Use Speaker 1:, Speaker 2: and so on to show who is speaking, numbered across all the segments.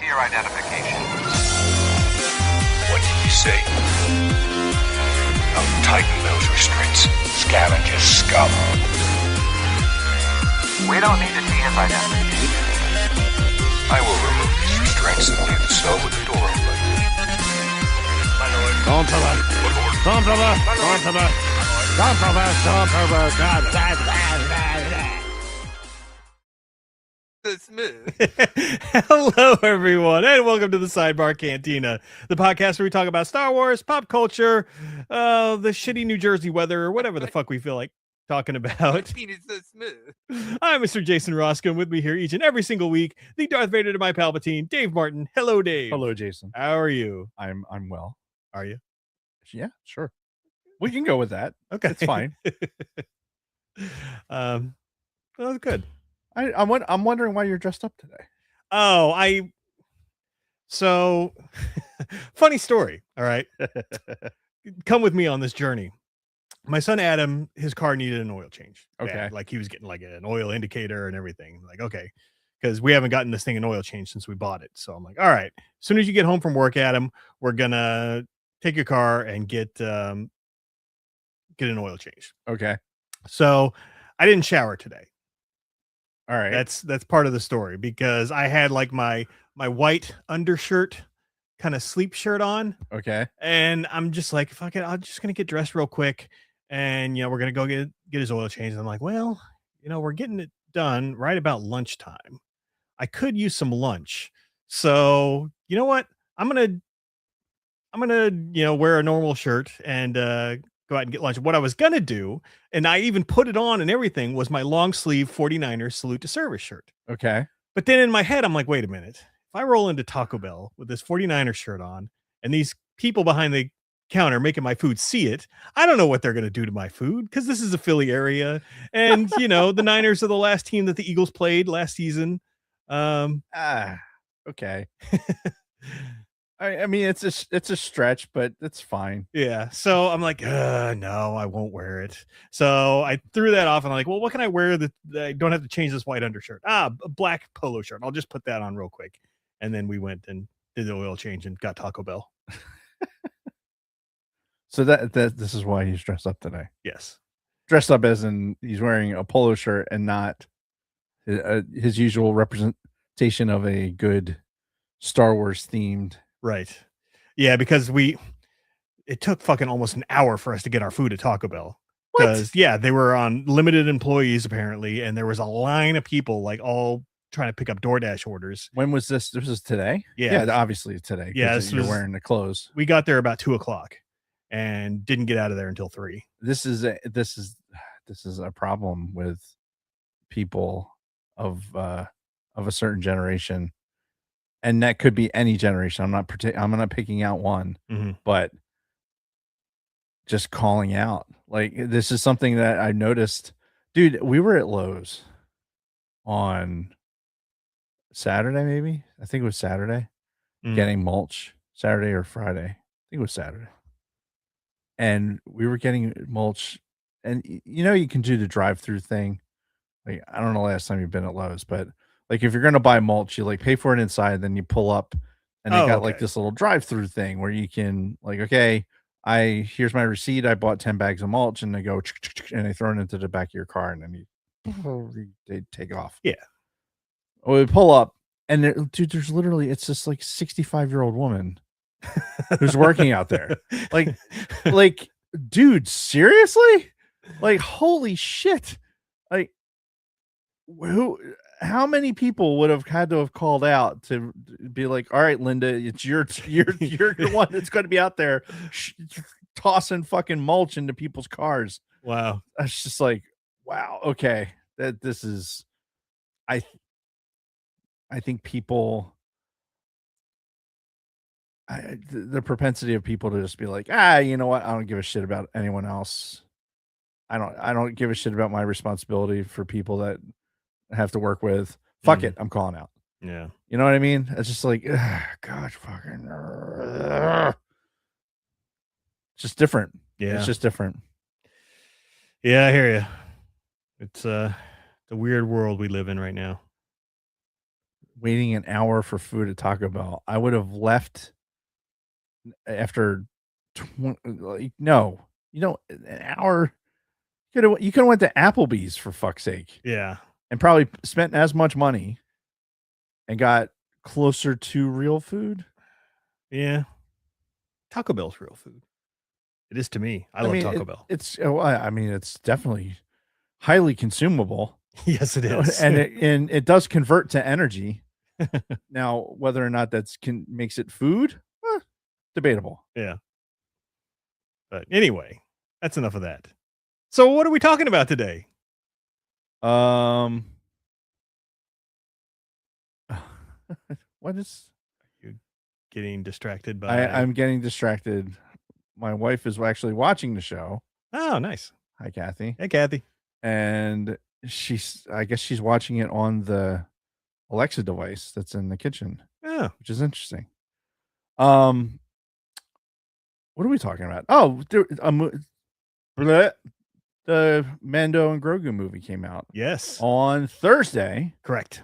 Speaker 1: your identification.
Speaker 2: What did you say? I'll tighten those restraints. Scavenger scum.
Speaker 1: We don't need to see his identification.
Speaker 2: I will remove these restraints and leave the cell with the door open.
Speaker 3: My lord.
Speaker 4: Gentlemen.
Speaker 2: My lord.
Speaker 4: Gentlemen. Gentlemen. Gentlemen. Gentlemen.
Speaker 3: So smooth.
Speaker 5: Hello, everyone, and welcome to the Sidebar Cantina, the podcast where we talk about Star Wars, pop culture, the shitty New Jersey weather, or whatever the fuck we feel like talking about.
Speaker 3: Penis so smooth.
Speaker 5: I'm Mr. Jason Roscoe, and with me here each and every single week, the Darth Vader to my Palpatine, Dave Martin. Hello, Dave.
Speaker 4: Hello, Jason.
Speaker 5: How are you?
Speaker 4: I'm well.
Speaker 5: Are you?
Speaker 4: Yeah, sure. We can go with that.
Speaker 5: Okay,
Speaker 4: It's fine.
Speaker 5: Well, good.
Speaker 4: I'm wondering why you're dressed up today.
Speaker 5: Oh, so funny story. All right. Come with me on this journey. My son Adam, his car needed an oil change.
Speaker 4: Okay.
Speaker 5: Bad. Like he was getting like an oil indicator and everything. Like, okay. Because we haven't gotten this thing an oil change since we bought it. So I'm like, all right, as soon as you get home from work, Adam, we're gonna take your car and get an oil change.
Speaker 4: Okay.
Speaker 5: So I didn't shower today.
Speaker 4: All right.
Speaker 5: That's part of the story because I had like my white undershirt kind of sleep shirt on.
Speaker 4: Okay.
Speaker 5: And I'm just like, fuck it, I'm just gonna get dressed real quick, and we're gonna go get his oil changed. And I'm like, well, we're getting it done right about lunchtime. I could use some lunch, so you know what? I'm gonna wear a normal shirt and go out and get lunch. What I was gonna do, and I even put it on and everything, was my long sleeve 49ers salute to service shirt.
Speaker 4: Okay.
Speaker 5: But then in my head, I'm like, wait a minute. If I roll into Taco Bell with this 49er shirt on and these people behind the counter making my food see it, I don't know what they're going to do to my food because this is a Philly area. And, the Niners are the last team that the Eagles played last season.
Speaker 4: Okay. I mean, it's a stretch, but it's fine.
Speaker 5: Yeah. So I'm like, no, I won't wear it. So I threw that off and I'm like, well, what can I wear that I don't have to change this white undershirt? A black polo shirt. I'll just put that on real quick. And then we went and did the oil change and got Taco Bell.
Speaker 4: So that this is why he's dressed up today.
Speaker 5: Yes.
Speaker 4: Dressed up as in he's wearing a polo shirt and not his usual representation of a good Star Wars themed.
Speaker 5: Right. Yeah, because it took fucking almost an hour for us to get our food at Taco Bell. Because they were on limited employees apparently, and there was a line of people like all trying to pick up DoorDash orders.
Speaker 4: When was this? This was today?
Speaker 5: Yeah.
Speaker 4: Yeah, obviously today.
Speaker 5: Yeah,
Speaker 4: you're wearing the clothes.
Speaker 5: We got there about 2:00 and didn't get out of there until 3.
Speaker 4: This is a problem with people of a certain generation. And that could be any generation. I'm not picking out one, but just calling out. Like, this is something that I noticed. Dude, we were at Lowe's on Saturday, maybe. I think it was Saturday. Getting mulch. Saturday or Friday. I think it was Saturday. And we were getting mulch. And you can do the drive-through thing. Like, I don't know last time you've been at Lowe's, but like if you're gonna buy mulch, you like pay for it inside, then you pull up, and they got like this little drive-through thing where you can like, okay, here's my receipt. I bought 10 bags of mulch, and they go and they throw it into the back of your car, and then they take off.
Speaker 5: Yeah.
Speaker 4: Well, we pull up, and there's literally it's this like 65-year-old woman who's working out there. Like, dude, seriously? Like, holy shit! Like, how many people would have had to have called out to be like, all right, Linda, it's you're the one that's going to be out there tossing fucking mulch into people's cars.
Speaker 5: Wow.
Speaker 4: That's just like, wow. Okay. This is, I think people, the propensity of people to just be like, you know what? I don't give a shit about anyone else. I don't give a shit about my responsibility for people that have to work with. Fuck it. I'm calling out.
Speaker 5: Yeah.
Speaker 4: You know what I mean? It's just like, gosh, fucking. It's just different.
Speaker 5: Yeah.
Speaker 4: It's just different.
Speaker 5: Yeah, I hear you. It's the weird world we live in right now.
Speaker 4: waiting an hour for food at Taco Bell. I would have left after no, an hour. You could have went to Applebee's for fuck's sake
Speaker 5: Yeah.
Speaker 4: and probably spent as much money and got closer to real food.
Speaker 5: Yeah. Taco Bell's real food. It is to me. I love Taco Bell.
Speaker 4: It's definitely highly consumable.
Speaker 5: Yes, it is.
Speaker 4: And it does convert to energy. Now, whether or not makes it food, debatable.
Speaker 5: Yeah. But anyway, that's enough of that. So what are we talking about today?
Speaker 4: What is
Speaker 5: you getting distracted by?
Speaker 4: I'm getting distracted. My wife is actually watching the show.
Speaker 5: Oh, nice.
Speaker 4: Hi, Kathy.
Speaker 5: Hey, Kathy.
Speaker 4: And I guess she's watching it on the Alexa device that's in the kitchen.
Speaker 5: Yeah,
Speaker 4: which is interesting. What are we talking about? Oh, the Mando and Grogu movie came out.
Speaker 5: Yes.
Speaker 4: On Thursday.
Speaker 5: Correct.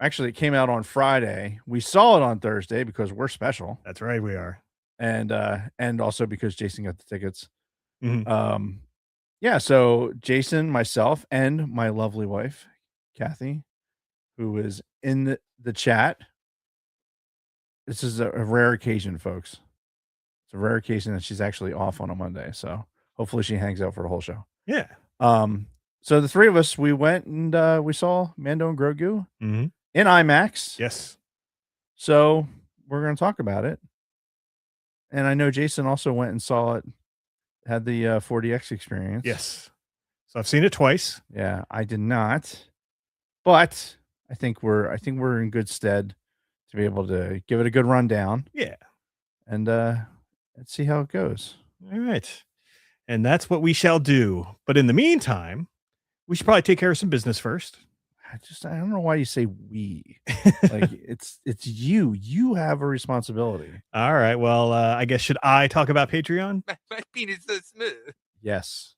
Speaker 4: Actually, it came out on Friday. We saw it on Thursday because we're special.
Speaker 5: That's right, we are.
Speaker 4: And also because Jason got the tickets.
Speaker 5: Mm-hmm.
Speaker 4: Yeah, so Jason, myself, and my lovely wife, Kathy, who is in the chat. This is a rare occasion, folks. It's a rare occasion that she's actually off on a Monday. So hopefully she hangs out for the whole show.
Speaker 5: Yeah.
Speaker 4: So the three of us, we went and we saw Mando and Grogu in IMAX.
Speaker 5: Yes.
Speaker 4: So we're going to talk about it. And I know Jason also went and saw it, had the 4DX experience.
Speaker 5: Yes. So I've seen it twice.
Speaker 4: Yeah, I did not. But I think we're in good stead to be able to give it a good rundown.
Speaker 5: Yeah.
Speaker 4: And let's see how it goes.
Speaker 5: All right. And that's what we shall do. But in the meantime, we should probably take care of some business first.
Speaker 4: I don't know why you say we. Like it's you. You have a responsibility.
Speaker 5: All right. Well, I guess should I talk about Patreon?
Speaker 3: My penis is so smooth.
Speaker 4: Yes.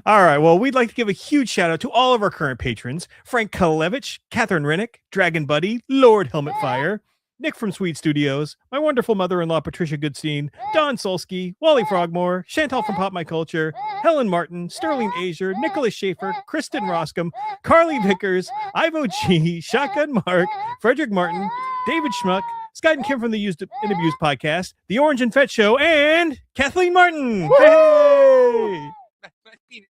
Speaker 5: All right. Well, we'd like to give a huge shout out to all of our current patrons: Frank Kalevich, Catherine Rennick, Dragon Buddy, Lord Helmet Fire, Nick from Sweet Studios, my wonderful mother-in-law Patricia Goodstein, Don Solsky, Wally Frogmore, Chantal from Pop My Culture, Helen Martin, Sterling Azier, Nicholas Schaefer, Kristen Roscom, Carly Vickers, Ivo G, Shotgun Mark, Frederick Martin, David Schmuck, Scott and Kim from the Used and Abused podcast, The Orange and Fett Show, and Kathleen Martin. Hey!
Speaker 3: My penis.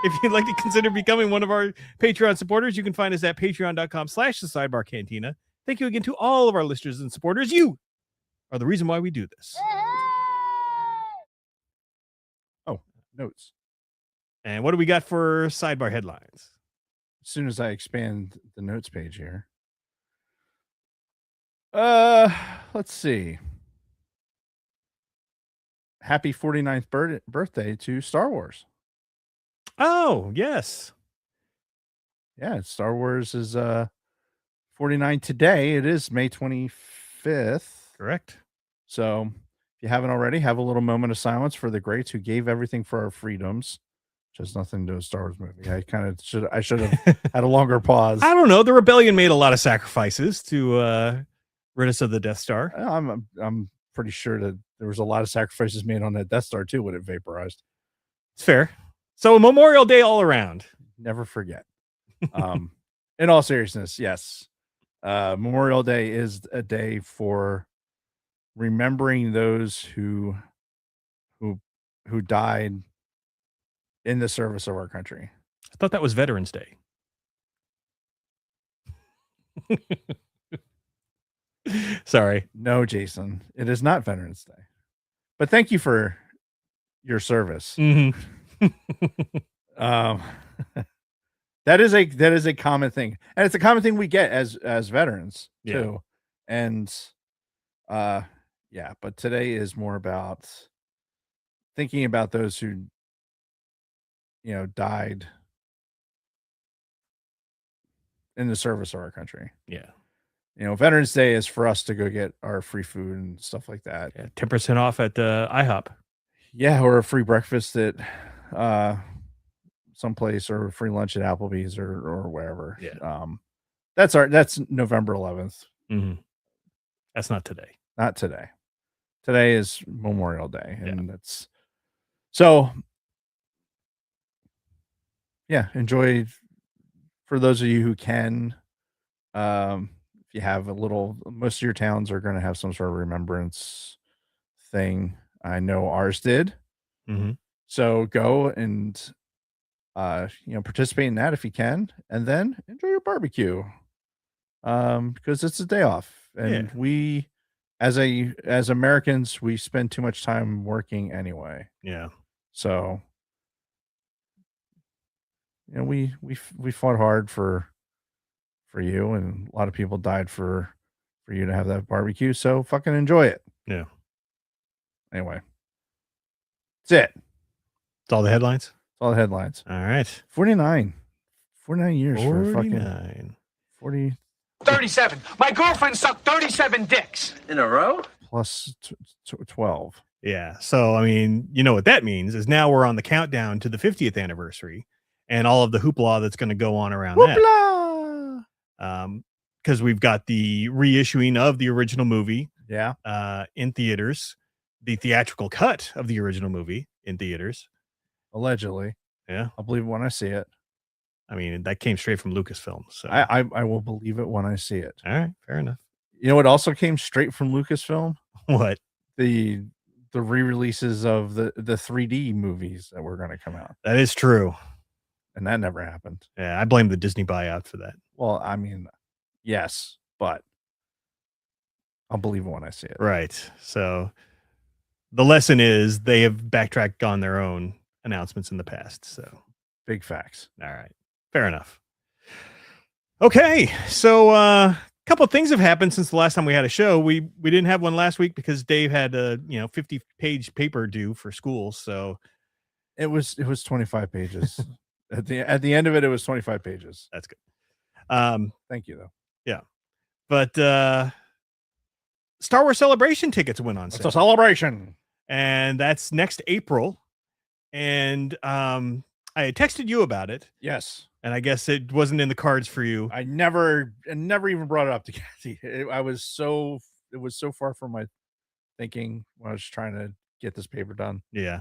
Speaker 5: If you'd like to consider becoming one of our Patreon supporters, you can find us at patreon.com/thesidebarcantina. Thank you again to all of our listeners and supporters. You are the reason why we do this.
Speaker 4: Oh, notes.
Speaker 5: And what do we got for sidebar headlines?
Speaker 4: As soon as I expand the notes page here. Let's see. Happy 49th birthday to Star Wars.
Speaker 5: Oh, yes.
Speaker 4: Yeah, Star Wars is 49 today. It is May 25th.
Speaker 5: Correct.
Speaker 4: So if you haven't already, have a little moment of silence for the greats who gave everything for our freedoms. Which has nothing to do with Star Wars movie. I should have had a longer pause.
Speaker 5: I don't know. The rebellion made a lot of sacrifices to rid us of the Death Star.
Speaker 4: I'm pretty sure that there was a lot of sacrifices made on that Death Star too when it vaporized.
Speaker 5: It's fair. So Memorial Day all around.
Speaker 4: Never forget. In all seriousness, yes. Memorial Day is a day for remembering those who died in the service of our country.
Speaker 5: I thought that was Veterans Day. Sorry.
Speaker 4: No, Jason, it is not Veterans Day. But thank you for your service.
Speaker 5: Mm-hmm.
Speaker 4: That is a common thing, and it's a common thing we get as veterans too. And but today is more about thinking about those who died in the service of our country. Veterans Day is for us to go get our free food and stuff like that.
Speaker 5: 10% off at IHOP.
Speaker 4: Or a free breakfast at someplace or free lunch at Applebee's or wherever.
Speaker 5: Yeah.
Speaker 4: That's November 11th.
Speaker 5: Mm-hmm. That's not today.
Speaker 4: Not today. Today is Memorial Day, and that's so. Yeah, enjoy. For those of you who can, if you have most of your towns are going to have some sort of remembrance thing. I know ours did.
Speaker 5: Mm-hmm.
Speaker 4: So go and participate in that if you can, and then enjoy your barbecue. Because it's a day off, and we, as Americans, we spend too much time working anyway.
Speaker 5: Yeah.
Speaker 4: So, we fought hard for you, and a lot of people died for you to have that barbecue. So fucking enjoy it.
Speaker 5: Yeah.
Speaker 4: Anyway, that's it.
Speaker 5: It's all the headlines.
Speaker 4: It's all the headlines.
Speaker 5: All right.
Speaker 4: 49 years
Speaker 5: 49.
Speaker 4: for fucking 40.
Speaker 1: 37. My girlfriend sucked 37 dicks. In a row?
Speaker 4: Plus 12.
Speaker 5: Yeah. So, I mean, you know what that means is now we're on the countdown to the 50th anniversary and all of the hoopla that's going to go on around that. Because we've got the reissuing of the original movie.
Speaker 4: Yeah.
Speaker 5: In theaters, the theatrical cut of the original movie in theaters.
Speaker 4: Allegedly.
Speaker 5: Yeah.
Speaker 4: I'll believe it when I see it.
Speaker 5: I mean, that came straight from Lucasfilm. So
Speaker 4: I will believe it when I see it.
Speaker 5: All right. Fair enough.
Speaker 4: You know what also came straight from Lucasfilm?
Speaker 5: What?
Speaker 4: The re-releases of the 3D movies that were going to come out.
Speaker 5: That is true.
Speaker 4: And that never happened.
Speaker 5: Yeah, I blame the Disney buyout for that.
Speaker 4: Well, I mean, yes, but I'll believe it when I see it.
Speaker 5: Right. So the lesson is they have backtracked on their own announcements in the past. So
Speaker 4: big facts.
Speaker 5: All right. Fair enough. Okay. So a couple of things have happened since the last time we had a show. We didn't have one last week because Dave had a 50-page paper due for school. So
Speaker 4: it was 25 pages. At the end of it, it was 25 pages.
Speaker 5: That's good.
Speaker 4: Thank you, though.
Speaker 5: Yeah. But Star Wars Celebration tickets went on sale.
Speaker 4: It's a celebration.
Speaker 5: And that's next April. And I had texted you about it.
Speaker 4: Yes.
Speaker 5: And I guess it wasn't in the cards for you.
Speaker 4: I never even brought it up to Kathy. It was so far from my thinking when I was trying to get this paper done.
Speaker 5: Yeah.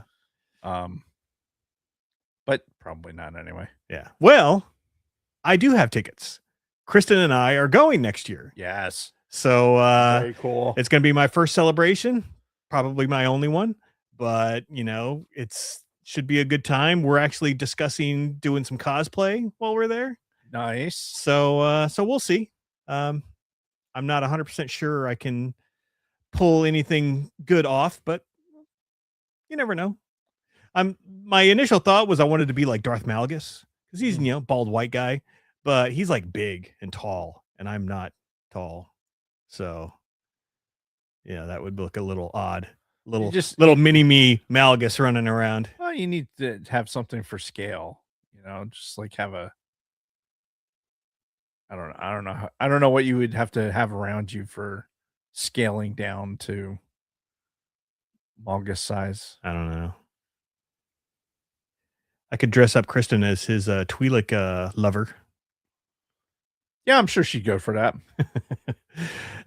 Speaker 4: But probably not anyway.
Speaker 5: Yeah. Well, I do have tickets. Kristen and I are going next year.
Speaker 4: Yes.
Speaker 5: So
Speaker 4: very cool.
Speaker 5: It's going to be my first celebration, probably my only one, but it's should be a good time. We're actually discussing doing some cosplay while we're there.
Speaker 4: Nice.
Speaker 5: So we'll see. I'm not 100% sure I can pull anything good off, but you never know. My initial thought was I wanted to be like Darth Malgus because he's bald white guy, but he's like big and tall, and I'm not tall, so that would look a little odd. Little mini me Malgus running around.
Speaker 4: Well, you need to have something for scale, just like have a. I don't know what you would have to have around you for scaling down to Malgus size.
Speaker 5: I don't know. I could dress up Kristen as his Twi'lek lover.
Speaker 4: Yeah, I'm sure she'd go for that.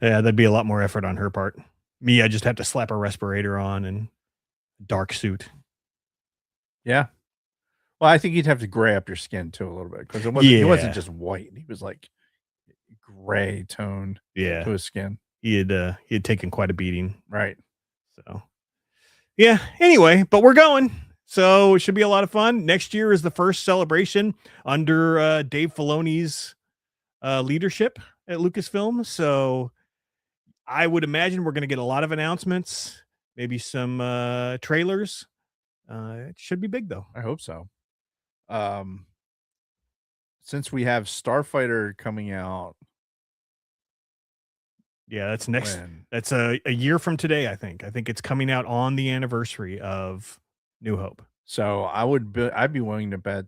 Speaker 5: Yeah, that'd be a lot more effort on her part. Me, I just have to slap a respirator on and dark suit.
Speaker 4: Yeah. Well, I think you'd have to gray up your skin too a little bit because he wasn't just white. He was like gray toned to his skin.
Speaker 5: He had taken quite a beating.
Speaker 4: Right.
Speaker 5: So yeah. Anyway, but we're going. So it should be a lot of fun. Next year is the first celebration under Dave Filoni's leadership at Lucasfilm. So I would imagine we're going to get a lot of announcements, maybe some trailers. It should be big, though.
Speaker 4: I hope so. Since we have Starfighter coming out.
Speaker 5: Yeah, that's next. That's a year from today, I think. I think it's coming out on the anniversary of New Hope.
Speaker 4: So I'd be willing to bet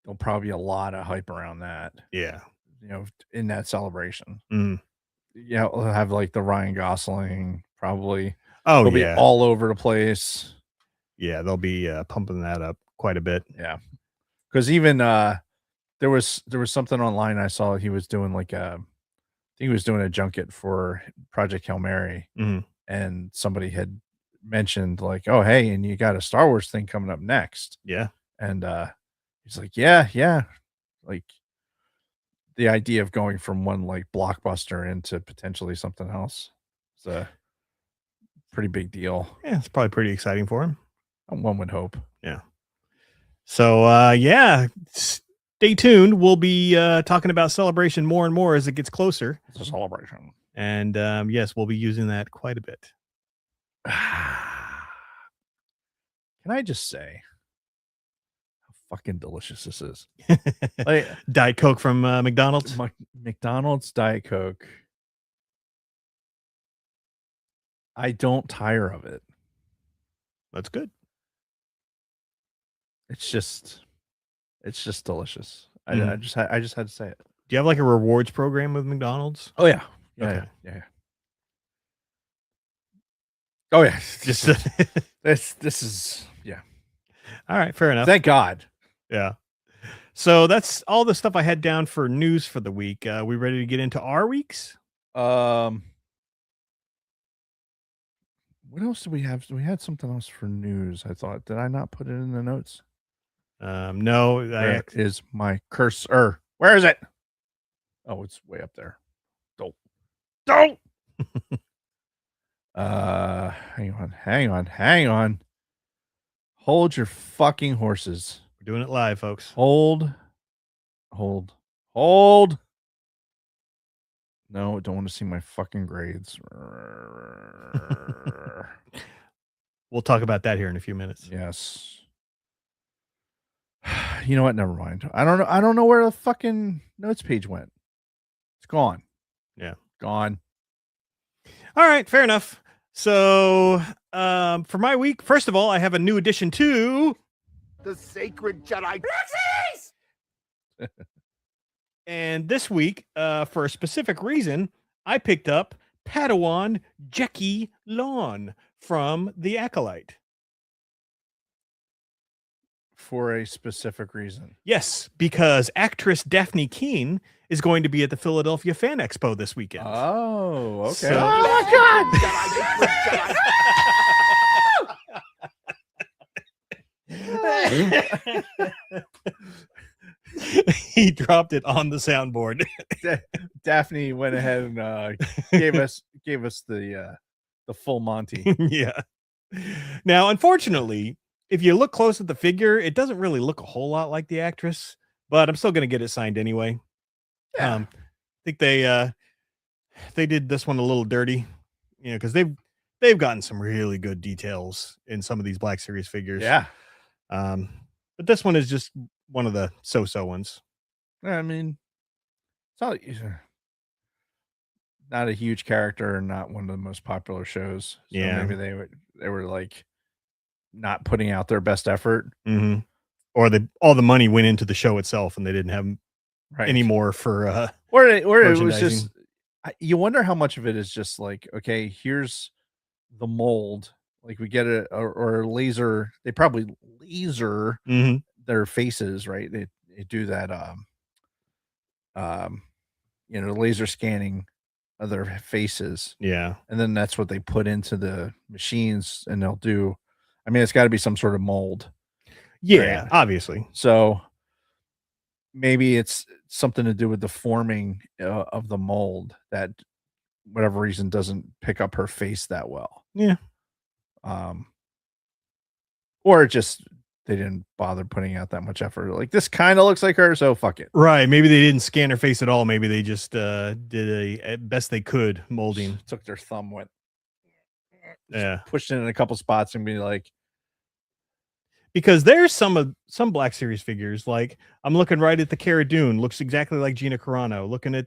Speaker 4: there'll probably be a lot of hype around that.
Speaker 5: Yeah.
Speaker 4: In that celebration.
Speaker 5: Mm.
Speaker 4: Yeah, we'll have like the Ryan Gosling probably.
Speaker 5: Oh,
Speaker 4: It'll be all over the place.
Speaker 5: Yeah, they'll be pumping that up quite a bit.
Speaker 4: Yeah, because even there was something online I saw. He was doing like I think he was doing a junket for Project Hail Mary,
Speaker 5: Mhm.
Speaker 4: and somebody had mentioned like, "Oh, hey, and you got a Star Wars thing coming up next."
Speaker 5: Yeah.
Speaker 4: And he's like, yeah, like the idea of going from one like blockbuster into potentially something else is a pretty big deal.
Speaker 5: Yeah, it's probably pretty exciting for him.
Speaker 4: One would hope.
Speaker 5: Yeah. So yeah, stay tuned. We'll be talking about Celebration more and more as it gets closer.
Speaker 4: It's a celebration.
Speaker 5: And yes, we'll be using that quite a bit.
Speaker 4: Can I just say how fucking delicious this is? Like
Speaker 5: Diet Coke from McDonald's.
Speaker 4: McDonald's Diet Coke. I don't tire of it.
Speaker 5: That's good.
Speaker 4: It's just delicious.
Speaker 5: Mhm.
Speaker 4: I just had to say it.
Speaker 5: Do you have like a rewards program with McDonald's?
Speaker 4: Oh yeah.
Speaker 5: Okay.
Speaker 4: Yeah. Oh yeah.
Speaker 5: Just
Speaker 4: This is yeah.
Speaker 5: all right, fair enough.
Speaker 4: Thank God.
Speaker 5: Yeah. So that's all the stuff I had down for news for the week. We ready to get into our weeks?
Speaker 4: What else do we have? We had something else for news. I thought. Did I not put it in the notes?
Speaker 5: No,
Speaker 4: Where is my cursor? Where is it? Oh, it's way up there. Don't. Hang on. Hold your fucking horses.
Speaker 5: We're doing it live, folks.
Speaker 4: Hold. No, don't want to see my fucking grades.
Speaker 5: We'll talk about that here in a few minutes.
Speaker 4: Yes. You know what? Never mind. I don't know where the fucking notes page went. It's gone.
Speaker 5: Yeah.
Speaker 4: Gone.
Speaker 5: All right, fair enough. So, for my week, first of all, I have a new addition to
Speaker 1: The Sacred Jedi.
Speaker 5: and this week, for a specific reason, I picked up Padawan Jackie Lawn from The Acolyte.
Speaker 4: For a specific reason.
Speaker 5: Yes, because actress Daphne Keane is going to be at the Philadelphia Fan Expo this weekend.
Speaker 4: Oh, okay.
Speaker 5: So- He dropped it on the soundboard.
Speaker 4: Daphne went ahead and gave us the full Monty.
Speaker 5: Yeah. Now, unfortunately, if you look close at the figure, it doesn't really look a whole lot like the actress, but I'm still going to get it signed anyway.
Speaker 4: Yeah.
Speaker 5: I think they did this one a little dirty, because they've gotten some really good details in some of these Black Series figures.
Speaker 4: Yeah.
Speaker 5: But this one is just one of the so-so ones.
Speaker 4: I mean, it's not a huge character and not one of the most popular shows. So
Speaker 5: Yeah.
Speaker 4: maybe they were like not putting out their best effort.
Speaker 5: Mm-hmm. Or all the money went into the show itself, and they didn't have
Speaker 4: Right.
Speaker 5: any more for
Speaker 4: or it was
Speaker 5: merchandising.
Speaker 4: just you wonder how much of it is just like, okay, here's the mold, like we get it, or laser, they probably laser
Speaker 5: Mhm.
Speaker 4: their faces, right? They do that laser scanning of their faces,
Speaker 5: Yeah.
Speaker 4: and then that's what they put into the machines, and they'll do, I mean, it's got to be some sort of mold.
Speaker 5: Yeah,
Speaker 4: Right.
Speaker 5: obviously.
Speaker 4: So maybe it's something to do with the forming of the mold that whatever reason doesn't pick up her face that well.
Speaker 5: Yeah.
Speaker 4: Or it just, they didn't bother putting out that much effort. Like, this kind of looks like her, so fuck it.
Speaker 5: Right. Maybe they didn't scan her face at all. Maybe they just did a best they could molding.
Speaker 4: Took their thumb, went,
Speaker 5: Yeah.
Speaker 4: pushed it in a couple spots and be like,
Speaker 5: Because there's some Black Series figures, like I'm looking right at the Cara Dune, looks exactly like Gina Carano. Looking at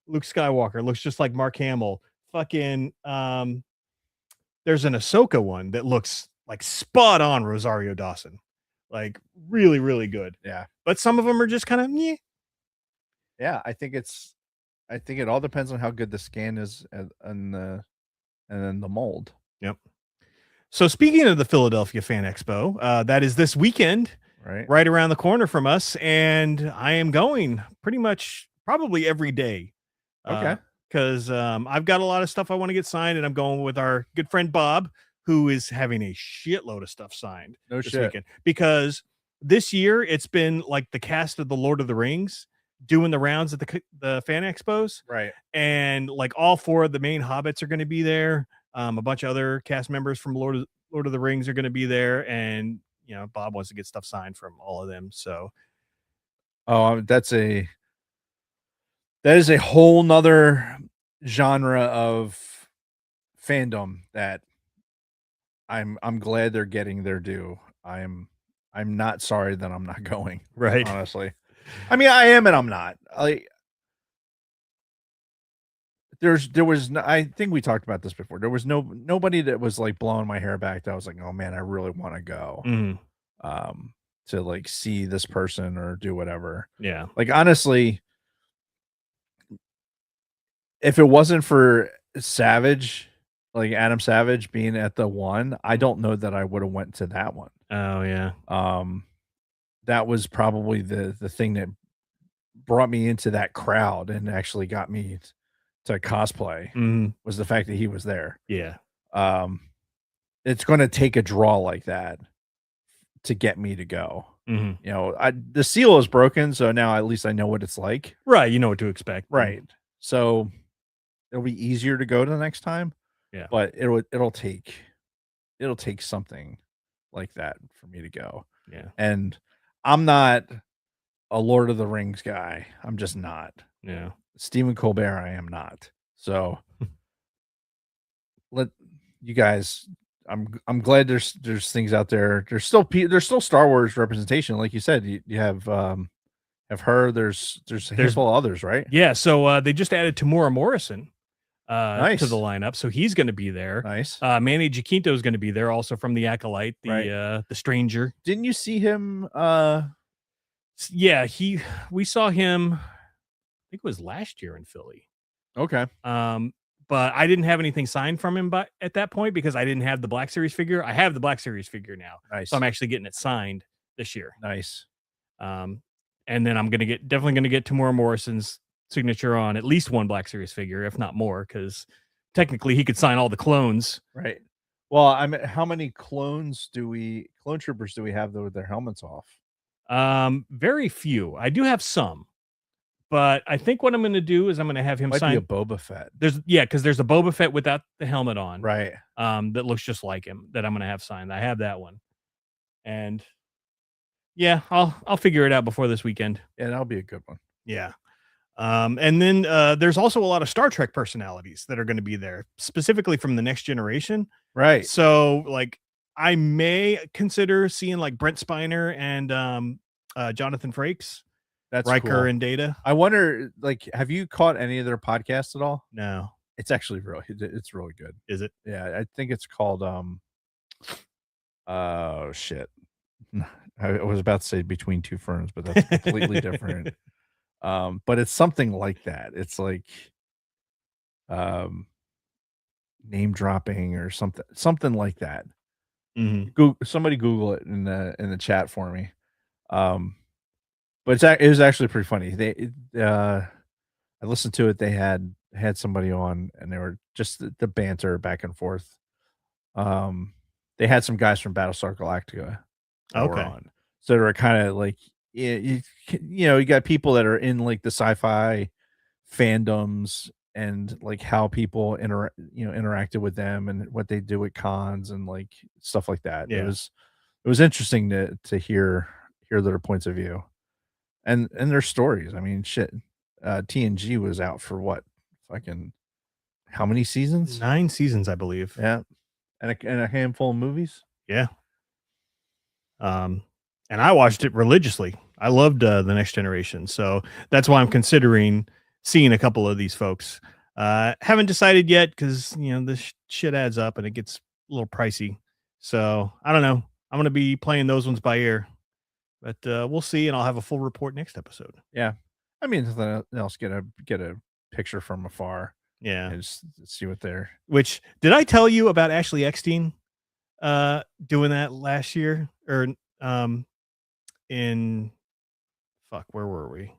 Speaker 5: Luke Skywalker, looks just like Mark Hamill. Fucking there's an Ahsoka one that looks like spot on Rosario Dawson. Like really, really good.
Speaker 4: yeah.
Speaker 5: But some of them are just kind of meh.
Speaker 4: Yeah, I think it all depends on how good the scan is and then the mold.
Speaker 5: Yep. So speaking of the Philadelphia Fan Expo, that is this weekend, right around the corner from us, and I am going pretty much probably every day.
Speaker 4: Okay.
Speaker 5: Because I've got a lot of stuff I want to get signed, and I'm going with our good friend Bob, who is having a shitload of stuff signed
Speaker 4: No
Speaker 5: this
Speaker 4: shit.
Speaker 5: weekend. Because this year it's been like the cast of the Lord of the Rings doing the rounds at the fan expos,
Speaker 4: Right.
Speaker 5: and like all 4 of the main hobbits are going to be there. A bunch of other cast members from Lord of the Rings are going to be there, and Bob wants to get stuff signed from all of them. So
Speaker 4: Oh, that is a whole nother genre of fandom that I'm glad they're getting their due. I'm not sorry that I'm not going.
Speaker 5: right,
Speaker 4: Honestly. I mean, I am and I'm not. I think we talked about this before. There was nobody that was like blowing my hair back that I was like, oh man, I really want to go.
Speaker 5: Mhm.
Speaker 4: To like see this person or do whatever.
Speaker 5: Yeah,
Speaker 4: Like honestly, if it wasn't for Savage, like Adam Savage being at the one, I don't know that I would have went to that one.
Speaker 5: oh yeah,
Speaker 4: That was probably the thing that brought me into that crowd and actually got me to cosplay was the fact that he was there.
Speaker 5: yeah.
Speaker 4: It's going to take a draw like that to get me to go. The seal is broken, so now at least I know what it's like.
Speaker 5: Right, you know what to expect.
Speaker 4: Right. So it'll be easier to go to the next time.
Speaker 5: Yeah.
Speaker 4: But it'll take something like that for me to go.
Speaker 5: Yeah.
Speaker 4: And I'm not a Lord of the Rings guy. I'm just not.
Speaker 5: Yeah.
Speaker 4: Stephen Colbert, I am not. So let you guys. I'm glad there's things out there. There's still Star Wars representation, like you said. You have her. There's a handful of others, right?
Speaker 5: Yeah. So they just added Tamora Morrison
Speaker 4: Nice.
Speaker 5: to the lineup, so he's going to be there.
Speaker 4: Nice.
Speaker 5: Manny Giacinto is going to be there, also from the Acolyte, the Stranger.
Speaker 4: Didn't you see him?
Speaker 5: Yeah, we saw him. I think it was last year in Philly.
Speaker 4: Okay.
Speaker 5: But I didn't have anything signed from him at that point because I didn't have the Black Series figure. I have the Black Series figure now.
Speaker 4: Nice.
Speaker 5: So I'm actually getting it signed this year.
Speaker 4: Nice.
Speaker 5: And then I'm definitely gonna get Tamora Morrison's signature on at least one Black Series figure, if not more, because technically he could sign all the clones.
Speaker 4: Right. Well, how many clone troopers do we have though with their helmets off?
Speaker 5: Very few. I do have some. But I think what I'm going to do is I'm going to have him sign
Speaker 4: a Boba Fett.
Speaker 5: Because there's a Boba Fett without the helmet on,
Speaker 4: right?
Speaker 5: That looks just like him that I'm going to have signed. I have that one, and yeah, I'll figure it out before this weekend.
Speaker 4: Yeah, that'll be a good one.
Speaker 5: Yeah, and then there's also a lot of Star Trek personalities that are going to be there, specifically from the Next Generation,
Speaker 4: right?
Speaker 5: So like, I may consider seeing like Brent Spiner and Jonathan Frakes.
Speaker 4: That's
Speaker 5: Riker
Speaker 4: cool.
Speaker 5: and Data.
Speaker 4: I wonder, like, have you caught any of their podcasts at all?
Speaker 5: No.
Speaker 4: It's actually it's really good.
Speaker 5: Is it?
Speaker 4: Yeah, I think it's called oh shit. I was about to say Between Two Ferns, but that's completely different. But it's something like that. It's like name dropping or something like that. Somebody Google it in the chat for me. But it was actually pretty funny. I listened to it. They had somebody on, and they were just the banter back and forth. They had some guys from Battlestar Galactica that were on, so they were kind of like, you got people that are in like the sci-fi fandoms and like how people interacted with them and what they do at cons and like stuff like that.
Speaker 5: Yeah.
Speaker 4: It was interesting to hear their points of view. And their stories. I mean, shit. TNG was out for what? Fucking how many seasons?
Speaker 5: 9 seasons, I believe.
Speaker 4: Yeah. And a handful of movies.
Speaker 5: Yeah. And I watched it religiously. I loved The Next Generation. So that's why I'm considering seeing a couple of these folks. Haven't decided yet because, this shit adds up and it gets a little pricey. So I don't know. I'm going to be playing those ones by ear. But we'll see, and I'll have a full report next episode.
Speaker 4: Yeah, I mean, nothing else. Get a picture from afar.
Speaker 5: Yeah,
Speaker 4: and just see what they're.
Speaker 5: Which did I tell you about Ashley Eckstein? doing that last year or in where were we?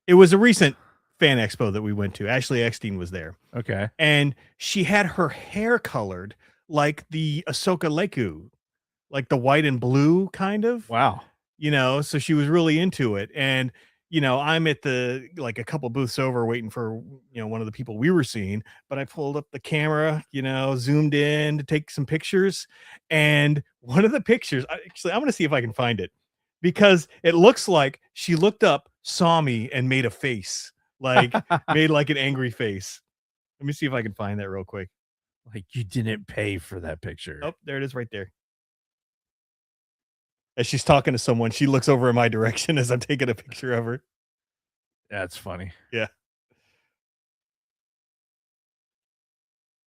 Speaker 5: It was a recent fan expo that we went to. Ashley Eckstein was there.
Speaker 4: Okay.
Speaker 5: And she had her hair colored like the Ahsoka Leku, like the white and blue kind of.
Speaker 4: Wow.
Speaker 5: So she was really into it. And I'm at the like a couple booths over waiting for one of the people we were seeing, but I pulled up the camera, zoomed in to take some pictures. And one of the pictures, actually I'm going to see if I can find it, because it looks like she looked up, saw me, and made a face, like made like an angry face. Let me see if I can find that real quick.
Speaker 4: Like you didn't pay for that picture.
Speaker 5: Oh, there it is right there. As she's talking to someone, she looks over in my direction as I'm taking a picture of her.
Speaker 4: That's funny.
Speaker 5: Yeah.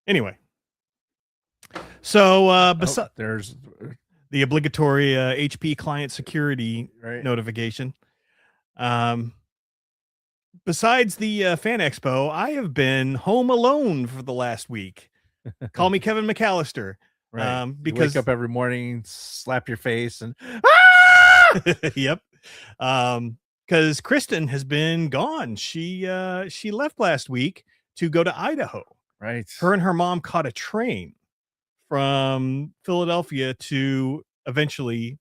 Speaker 5: Anyway. So
Speaker 4: there's
Speaker 5: the obligatory HP client security notification. Besides the fan expo, I have been home alone for the last week. Call me Kevin McAllister.
Speaker 4: Right.
Speaker 5: Because
Speaker 4: you wake up every morning, slap your face, and
Speaker 5: yep. Because Kristen has been gone. She left last week to go to Idaho.
Speaker 4: Right.
Speaker 5: Her and her mom caught a train from Philadelphia to eventually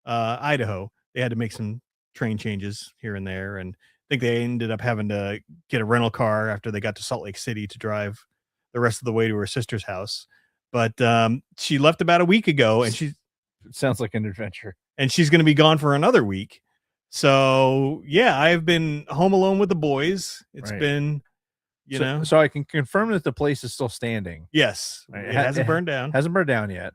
Speaker 5: Idaho. They had to make some train changes here and there, and I think they ended up having to get a rental car after they got to Salt Lake City to drive the rest of the way to her sister's house. But she left about a week ago, and
Speaker 4: it sounds like an adventure.
Speaker 5: And she's going to be gone for another week. So yeah, I've been home alone with the boys. It's been,
Speaker 4: so I can confirm that the place is still standing.
Speaker 5: Yes, it hasn't burned down.
Speaker 4: Hasn't burned down yet.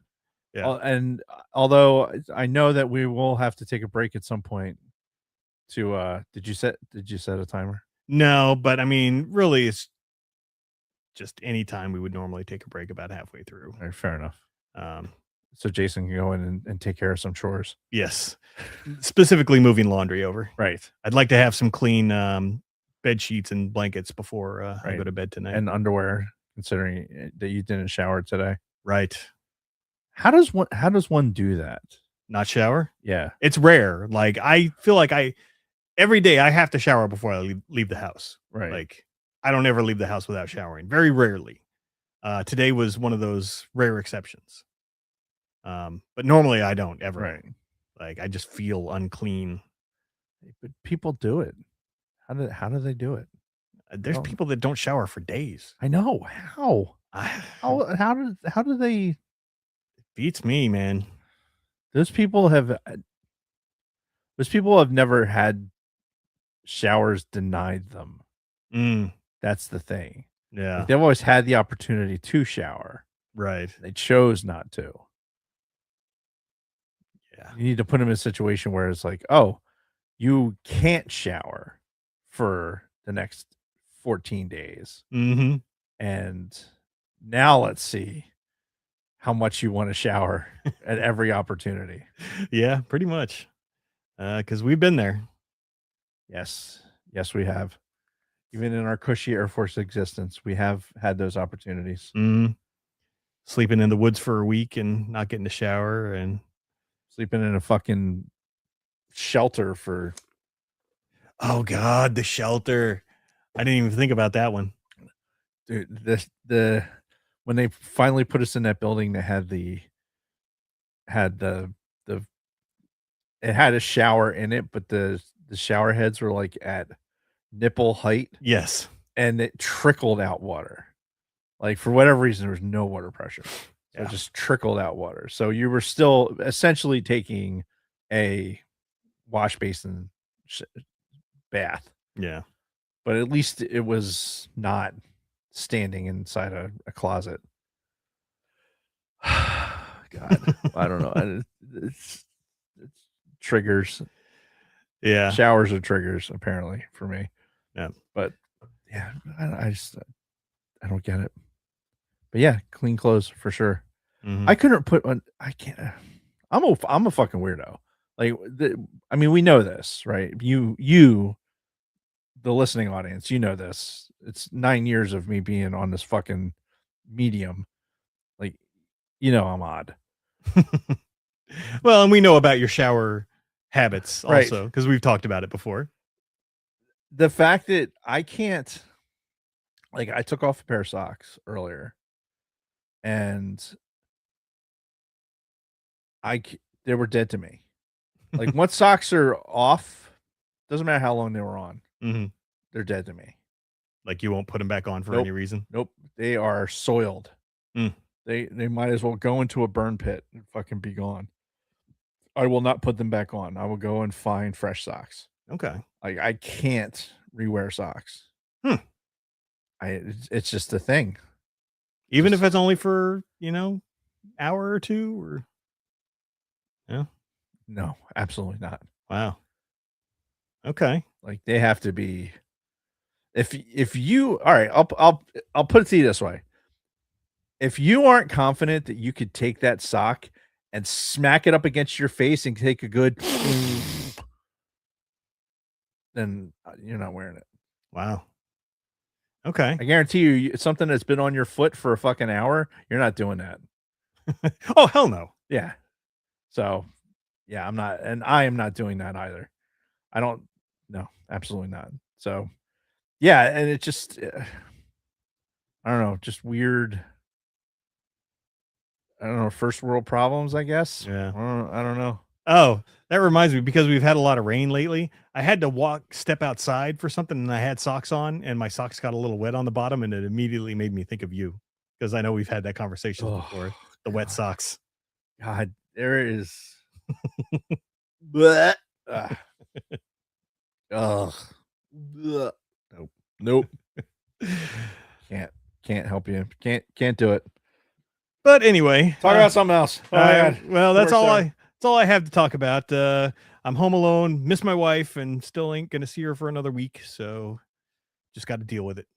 Speaker 5: Yeah,
Speaker 4: and although I know that we will have to take a break at some point. Did you set a timer?
Speaker 5: No, but I mean, really, it's just any time we would normally take a break about halfway through.
Speaker 4: All right, fair enough. So Jason can go in and take care of some chores.
Speaker 5: Yes, specifically moving laundry over.
Speaker 4: Right.
Speaker 5: I'd like to have some clean bed sheets and blankets before I go to bed tonight.
Speaker 4: And underwear, considering that you didn't shower today.
Speaker 5: Right.
Speaker 4: How does one do that?
Speaker 5: Not shower?
Speaker 4: Yeah.
Speaker 5: It's rare. Like I feel like every day I have to shower before I leave the house.
Speaker 4: Right.
Speaker 5: Like I don't ever leave the house without showering. Very rarely. Today was one of those rare exceptions. But normally I don't ever.
Speaker 4: Right.
Speaker 5: Like I just feel unclean.
Speaker 4: But people do it. How do they do it?
Speaker 5: There's people that don't shower for days.
Speaker 4: I know. How do they?
Speaker 5: It beats me, man.
Speaker 4: Those people have never had showers denied them. That's the thing.
Speaker 5: Yeah.
Speaker 4: Like they've always had the opportunity to shower.
Speaker 5: Right.
Speaker 4: They chose not to.
Speaker 5: Yeah.
Speaker 4: You need to put them in a situation where it's like, oh, you can't shower for the next 14 days.
Speaker 5: Mm-hmm.
Speaker 4: And now let's see how much you want to shower at every opportunity.
Speaker 5: Yeah, pretty much. Because we've been there.
Speaker 4: Yes, we have. Even in our cushy Air Force existence, we have had those opportunities.
Speaker 5: Sleeping in the woods for a week and not getting to shower, and
Speaker 4: sleeping in a fucking shelter for.
Speaker 5: Oh God, the shelter! I didn't even think about that one.
Speaker 4: Dude, the when they finally put us in that building that had it had a shower in it, but the shower heads were like at nipple height.
Speaker 5: Yes.
Speaker 4: And it trickled out water. Like for whatever reason, there was no water pressure. So it just trickled out water. So you were still essentially taking a wash basin bath.
Speaker 5: Yeah.
Speaker 4: But at least it was not standing inside a closet. God, I don't know. It's triggers.
Speaker 5: Yeah.
Speaker 4: Showers are triggers, apparently, for me.
Speaker 5: Yeah.
Speaker 4: But yeah, I don't get it. But yeah, clean clothes for sure.
Speaker 5: Mm-hmm.
Speaker 4: I couldn't put on. I can't. I'm a fucking weirdo. Like, I mean, we know this, right? You, the listening audience, you know this. It's 9 years of me being on this fucking medium. You know I'm odd.
Speaker 5: Well, and we know about your shower habits
Speaker 4: Right.
Speaker 5: also because we've talked about it before.
Speaker 4: The fact that I can't, like, I took off a pair of socks earlier, and they were dead to me. Like, once socks are off, doesn't matter how long they were on,
Speaker 5: Mhm.
Speaker 4: they're dead to me.
Speaker 5: Like you won't put them back on for
Speaker 4: Nope.
Speaker 5: any reason.
Speaker 4: Nope, they are soiled.
Speaker 5: Mm.
Speaker 4: They might as well go into a burn pit and fucking be gone. I will not put them back on. I will go and find fresh socks.
Speaker 5: Okay.
Speaker 4: Like, I can't rewear socks.
Speaker 5: Hmm.
Speaker 4: It's just a thing.
Speaker 5: Even
Speaker 4: Just-
Speaker 5: if it's only for, hour or two or
Speaker 4: No, absolutely not.
Speaker 5: wow. Okay.
Speaker 4: Like, they have to be. If you, all right, I'll put it to you this way. If you aren't confident that you could take that sock and smack it up against your face and take a good, then you're not wearing it.
Speaker 5: Wow. Okay.
Speaker 4: I guarantee you, it's something that's been on your foot for a fucking hour. You're not doing that.
Speaker 5: Oh, hell no.
Speaker 4: Yeah. So, yeah, I'm not, and I am not doing that either. I don't. No, absolutely not. So, yeah, and it just, I don't know, just weird. I don't know, first world problems, I guess.
Speaker 5: Yeah.
Speaker 4: I don't know.
Speaker 5: Oh, that reminds me because we've had a lot of rain lately. I had to step outside for something and I had socks on and my socks got a little wet on the bottom and it immediately made me think of you because I know we've had that conversation
Speaker 4: Oh,
Speaker 5: before. The wet socks.
Speaker 4: God, there is. Blech. Ah. Ugh. Blech. Nope. Can't help you. Can't do it.
Speaker 5: But anyway,
Speaker 4: Talk about something else. Oh my God.
Speaker 5: well, that's
Speaker 4: Poor
Speaker 5: all
Speaker 4: Sarah.
Speaker 5: that's all I have to talk about. I'm home alone, miss my wife, and still ain't gonna see her for another week. So just got to deal with it.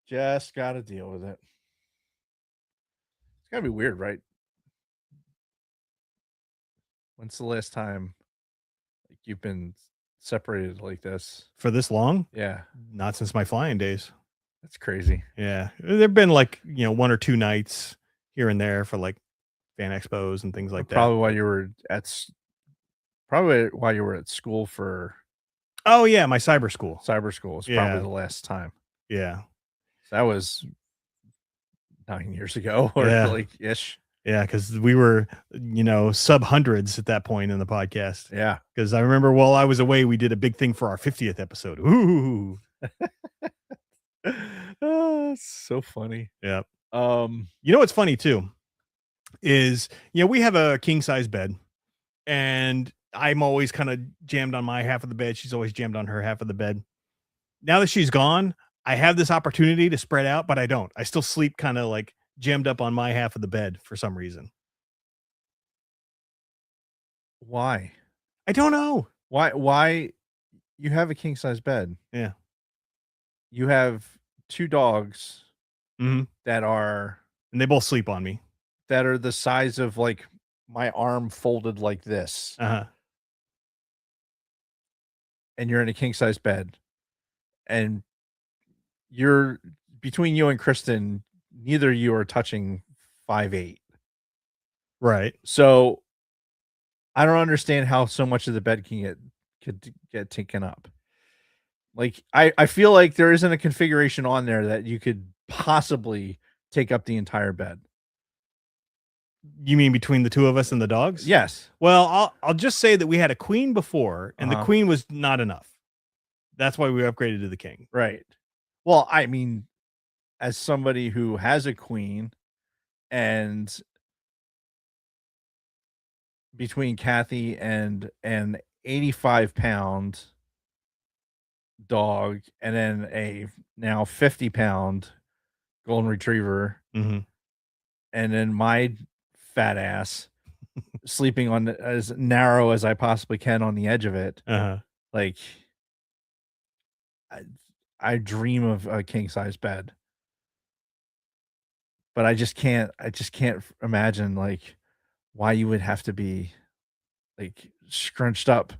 Speaker 4: Just got to deal with it. It's gotta be weird, right? When's the last time you've been separated like this?
Speaker 5: For this long?
Speaker 4: Yeah,
Speaker 5: Not since my flying days.
Speaker 4: that's crazy.
Speaker 5: Yeah. There've been like, one or two nights here and there for like fan expos and things like that.
Speaker 4: Probably while you were at school for
Speaker 5: Oh yeah, my cyber school.
Speaker 4: cyber school is
Speaker 5: Yeah.
Speaker 4: probably the last time.
Speaker 5: Yeah.
Speaker 4: That was 9 years ago or
Speaker 5: Yeah.
Speaker 4: like ish.
Speaker 5: Yeah, because we were, sub hundreds at that point in the podcast.
Speaker 4: Yeah.
Speaker 5: Because I remember while I was away, we did a big thing for our 50th episode. Ooh.
Speaker 4: Oh, it's so funny.
Speaker 5: Yeah.
Speaker 4: Um,
Speaker 5: You know what's funny too is, we have a king size bed and I'm always kind of jammed on my half of the bed. She's always jammed on her half of the bed. Now that she's gone, I have this opportunity to spread out, but I don't. I still sleep kind of like jammed up on my half of the bed for some reason.
Speaker 4: why?
Speaker 5: I don't know.
Speaker 4: Why you have a king size bed?
Speaker 5: Yeah.
Speaker 4: You have 2 dogs
Speaker 5: Mhm.
Speaker 4: that are
Speaker 5: And they both sleep on me.
Speaker 4: the size of like my arm folded like this,
Speaker 5: Uh-huh.
Speaker 4: and you're in a king size bed, and you're between you and Kristen, neither of you are touching 5'8".
Speaker 5: Right.
Speaker 4: So I don't understand how so much of the bed could get taken up. Like I feel like there isn't a configuration on there that you could possibly take up the entire bed.
Speaker 5: You mean between the two of us and the dogs?
Speaker 4: Yes.
Speaker 5: Well, I'll just say that we had a queen before, and the
Speaker 4: Uh-huh.
Speaker 5: queen was not enough. That's why we upgraded to the king.
Speaker 4: Right. Well, I mean, as somebody who has a queen, and between Kathy and an 85-pound dog and then a now 50-pound golden retriever,
Speaker 5: Mm-hmm.
Speaker 4: and then my fat ass sleeping on as narrow as I possibly can on the edge of it.
Speaker 5: Uh-huh.
Speaker 4: Like I dream of a king size bed, but I just can't imagine like why you would have to be like scrunched up.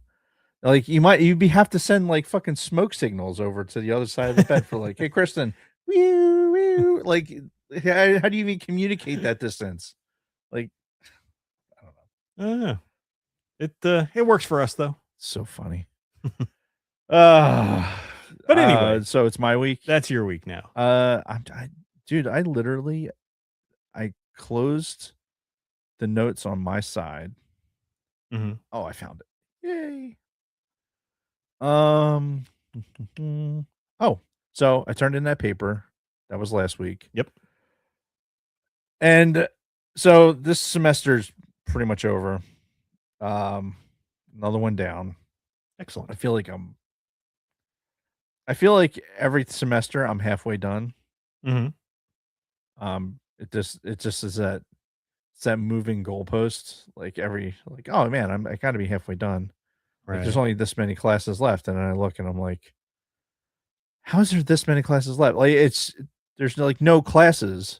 Speaker 4: Like you'd have to send like fucking smoke signals over to the other side of the bed for like, hey Kristen, wee, wee, like How do you even communicate that distance? Like, I don't know.
Speaker 5: It works for us though.
Speaker 4: So funny.
Speaker 5: But anyway,
Speaker 4: so it's my week.
Speaker 5: That's your week now.
Speaker 4: Dude, I literally I closed the notes on my side.
Speaker 5: Mm-hmm.
Speaker 4: Oh, I found it. Yay. Oh, so I turned in that paper. That was last week.
Speaker 5: Yep.
Speaker 4: And so this semester's pretty much over. Another one down.
Speaker 5: Excellent.
Speaker 4: I feel like every semester I'm halfway done.
Speaker 5: Mm-hmm.
Speaker 4: It just is that it's that moving goalpost. Like oh man, I gotta be halfway done. Like there's
Speaker 5: Right.
Speaker 4: only this many classes left, and then I look and I'm like, how is there this many classes left? Like there's like no classes,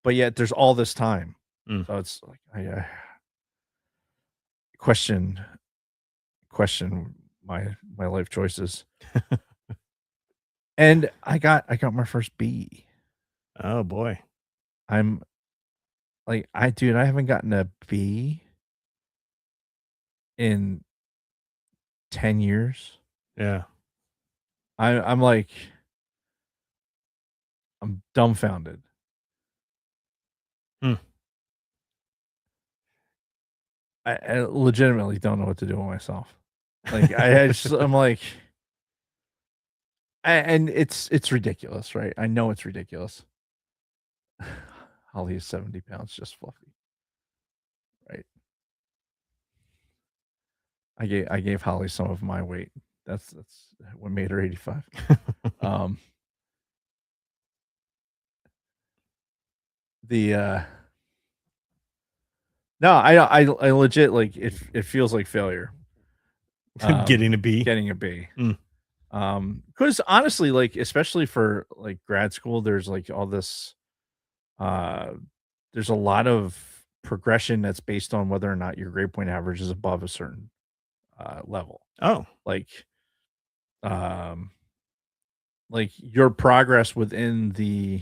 Speaker 4: but yet there's all this time.
Speaker 5: Mm.
Speaker 4: So it's like I question my life choices. And I got my first B.
Speaker 5: Oh boy.
Speaker 4: I'm like I haven't gotten a B in 10 years.
Speaker 5: Yeah.
Speaker 4: I'm like I'm dumbfounded. I legitimately don't know what to do with myself. Like I'm like and it's ridiculous, right? I know it's ridiculous. Holly is 70 pounds, just fluffy. Right. I gave Holly some of my weight. That's what made her 85. No, I legit like it feels like failure.
Speaker 5: Getting a B.
Speaker 4: Getting a B. Because honestly, like especially for like grad school, there's like all this there's a lot of progression that's based on whether or not your grade point average is above a certain level.
Speaker 5: Oh.
Speaker 4: Like your progress within the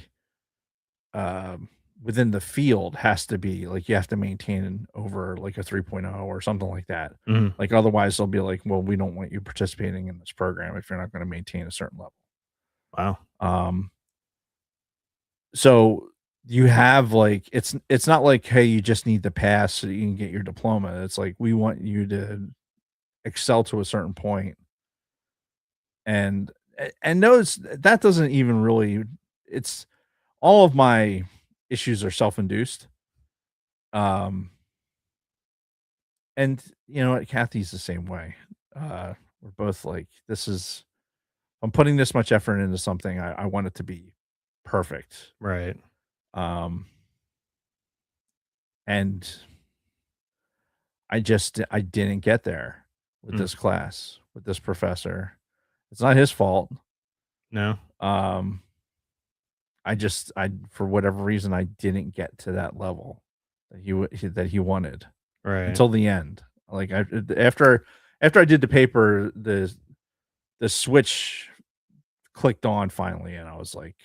Speaker 4: field has to be like you have to maintain over like a 3.0 or something like that.
Speaker 5: Mhm.
Speaker 4: Like otherwise they'll be like, well, we don't want you participating in this program if you're not going to maintain a certain level.
Speaker 5: Wow.
Speaker 4: So you have like it's not like, hey, you just need to pass so you can get your diploma. It's like we want you to excel to a certain point. And notice that doesn't even really it's all of my issues are self-induced. And you know what, Kathy's the same way. We're both like, I'm putting this much effort into something, I want it to be perfect.
Speaker 5: Right.
Speaker 4: And I didn't get there with this class, with this professor. It's not his fault.
Speaker 5: No.
Speaker 4: I for whatever reason I didn't get to that level that he wanted.
Speaker 5: Right.
Speaker 4: Until the end. Like after I did the paper, the switch clicked on finally, and I was like,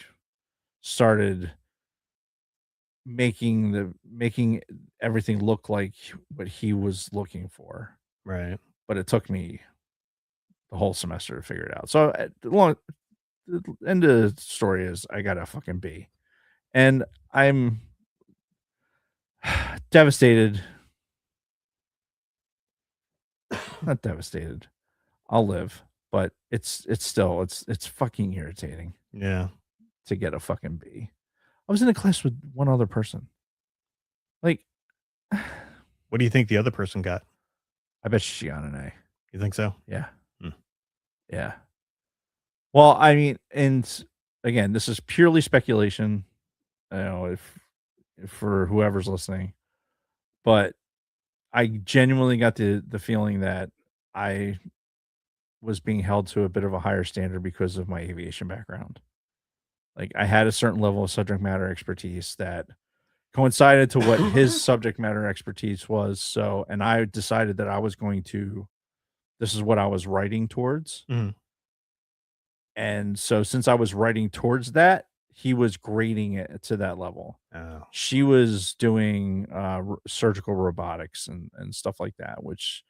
Speaker 4: started making everything look like what he was looking for.
Speaker 5: Right.
Speaker 4: But it took me the whole semester to figure it out. So the end of the story is I got a fucking B, and I'm devastated. Not devastated. I'll live, but it's still it's fucking irritating.
Speaker 5: Yeah.
Speaker 4: To get a fucking B. I was in a class with one other person. Like,
Speaker 5: what do you think the other person got?
Speaker 4: I bet she got an A.
Speaker 5: You think so?
Speaker 4: Yeah. Yeah. Well, I mean, and again, this is purely speculation. You know, if for whoever's listening, but I genuinely got the feeling that I was being held to a bit of a higher standard because of my aviation background. Like I had a certain level of subject matter expertise that coincided to what his subject matter expertise was. So, and I decided that I was going to, this is what I was writing towards.
Speaker 5: Mm-hmm.
Speaker 4: And so since I was writing towards that, he was grading it to that level.
Speaker 5: Oh.
Speaker 4: She was doing surgical robotics and stuff like that, which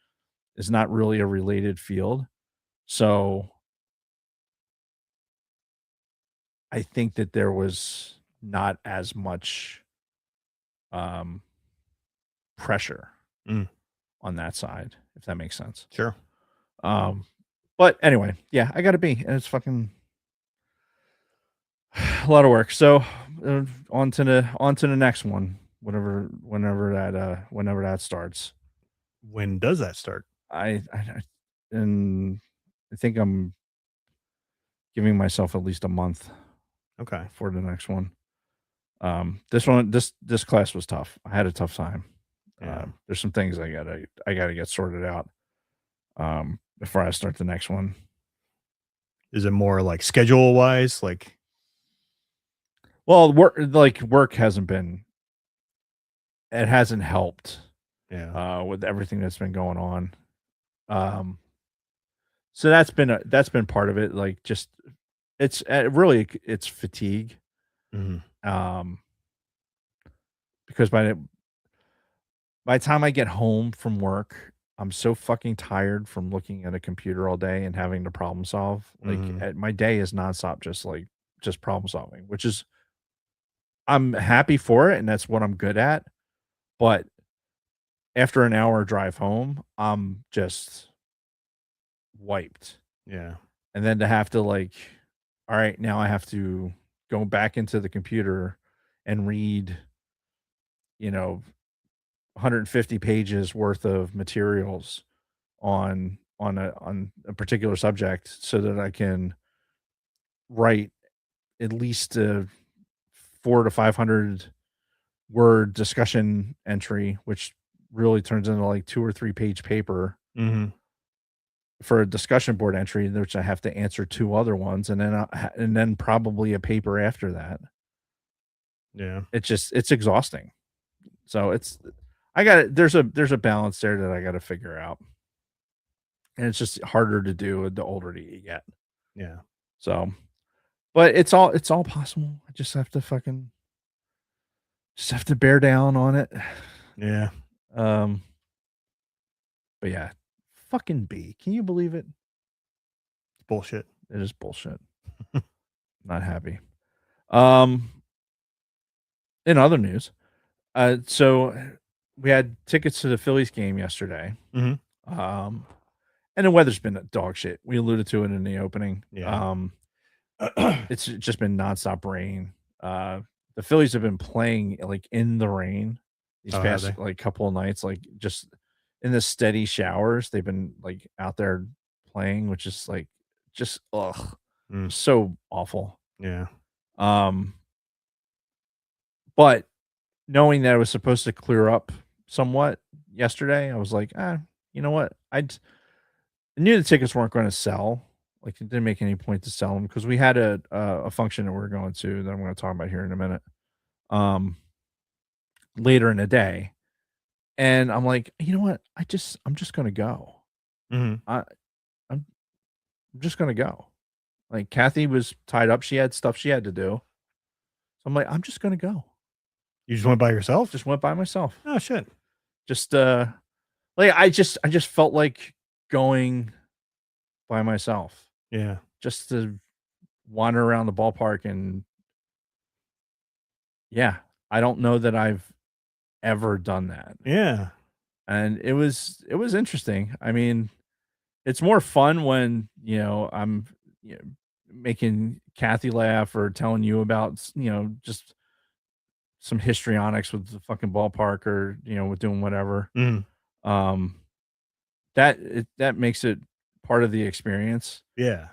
Speaker 4: is not really a related field. So I think that there was not as much um, pressure
Speaker 5: Mm.
Speaker 4: on that side, if that makes sense.
Speaker 5: Sure.
Speaker 4: But anyway, yeah, I got a B, and it's fucking a lot of work. So on to the next one, whenever that starts.
Speaker 5: When does that start?
Speaker 4: And I think I'm giving myself at least a month
Speaker 5: Okay.
Speaker 4: for the next one. This class was tough. I had a tough time.
Speaker 5: Yeah.
Speaker 4: There's some things I gotta get sorted out before I start the next one.
Speaker 5: Is it more like schedule wise? Like,
Speaker 4: Well, work hasn't helped
Speaker 5: yeah.
Speaker 4: with everything that's been going on. So that's been part of it. Like, just it's really it's fatigue.
Speaker 5: Mhm.
Speaker 4: Because by the time I get home from work, I'm so fucking tired from looking at a computer all day and having to problem solve. Like,
Speaker 5: Mhm.
Speaker 4: my day is nonstop, just problem solving, which is I'm happy for it, and that's what I'm good at. But after an hour drive home, I'm just wiped.
Speaker 5: Yeah.
Speaker 4: And then to have to, like, all right, now I have to go back into the computer and read, 150 pages worth of materials on a particular subject so that I can write at least a 4 to 500 word discussion entry, which really turns into like 2 or 3 page paper
Speaker 5: Mhm.
Speaker 4: for a discussion board entry, which I have to answer 2 other ones, and then probably a paper after that.
Speaker 5: Yeah.
Speaker 4: It's exhausting. So I got it. There's a balance there that I got to figure out, and it's just harder to do the older you get.
Speaker 5: Yeah.
Speaker 4: So, but it's all possible. I just have to bear down on it.
Speaker 5: Yeah.
Speaker 4: Um, but yeah, fucking B. Can you believe it?
Speaker 5: It's bullshit.
Speaker 4: It is bullshit. Not happy. Um, in other news, so we had tickets to the Phillies game yesterday.
Speaker 5: Mhm.
Speaker 4: And the weather's been a dog shit. We alluded to it in the opening.
Speaker 5: Yeah.
Speaker 4: It's just been nonstop rain. The Phillies have been playing like in the rain these
Speaker 5: Oh, have
Speaker 4: past
Speaker 5: they?
Speaker 4: like couple of nights, like just in the steady showers. They've been like out there playing, which is like just
Speaker 5: Mm.
Speaker 4: so awful.
Speaker 5: Yeah.
Speaker 4: Um, but knowing that it was supposed to clear up somewhat yesterday, I was like, you know what? I knew the tickets weren't going to sell. Like, it didn't make any point to sell them because we had a function that we're going to that I'm going to talk about here in a minute. Um, later in the day, and I'm like, you know what? I'm just going to go.
Speaker 5: Mhm.
Speaker 4: I'm just going to go. Like, Kathy was tied up; she had stuff she had to do. So I'm like, I'm just going to go.
Speaker 5: You just went by yourself?
Speaker 4: Just went by myself.
Speaker 5: Oh shit.
Speaker 4: Just like I just felt like going by myself
Speaker 5: Yeah.
Speaker 4: just to wander around the ballpark. And yeah, I don't know that I've ever done that.
Speaker 5: Yeah.
Speaker 4: And it was interesting. I mean, it's more fun when, I'm, making Kathy laugh or telling you about, just some histrionics with the fucking ballpark or, with doing whatever.
Speaker 5: Mhm.
Speaker 4: Um, that makes it part of the experience.
Speaker 5: Yeah.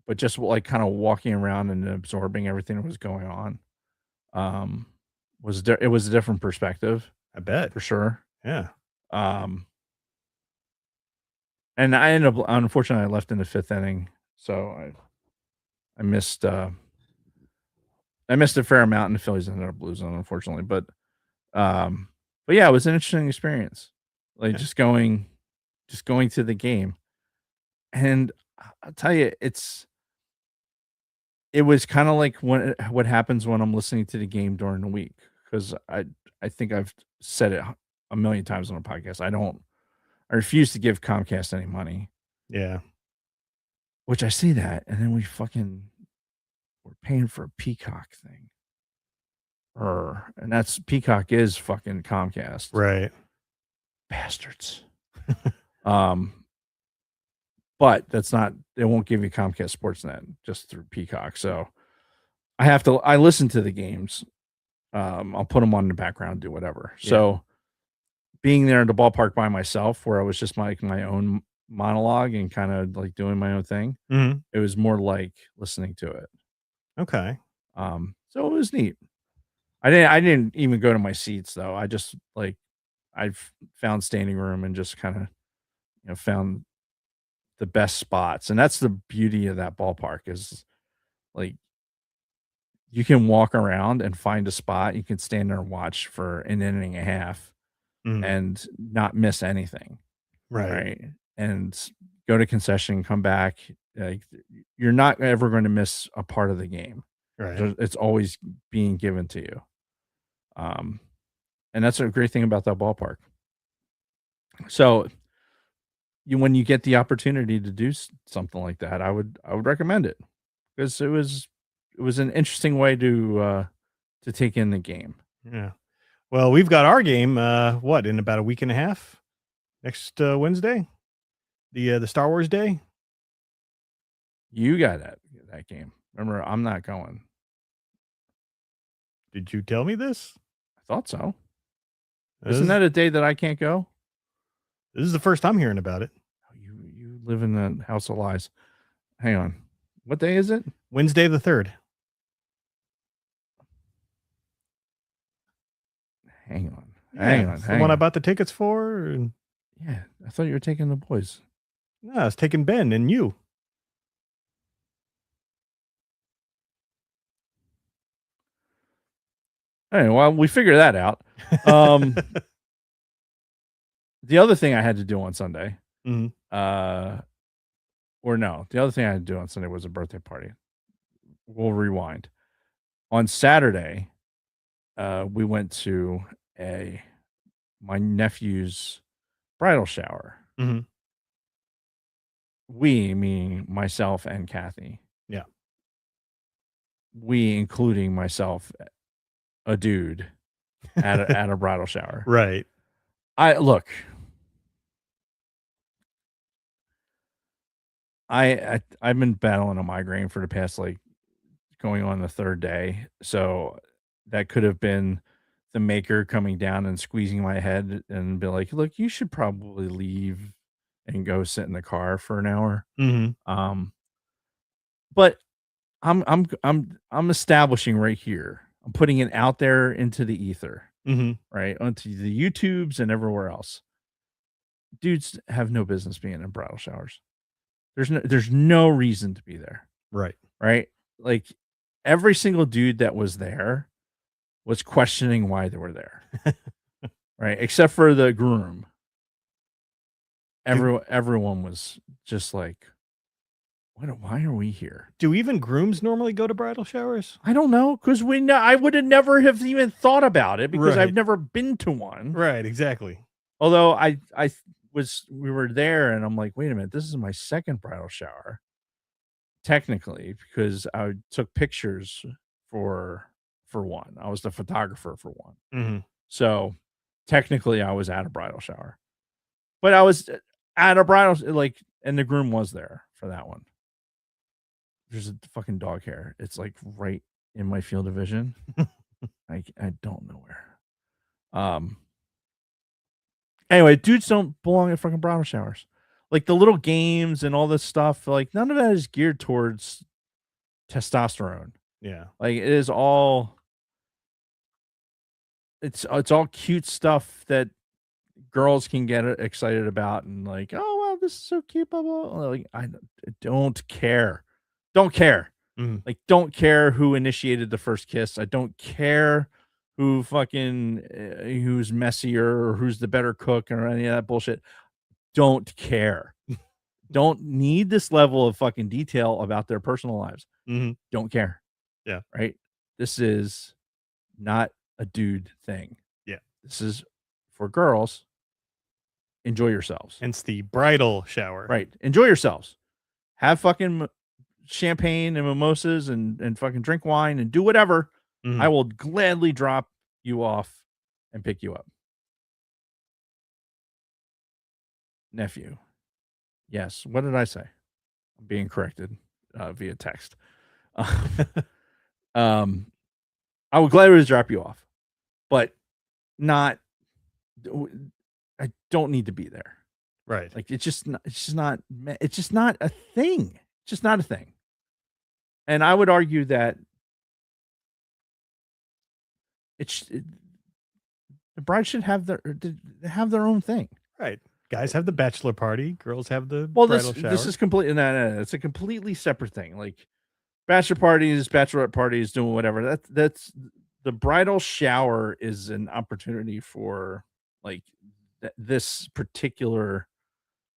Speaker 4: But just like kind of walking around and absorbing everything that was going on, um, it was a different perspective
Speaker 5: I bet.
Speaker 4: for sure.
Speaker 5: Yeah.
Speaker 4: Um, and I ended up, unfortunately, I left in the 5th inning, so I missed a fair amount, and the Phillies ended up losing, unfortunately. But yeah, it was an interesting experience, like
Speaker 5: Yeah.
Speaker 4: just going to the game, and I'll tell you, it was kind of like what happens when I'm listening to the game during the week, because I think I've said it a million times on a podcast. I refuse to give Comcast any money,
Speaker 5: Yeah.
Speaker 4: which I see that, and then we're paying for a Peacock thing. And that's Peacock is fucking Comcast.
Speaker 5: Right.
Speaker 4: Bastards. But that's not, they won't give you Comcast Sportsnet just through Peacock. So I listen to the games. I'll put them on in the background, do whatever.
Speaker 5: Yeah.
Speaker 4: So being there in the ballpark by myself, where I was just my own monologue and kind of like doing my own thing, it was more like listening to it.
Speaker 5: Okay.
Speaker 4: So it was neat. I didn't even go to my seats though. I just I've found standing room and just kind of, found the best spots. And that's the beauty of that ballpark is like you can walk around and find a spot. You can stand there and watch for an inning and a half and not miss anything. Right. And go to concession, come back. Like you're not ever going to miss a part of the game.
Speaker 5: Right.
Speaker 4: It's always being given to you. And that's a great thing about that ballpark. So when you get the opportunity to do something like that, I would recommend it, because it was an interesting way to take in the game.
Speaker 5: Yeah. Well, we've got our game, in about a week and a half, next Wednesday, the Star Wars Day.
Speaker 4: You got that game. Remember, I'm not going.
Speaker 5: Did you tell me this?
Speaker 4: I thought so. Isn't that a day that I can't go?
Speaker 5: This is the first I'm hearing about it.
Speaker 4: You live in the house of lies. Hang on. What day is it?
Speaker 5: Wednesday the 3rd.
Speaker 4: Hang on.
Speaker 5: The one I bought the tickets for. And...
Speaker 4: Yeah, I thought you were taking the boys.
Speaker 5: No, I was taking Ben and you.
Speaker 4: Anyway, well, we figured that out. The other thing I had to do on Sunday, the other thing I had to do on Sunday was a birthday party. We'll rewind. On Saturday, we went to my nephew's bridal shower. We, meaning myself and Kathy.
Speaker 5: Yeah.
Speaker 4: We, including myself, a dude at a bridal shower.
Speaker 5: Right.
Speaker 4: I've been battling a migraine for the past going on the 3rd day. So that could have been the maker coming down and squeezing my head and be like, look, you should probably leave and go sit in the car for an hour. But I'm establishing right here. I'm putting it out there into the ether, right? Onto the YouTubes and everywhere else. Dudes have no business being in bridal showers. There's no reason to be there.
Speaker 5: Right.
Speaker 4: Right. Like every single dude that was there was questioning why they were there. Right. Except for the groom. Everyone was just like, why are we here?
Speaker 5: Do even grooms normally go to bridal showers?
Speaker 4: I don't know. Because I would have never have even thought about it, because I've never been to one.
Speaker 5: Right. Exactly.
Speaker 4: Although we were there and I'm like, wait a minute, this is my second bridal shower. Technically, because I took pictures for one. I was the photographer for one. So technically I was at a bridal shower. But I was at a bridal, and the groom was there for that one. There's a fucking dog hair. It's right in my field of vision. I don't know where. Anyway, dudes don't belong at fucking bridal showers. Like the little games and all this stuff, none of that is geared towards testosterone.
Speaker 5: Yeah.
Speaker 4: It is all it's all cute stuff that girls can get excited about and oh wow, this is so cute, blah blah. I don't care. Don't care. Don't care who initiated the first kiss. I don't care who's messier or who's the better cook or any of that bullshit. Don't care. don't need this level of fucking detail about their personal lives.
Speaker 5: Mhm.
Speaker 4: Don't care.
Speaker 5: Yeah.
Speaker 4: Right. This is not a dude thing.
Speaker 5: Yeah.
Speaker 4: This is for girls. Enjoy yourselves.
Speaker 5: Hence the bridal shower.
Speaker 4: Right. Enjoy yourselves. Have fucking champagne and mimosas and fucking drink wine and do whatever.
Speaker 5: Mhm.
Speaker 4: I will gladly drop you off and pick you up. Nephew. Yes. What did I say? I'm being corrected via text. I would gladly drop you off, but not. I don't need to be there.
Speaker 5: Right.
Speaker 4: Like it's just not a thing. It's just not a thing. And I would argue that the bride should have their own thing.
Speaker 5: Right. Guys have the bachelor party. Girls have the
Speaker 4: Well,
Speaker 5: bridal shower.
Speaker 4: this is completely no. It's a completely separate thing. Like bachelor parties, bachelorette parties, doing whatever. That's the bridal shower is an opportunity for like this particular,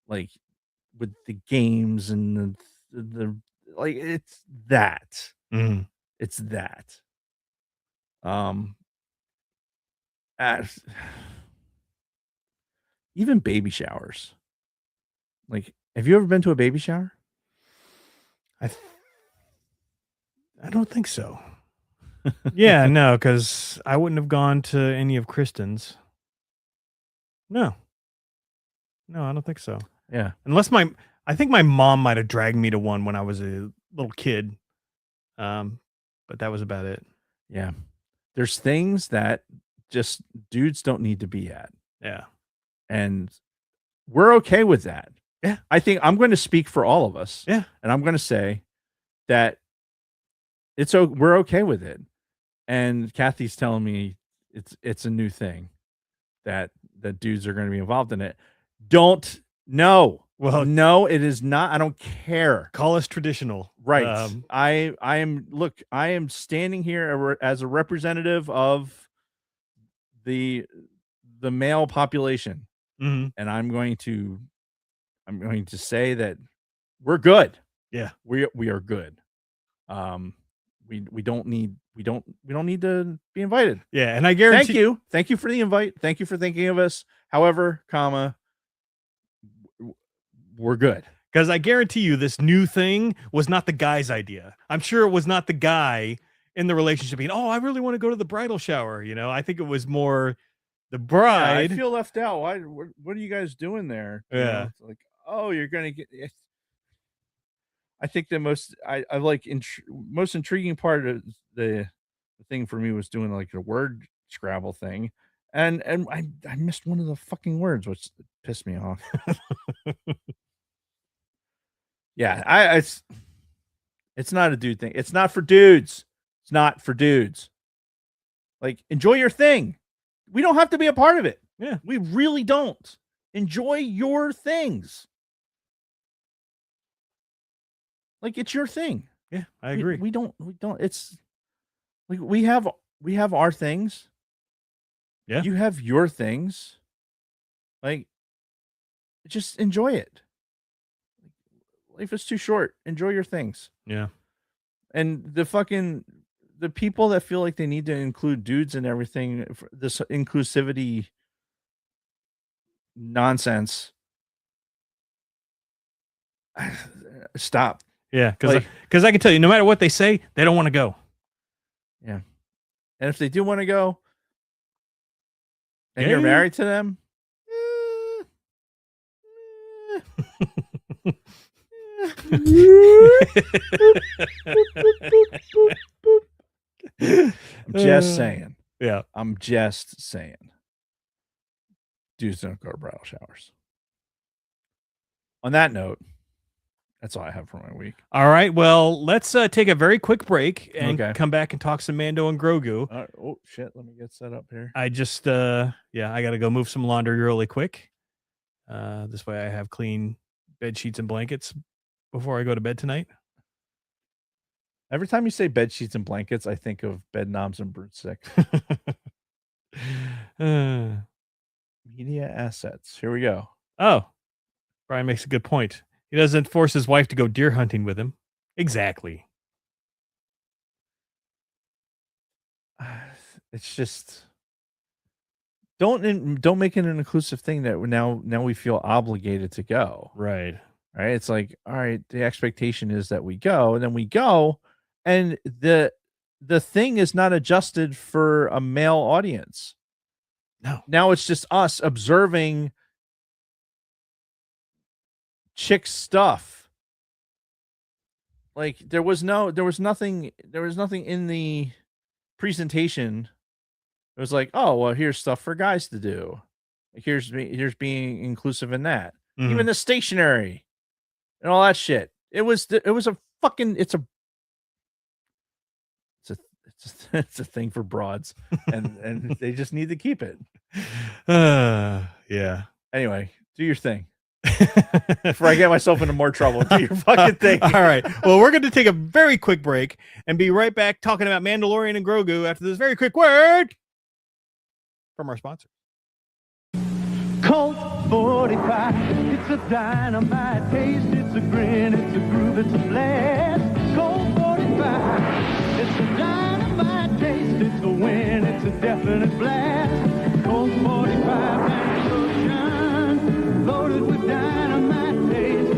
Speaker 4: like with the games and the like. It's that.
Speaker 5: Mhm.
Speaker 4: It's that. As, even baby showers. Like, have you ever been to a baby shower?
Speaker 5: I don't think so. Yeah, no, because I wouldn't have gone to any of Kristen's. No, I don't think so.
Speaker 4: Yeah.
Speaker 5: Unless I think my mom might have dragged me to one when I was a little kid. But that was about it.
Speaker 4: Yeah. There's things that just dudes don't need to be at.
Speaker 5: Yeah.
Speaker 4: And we're okay with that.
Speaker 5: Yeah.
Speaker 4: I think I'm going to speak for all of us.
Speaker 5: Yeah.
Speaker 4: And I'm going to say that we're okay with it. And Kathy's telling me it's a new thing that dudes are going to be involved in it. No, no, it is not. I don't care.
Speaker 5: Call us traditional.
Speaker 4: Right. I am standing here as a representative of the male population.
Speaker 5: Mhm.
Speaker 4: And I'm going to say that we're good.
Speaker 5: Yeah.
Speaker 4: We are good. We don't need to be invited.
Speaker 5: Yeah, and I guarantee
Speaker 4: Thank you for the invite. Thank you for thinking of us. However, we're good.
Speaker 5: Because I guarantee you this new thing was not the guy's idea. I'm sure it was not the guy in the relationship being, oh, I really want to go to the bridal shower. I think it was more the bride.
Speaker 4: I feel left out. What are you guys doing there?
Speaker 5: Yeah.
Speaker 4: It's like, oh, you're gonna get. I think the most most intriguing part of the thing for me was doing like a word Scrabble thing, and I missed one of the fucking words, which pissed me off. Yeah, it's not a dude thing. It's not for dudes. It's not for dudes. Like, enjoy your thing. We don't have to be a part of it.
Speaker 5: Yeah.
Speaker 4: We really don't. Enjoy your things. Like, it's your thing.
Speaker 5: Yeah, I agree.
Speaker 4: We don't. It's like we have our things.
Speaker 5: Yeah.
Speaker 4: You have your things. Like, just enjoy it. Life is too short. Enjoy your things.
Speaker 5: Yeah.
Speaker 4: And the people that feel like they need to include dudes and everything, this inclusivity nonsense. Stop.
Speaker 5: Yeah, because I can tell you, no matter what they say, they don't want to go.
Speaker 4: Yeah. And if they do want to go, and
Speaker 5: Yeah.
Speaker 4: you're married to them, I'm just saying.
Speaker 5: Yeah.
Speaker 4: I'm just saying. Dudes don't go to bridal showers. On that note, that's all I have for my week.
Speaker 5: All right. Well, let's take a very quick break and
Speaker 4: Okay.
Speaker 5: come back and talk some Mando and Grogu.
Speaker 4: Oh shit! Let me get set up here.
Speaker 5: I just I got to go move some laundry really quick. This way I have clean bed sheets and blankets before I go to bed tonight.
Speaker 4: Every time you say bed sheets and blankets, I think of bed knobs and broomsticks. Media assets. Here we go.
Speaker 5: Oh, Brian makes a good point. He doesn't force his wife to go deer hunting with him. Exactly.
Speaker 4: It's just don't make it an inclusive thing that now we feel obligated to go.
Speaker 5: Right.
Speaker 4: Right? It's like, all right, the expectation is that we go, and then we go, and the thing is not adjusted for a male audience.
Speaker 5: No.
Speaker 4: Now it's just us observing chick stuff. Like there was nothing in the presentation. It was like, oh well, here's stuff for guys to do. Like, here's being inclusive in that.
Speaker 5: Mhm.
Speaker 4: Even the stationery and all that shit. It was a fucking it's a thing for broads, and they just need to keep it.
Speaker 5: Yeah.
Speaker 4: Anyway, do your thing. Before I get myself into more trouble, do your fucking thing.
Speaker 5: All right. Well, we're going to take a very quick break and be right back talking about Mandalorian and Grogu after this very quick word from our sponsor.
Speaker 6: Colt 45, it's a dynamite taste, it's a grin, it's a groove, it's a blast. Colt 45, it's a dynamite taste, it's a win, it's a definite blast. Colt 45, and loaded with dynamite taste.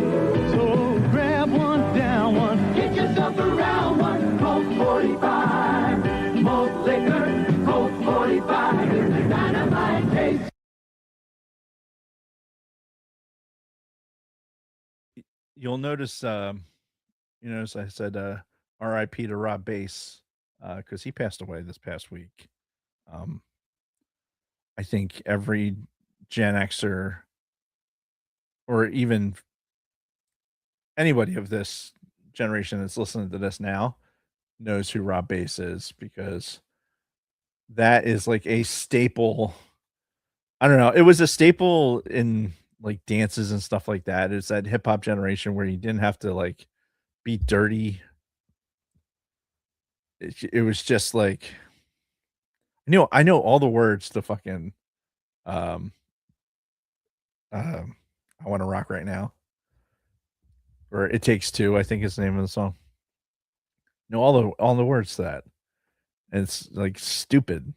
Speaker 6: So grab one, down one, get yourself around one. Colt 45, malt liquor, Colt 45, it's a dynamite taste.
Speaker 4: You'll notice, as I said, R.I.P. to Rob Bass, because he passed away this past week. I think every Gen Xer, or even anybody of this generation that's listening to this now, knows who Rob Bass is, because that is like a staple. I don't know. It was a staple in like dances and stuff like that. It's that hip hop generation where you didn't have to like be dirty. It was just like, I know all the words to fucking I Want to Rock Right Now, or It Takes Two, I think is the name of the song. Know all the words to that. And it's like stupid.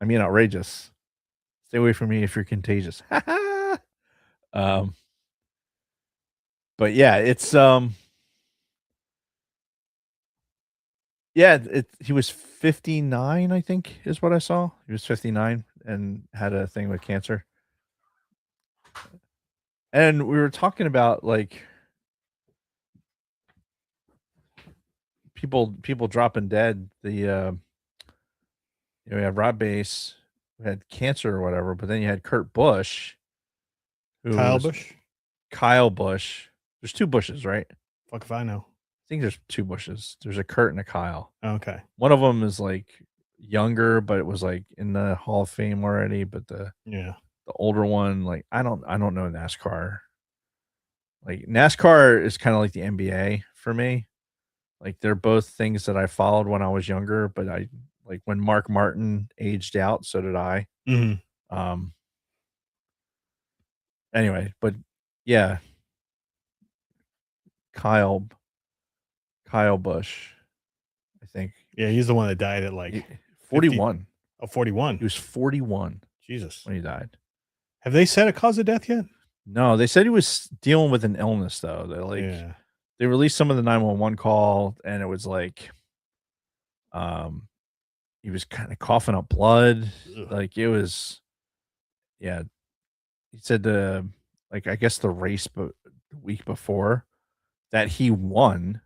Speaker 4: I mean outrageous. Stay away from me if you're contagious. But yeah, it's he was 59, I think is what I saw. He was 59 and had a thing with cancer. And we were talking about like people dropping dead. We had Rob Bass who had cancer or whatever, but then you had Kurt Busch, Kyle Busch. There's two Bushes, right?
Speaker 5: Fuck if I know.
Speaker 4: I think there's two Bushes. There's a Kurt and a Kyle.
Speaker 5: Okay.
Speaker 4: One of them is like younger, but it was like in the Hall of Fame already. But the older one, like I don't know NASCAR. Like NASCAR is kind of like the NBA for me. Like they're both things that I followed when I was younger, but I like when Mark Martin aged out, so did I.
Speaker 5: Mm-hmm.
Speaker 4: Anyway, but yeah, Kyle Busch, I think.
Speaker 5: Yeah, he's the one that died at like
Speaker 4: 41.
Speaker 5: 41.
Speaker 4: He was 41.
Speaker 5: Jesus.
Speaker 4: When he died.
Speaker 5: Have they said a cause of death yet?
Speaker 4: No, they said he was dealing with an illness though. They released some of the 911 call, and it was like he was kind of coughing up blood.
Speaker 5: Ugh.
Speaker 4: Like it was, yeah. He said I guess the race the week before that he won.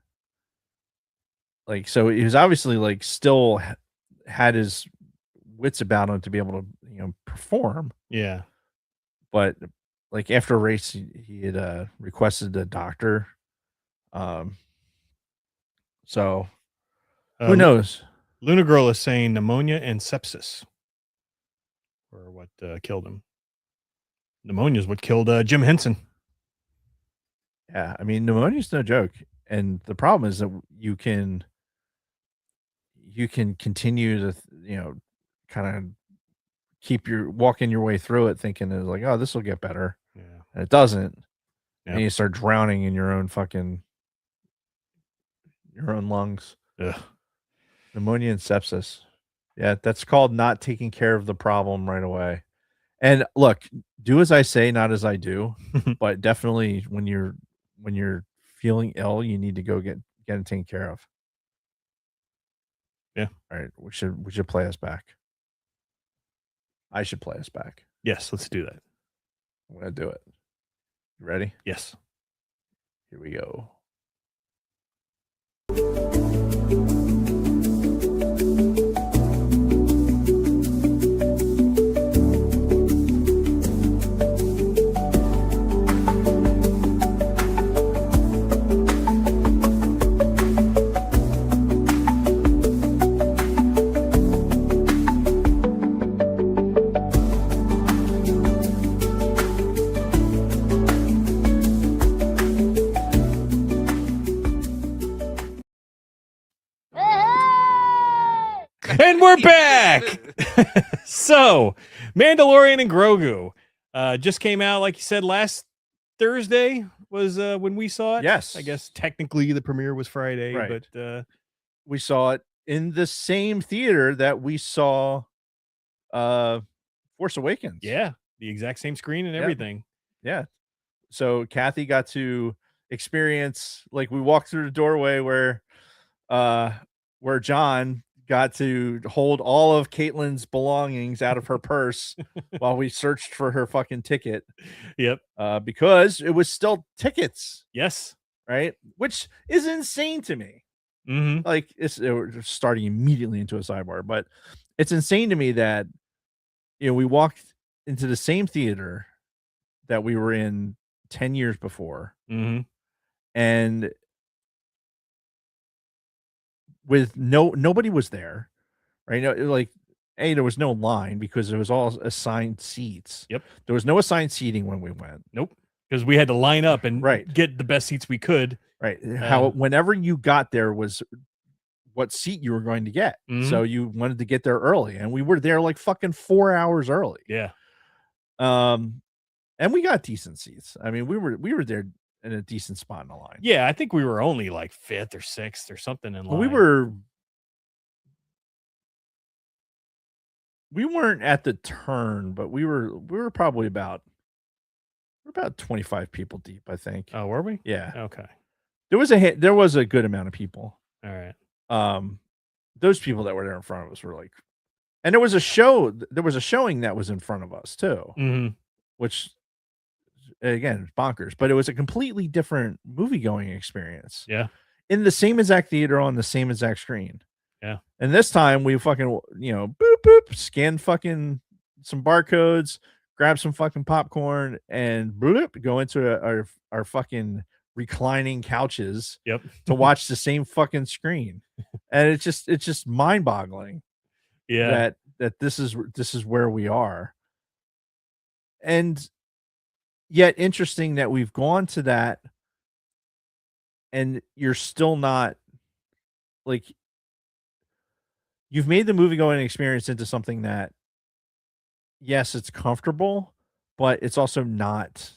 Speaker 4: Like, so he was obviously like still had his wits about him to be able to, perform.
Speaker 5: Yeah.
Speaker 4: But like after a race, he had requested a doctor. So who knows?
Speaker 5: Luna Girl is saying pneumonia and sepsis were what killed him. Pneumonia is what killed Jim Henson.
Speaker 4: Yeah, I mean pneumonia is no joke, and the problem is that you can continue to kind of keep walking your way through it, thinking it's like, oh, this will get better.
Speaker 5: Yeah,
Speaker 4: and it doesn't. and you start drowning in your own lungs.
Speaker 5: Ugh.
Speaker 4: Pneumonia and sepsis. Yeah, that's called not taking care of the problem right away. And look, do as I say, not as I do. But definitely when you're feeling ill, you need to go get it taken care of.
Speaker 5: Yeah.
Speaker 4: All right. We should play us back. I should play us back.
Speaker 5: Yes, let's do that.
Speaker 4: I'm gonna do it. You ready?
Speaker 5: Yes.
Speaker 4: Here we go.
Speaker 5: And we're back. So, Mandalorian and Grogu just came out, like you said, last Thursday was when we saw it.
Speaker 4: Yes.
Speaker 5: I guess technically the premiere was Friday,
Speaker 4: Right.
Speaker 5: but
Speaker 4: We saw it in the same theater that we saw Force Awakens.
Speaker 5: yeah, the exact same screen and
Speaker 4: Yeah.
Speaker 5: everything.
Speaker 4: Yeah. So Kathy got to experience, like, we walked through the doorway where John got to hold all of Caitlin's belongings out of her purse while we searched for her fucking ticket.
Speaker 5: Yep.
Speaker 4: Because it was still tickets,
Speaker 5: Yes.
Speaker 4: right? Which is insane to me.
Speaker 5: Mm-hmm.
Speaker 4: Like, we're starting immediately into a sidebar, but it's insane to me that, you know, we walked into the same theater that we were in 10 years before,
Speaker 5: Mm-hmm.
Speaker 4: and with nobody was there, right? No, like, there was no line because it was all assigned seats.
Speaker 5: Yep.
Speaker 4: There was no assigned seating when we went.
Speaker 5: Nope. Because we had to line up and
Speaker 4: Right.
Speaker 5: get the best seats we could.
Speaker 4: Right. How whenever you got there was what seat you were going to get.
Speaker 5: Mhm.
Speaker 4: So you wanted to get there early, and we were there like fucking 4 hours early.
Speaker 5: Yeah.
Speaker 4: And we got decent seats. I mean, we were there in a decent spot in the line.
Speaker 5: Yeah, I think we were only like 5th or 6th or something in line.
Speaker 4: We weren't at the turn, but we were probably about 25 people deep, I think.
Speaker 5: Oh, were we?
Speaker 4: Yeah.
Speaker 5: Okay.
Speaker 4: There was a good amount of people.
Speaker 5: All right.
Speaker 4: Those people that were there in front of us were like, and there was a showing that was in front of us too,
Speaker 5: Mm-hmm.
Speaker 4: which again, bonkers, but it was a completely different movie going experience.
Speaker 5: Yeah.
Speaker 4: In the same exact theater on the same exact screen.
Speaker 5: Yeah.
Speaker 4: And this time we fucking, boop, boop, scan fucking some barcodes, grab some fucking popcorn, and bloop, go into our fucking reclining couches
Speaker 5: Yep.
Speaker 4: to watch the same fucking screen. And it's just mind boggling.
Speaker 5: Yeah.
Speaker 4: That this is where we are. And yet interesting that we've gone to that and you're still not, like, you've made the movie going experience into something that, yes, it's comfortable, but it's also not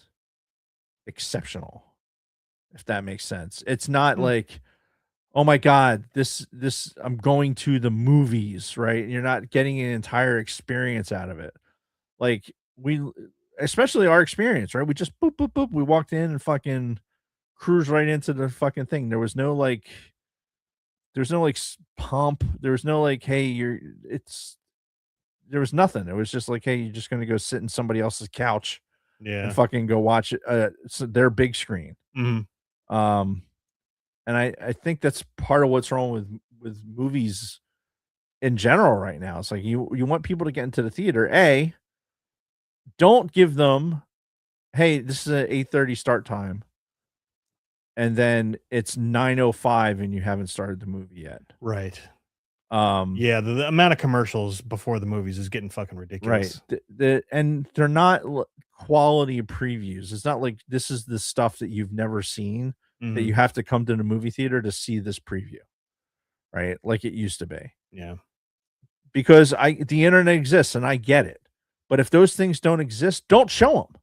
Speaker 4: exceptional, if that makes sense. It's not like, oh my God, this I'm going to the movies, right? You're not getting an entire experience out of it. Like, especially our experience, right? We just boop, boop, boop. We walked in and fucking cruised right into the fucking thing. There was no like pump. There was no like, hey, there was nothing. It was just like, hey, you're just going to go sit in somebody else's couch
Speaker 5: Yeah.
Speaker 4: and fucking go watch their big screen.
Speaker 5: Mm-hmm.
Speaker 4: And I think that's part of what's wrong with movies in general right now. It's like you want people to get into the theater. Don't give them, hey, this is an 8:30 start time, and then it's 9:05 and you haven't started the movie yet.
Speaker 5: Right.
Speaker 4: Yeah,
Speaker 5: the amount of commercials before the movies is getting fucking ridiculous.
Speaker 4: right. And they're not quality previews. It's not like this is the stuff that you've never seen that
Speaker 5: Mhm.
Speaker 4: you have to come to the movie theater to see this preview, right? Like it used to be.
Speaker 5: Yeah.
Speaker 4: Because the internet exists and I get it. But if those things don't exist, don't show them.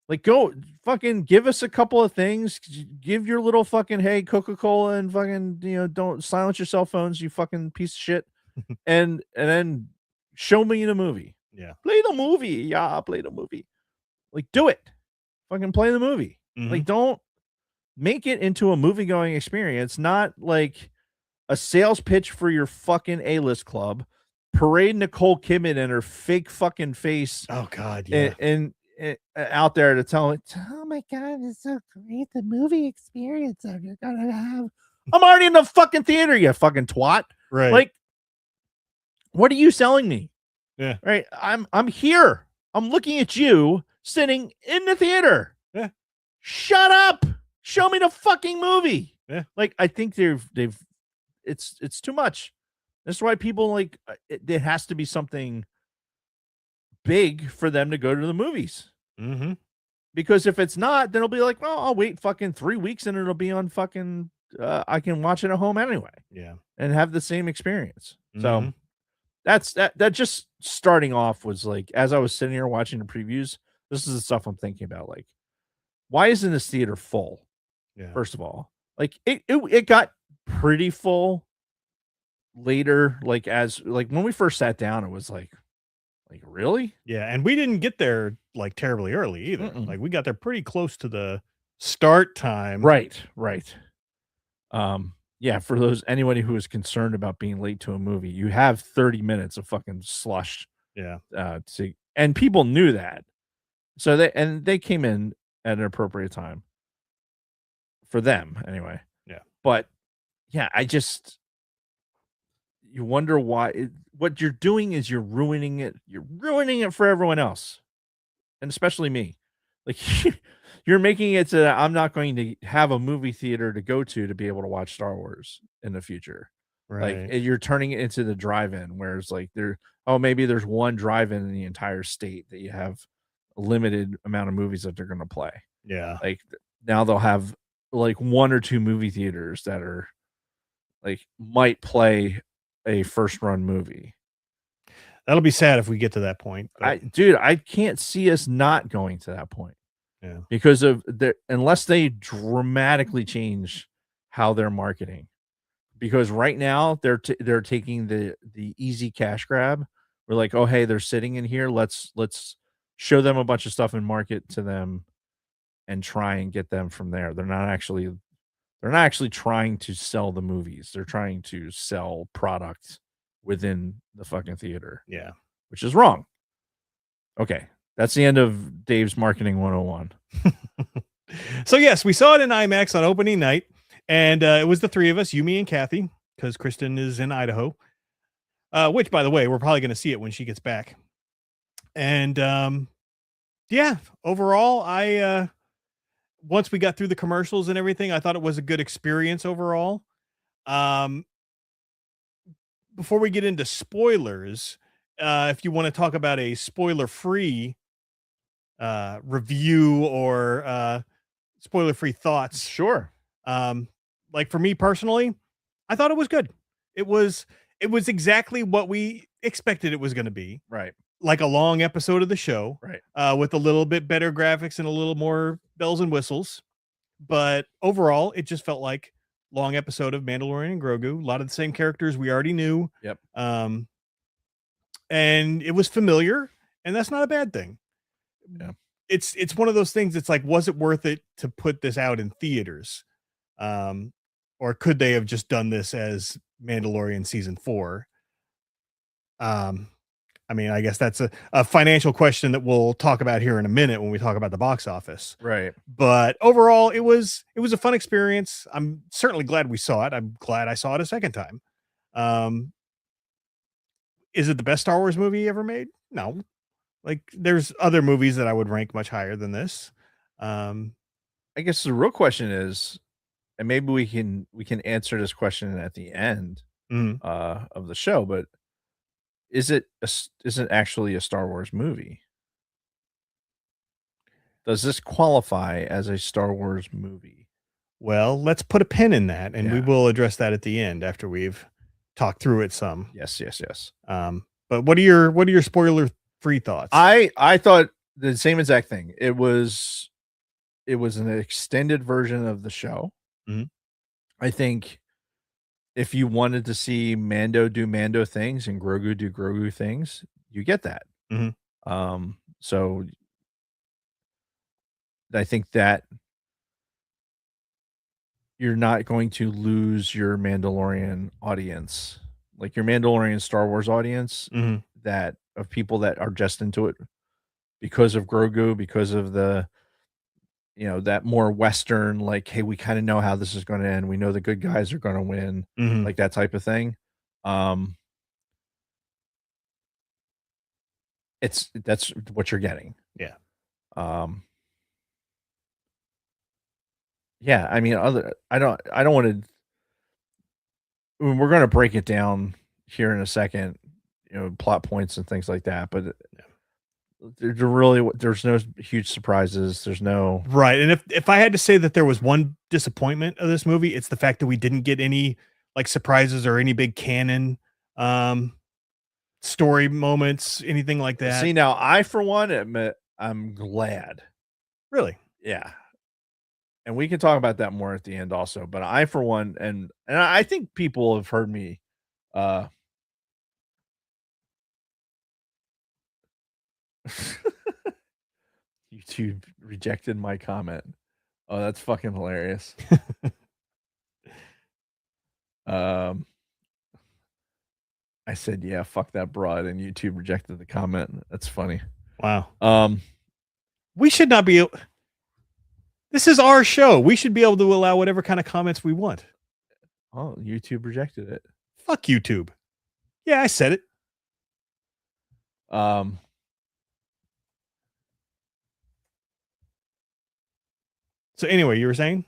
Speaker 4: Like, go fucking give us a couple of things. Give your little fucking, hey, Coca-Cola and fucking, don't silence your cell phones, you fucking piece of shit. and then show me the movie.
Speaker 5: Yeah.
Speaker 4: Play the movie. Yeah, play the movie. Like, do it. Fucking play the movie. Like, don't make it into a movie-going experience, not like a sales pitch for your fucking A-list club. Parade Nicole Kidman and her fake fucking face.
Speaker 5: Oh God, yeah.
Speaker 4: And out there to tell me, oh my God, it's so great. The movie experience I'm gonna have. I'm already in the fucking theater, you fucking twat.
Speaker 5: Right.
Speaker 4: Like, what are you selling me?
Speaker 5: Yeah.
Speaker 4: Right. I'm here. I'm looking at you sitting in the theater.
Speaker 5: Yeah.
Speaker 4: Shut up. Show me the fucking movie.
Speaker 5: Yeah.
Speaker 4: Like, I think it's too much. That's why people like it has to be something big for them to go to the movies. Because if it's not, then it'll be like, well, I'll wait fucking 3 weeks and it'll be on fucking I can watch it at home anyway.
Speaker 5: Yeah.
Speaker 4: And have the same experience. So that just starting off was like, as I was sitting here watching the previews, this is the stuff I'm thinking about. Like, why isn't this theater full?
Speaker 5: Yeah.
Speaker 4: First of all, like it got pretty full later, like when we first sat down, it was like really?
Speaker 5: Yeah, and we didn't get there like terribly early either. Like we got there pretty close to the start time.
Speaker 4: Right. Yeah, for anybody who is concerned about being late to a movie, you have 30 minutes of fucking slush.
Speaker 5: Yeah.
Speaker 4: And people knew that. So they came in at an appropriate time. For them, anyway.
Speaker 5: Yeah.
Speaker 4: But yeah, you wonder why what you're doing is you're ruining it. You're ruining it for everyone else. And especially me. Like you're making it so that I'm not going to have a movie theater to go to be able to watch Star Wars in the future.
Speaker 5: Right.
Speaker 4: Like you're turning it into the drive-in, whereas like maybe there's one drive-in in the entire state that you have a limited amount of movies that they're going to play.
Speaker 5: Yeah.
Speaker 4: Like now they'll have like 1 or 2 movie theaters that are like might play a first run movie.
Speaker 5: That'll be sad if we get to that point.
Speaker 4: I can't see us not going to that point.
Speaker 5: Yeah.
Speaker 4: Because of unless they dramatically change how they're marketing. Because right now they're taking the easy cash grab. We're like, oh hey, they're sitting in here. Let's show them a bunch of stuff and market to them and try and get them from there. They're not actually trying to sell the movies. They're trying to sell product within the fucking theater.
Speaker 5: Yeah.
Speaker 4: Which is wrong. Okay. That's the end of Dave's Marketing 101.
Speaker 5: So yes, we saw it in IMAX on opening night, and it was the three of us, you, me, and Kathy, because Kristen is in Idaho. Which, by the way, we're probably going to see it when she gets back. And yeah, overall, once we got through the commercials and everything, I thought it was a good experience overall. Before we get into spoilers, if you want to talk about a spoiler-free review or spoiler-free thoughts.
Speaker 4: Sure.
Speaker 5: Like for me personally, I thought it was good. It was exactly what we expected it was going to be.
Speaker 4: Right.
Speaker 5: Like a long episode of the show.
Speaker 4: Right.
Speaker 5: With a little bit better graphics and a little more bells and whistles. But overall, it just felt like long episode of Mandalorian and Grogu. A lot of the same characters we already knew.
Speaker 4: Yep.
Speaker 5: And it was familiar, and that's not a bad thing.
Speaker 4: Yeah.
Speaker 5: It's one of those things. It's like, was it worth it to put this out in theaters? Or could they have just done this as Mandalorian season 4? I mean, I guess that's a financial question that we'll talk about here in a minute when we talk about the box office.
Speaker 4: Right.
Speaker 5: But overall, it was a fun experience. I'm certainly glad we saw it. I'm glad I saw it a second time. Is it the best Star Wars movie ever made? No. Like there's other movies that I would rank much higher than this.
Speaker 4: I guess the real question is, and maybe we can answer this question at the end of the show, but is it actually a Star Wars movie? Does this qualify as a Star Wars movie?
Speaker 5: Well, let's put a pin in that, and we will address that at the end after we've talked through it some.
Speaker 4: Yes.
Speaker 5: But what are your spoiler-free thoughts?
Speaker 4: I thought the same exact thing. It was an extended version of the show.
Speaker 5: Mhm.
Speaker 4: I think if you wanted to see Mando do Mando things and Grogu do Grogu things, you get that.
Speaker 5: Mhm.
Speaker 4: So I think that you're not going to lose your Mandalorian audience, like your Mandalorian Star Wars audience,
Speaker 5: Mhm.
Speaker 4: that of people that are just into it because of Grogu, because of the, that more Western, like, hey, we kind of know how this is going to end. We know the good guys are going to win,
Speaker 5: Mhm.
Speaker 4: like that type of thing. That's what you're getting.
Speaker 5: Yeah.
Speaker 4: Um, yeah, I mean, I don't want to. We're going to break it down here in a second, plot points and things like that. But there's no huge surprises. There's no
Speaker 5: Right. And if I had to say that there was one disappointment of this movie, it's the fact that we didn't get any like surprises or any big canon story moments, anything like that.
Speaker 4: See, now I for one admit I'm glad.
Speaker 5: Really?
Speaker 4: Yeah. And we can talk about that more at the end also, but I for one, and I think people have heard me YouTube rejected my comment. Oh, that's fucking hilarious. I said, yeah, fuck that broad, and YouTube rejected the comment. That's funny.
Speaker 5: Wow. We should not be. This is our show. We should be able to allow whatever kind of comments we want.
Speaker 4: Oh, YouTube rejected it.
Speaker 5: Fuck YouTube. Yeah, I said it. So anyway, you were saying?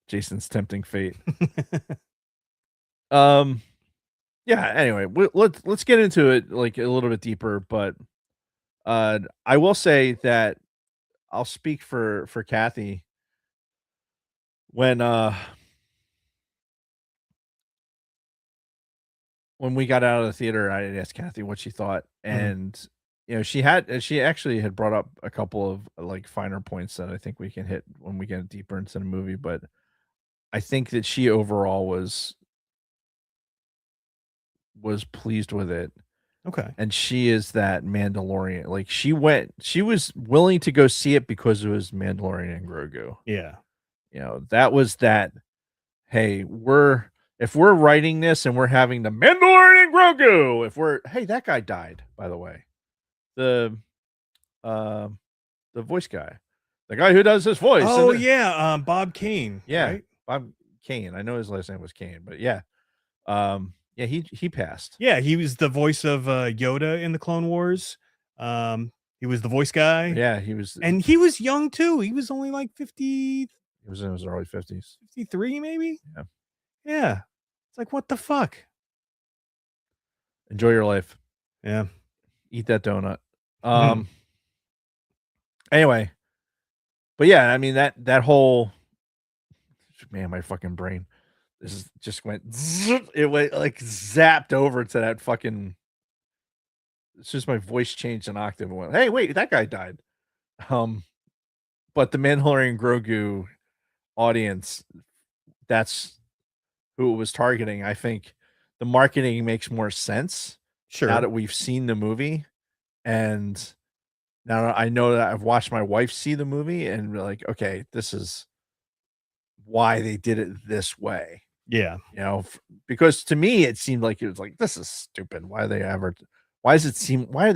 Speaker 4: Jason's tempting fate. Yeah, anyway, let's get into it like a little bit deeper, but I will say that I'll speak for Kathy when we got out of the theater. I asked Kathy what she thought, and she actually had brought up a couple of like finer points that I think we can hit when we get deeper into the movie, but I think that she overall was pleased with it.
Speaker 5: Okay.
Speaker 4: And she is that Mandalorian. Like she was willing to go see it because it was Mandalorian and Grogu.
Speaker 5: Yeah.
Speaker 4: That was that. Hey, if we're writing this and we're having the Mandalorian and Grogu, hey, that guy died, by the way. The voice guy. The guy who does his voice.
Speaker 5: Oh yeah, Bob Kane.
Speaker 4: Yeah.
Speaker 5: Right?
Speaker 4: Bob Kane. I know his last name was Kane, but yeah. Yeah, he passed.
Speaker 5: Yeah, he was the voice of Yoda in the Clone Wars. He was the voice guy.
Speaker 4: Yeah, he was,
Speaker 5: and he was young too. He was only like 50.
Speaker 4: He was in his early 50s.
Speaker 5: 53, maybe.
Speaker 4: Yeah.
Speaker 5: Yeah. It's like, what the fuck?
Speaker 4: Enjoy your life.
Speaker 5: Yeah.
Speaker 4: Eat that donut. Anyway, but yeah, I mean that whole, man, my fucking brain. This just went. It went like zapped over to that fucking. It's just my voice changed an octave and went, "Hey, wait, that guy died." But the Mandalorian Grogu audience, that's who it was targeting. I think the marketing makes more sense now that we've seen the movie, and now I know that I've watched my wife see the movie, and we're like, okay, this is why they did it this way.
Speaker 5: Yeah.
Speaker 4: Because to me it seemed like it was like, this is stupid. Why are they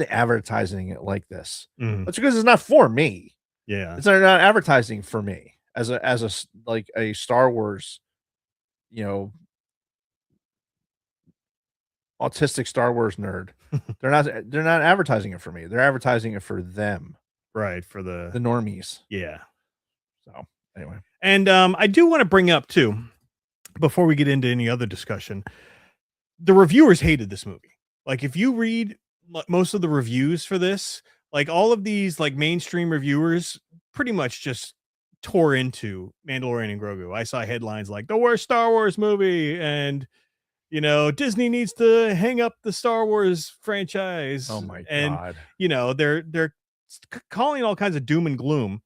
Speaker 4: advertising it like this? That's because it's not for me.
Speaker 5: Yeah.
Speaker 4: It's not advertising for me as a like a Star Wars, autistic Star Wars nerd. They're not advertising it for me. They're advertising it for them.
Speaker 5: Right, for the
Speaker 4: normies.
Speaker 5: Yeah.
Speaker 4: So, anyway.
Speaker 5: And I do want to bring up too, before we get into any other discussion, the reviewers hated this movie. Like if you read most of the reviews for this, like all of these like mainstream reviewers pretty much just tore into Mandalorian and Grogu. I saw headlines like the worst Star Wars movie, and you know, Disney needs to hang up the Star Wars franchise.
Speaker 4: Oh my
Speaker 5: and
Speaker 4: God.
Speaker 5: you know, they're calling all kinds of doom and gloom.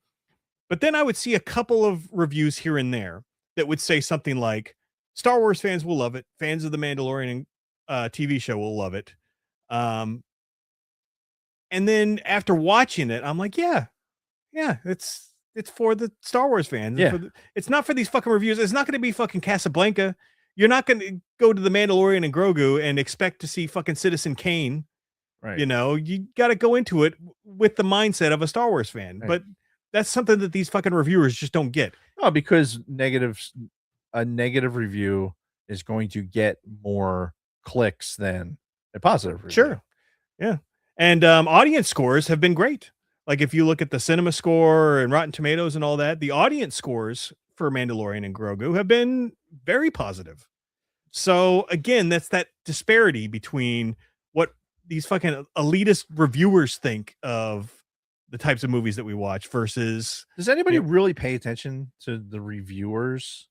Speaker 5: But then I would see a couple of reviews here and there that would say something like, Star Wars fans will love it. Fans of the Mandalorian TV show will love it. And then after watching it, I'm like, yeah, it's for the Star Wars fans.
Speaker 4: Yeah.
Speaker 5: It's not for these fucking reviews. It's not going to be fucking Casablanca. You're not going to go to the Mandalorian and Grogu and expect to see fucking Citizen Kane.
Speaker 4: Right.
Speaker 5: You know, you got to go into it with the mindset of a Star Wars fan.
Speaker 4: Right.
Speaker 5: But that's something that these fucking reviewers just don't get.
Speaker 4: Oh, because a negative review is going to get more clicks than a positive review.
Speaker 5: Sure. Yeah. And audience scores have been great. Like if you look at the Cinema Score and Rotten Tomatoes and all that, the audience scores for Mandalorian and Grogu have been very positive. So again, that's that disparity between what these fucking elitist reviewers think of the types of movies that we watch versus.
Speaker 4: Does anybody really pay attention to the reviewers?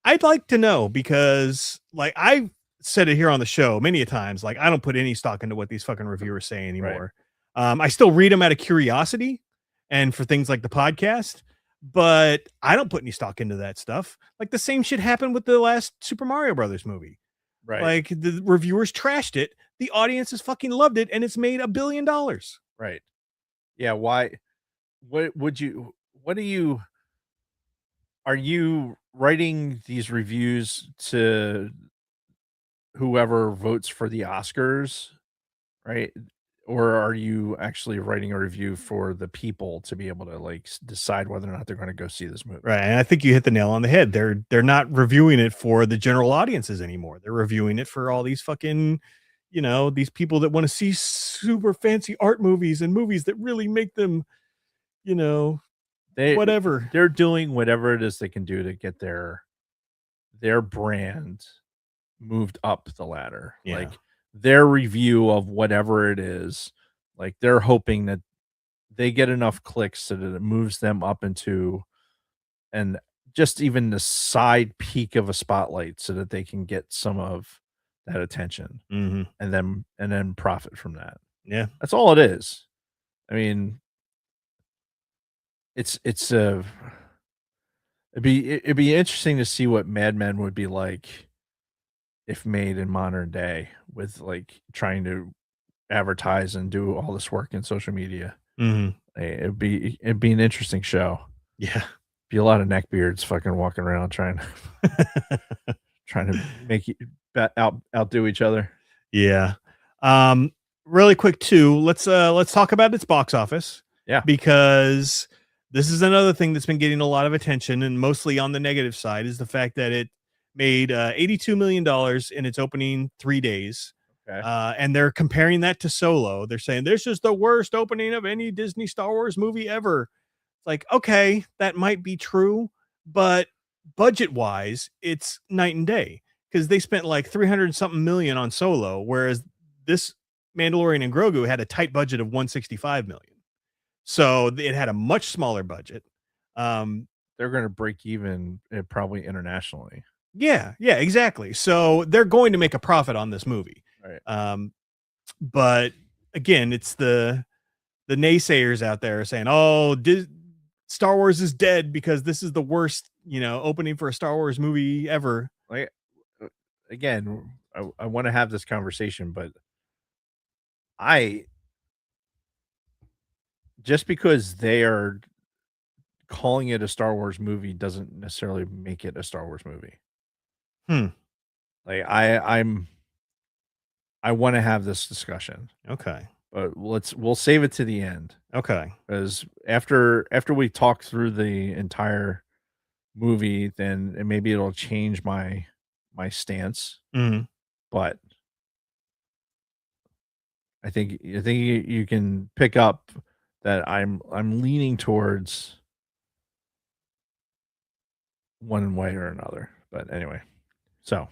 Speaker 5: I'd like to know, because like I've said it here on the show many a times, like I don't put any stock into what these fucking reviewers say anymore. I still read them out of curiosity and for things like the podcast, but I don't put any stock into that stuff. Like the same shit happened with the last Super Mario Brothers movie.
Speaker 4: Right.
Speaker 5: Like the reviewers trashed it. The audience has fucking loved it, and it's made $1 billion.
Speaker 4: Right. Yeah. Why? Are you writing these reviews to whoever votes for the Oscars? Right. Or are you actually writing a review for the people to be able to like decide whether or not they're going to go see this movie?
Speaker 5: Right. And I think you hit the nail on the head. They're not reviewing it for the general audiences anymore. They're reviewing it for all these fucking, you know, these people that want to see super fancy art movies and movies that really make them, you know, whatever.
Speaker 4: They're doing whatever it is they can do to get their brand moved up the ladder.
Speaker 5: Yeah.
Speaker 4: Like their review of whatever it is, like they're hoping that they get enough clicks so that it moves them up into and just even the side peak of a spotlight so that they can get some of that attention and then profit from that.
Speaker 5: Yeah.
Speaker 4: That's all it is. I mean, it'd be interesting to see what Mad Men would be like if made in modern day, with like trying to advertise and do all this work in social media. It'd be an interesting show.
Speaker 5: Yeah.
Speaker 4: Be a lot of neckbeards fucking walking around trying to make you outdo each other.
Speaker 5: Yeah. Really quick too, let's talk about its box office.
Speaker 4: Yeah.
Speaker 5: Because this is another thing that's been getting a lot of attention, and mostly on the negative side is the fact that it made $82 million in its opening 3 days.
Speaker 4: Okay.
Speaker 5: And they're comparing that to Solo. They're saying this is the worst opening of any Disney Star Wars movie ever. It's like, okay, that might be true, but budget wise, it's night and day, because they spent like 300 something million on Solo, whereas this Mandalorian and Grogu had a tight budget of 165 million. So it had a much smaller budget.
Speaker 4: They're going to break even probably internationally.
Speaker 5: Yeah, exactly. So they're going to make a profit on this movie.
Speaker 4: Right.
Speaker 5: But again, it's the naysayers out there saying, "Oh, Star Wars is dead because this is the worst, you know, opening for a Star Wars movie ever."
Speaker 4: Like, again, I want to have this conversation, but just because they are calling it a Star Wars movie doesn't necessarily make it a Star Wars movie. Like I want to have this discussion.
Speaker 5: Okay.
Speaker 4: But we'll save it to the end.
Speaker 5: Okay.
Speaker 4: Because after we talk through the entire movie, then maybe it'll change my stance. But I think you can pick up that I'm leaning towards one way or another. But anyway, so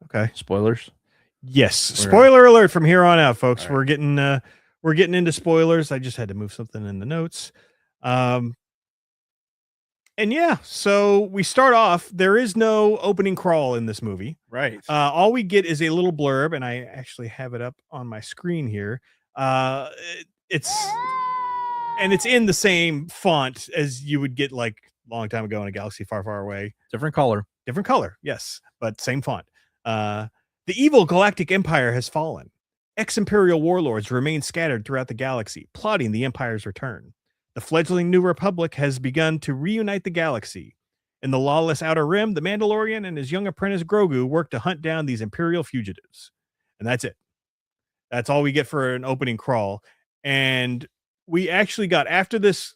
Speaker 5: okay,
Speaker 4: spoilers.
Speaker 5: Yes, spoiler alert from here on out, folks. Right. We're getting into spoilers. I just had to move something in the notes. And yeah, so we start off. There is no opening crawl in this movie.
Speaker 4: Right.
Speaker 5: All we get is a little blurb, and I actually have it up on my screen here. Uh, it's it's in the same font as you would get like a long time ago in a galaxy far, far away.
Speaker 4: Different color.
Speaker 5: Different color, yes, but same font. The evil galactic empire has fallen. Ex-imperial warlords remain scattered throughout the galaxy, plotting the empire's return. The fledgling New Republic has begun to reunite the galaxy. In the lawless Outer Rim, the Mandalorian and his young apprentice Grogu work to hunt down these imperial fugitives. And that's it. That's all we get for an opening crawl. And we actually got, after this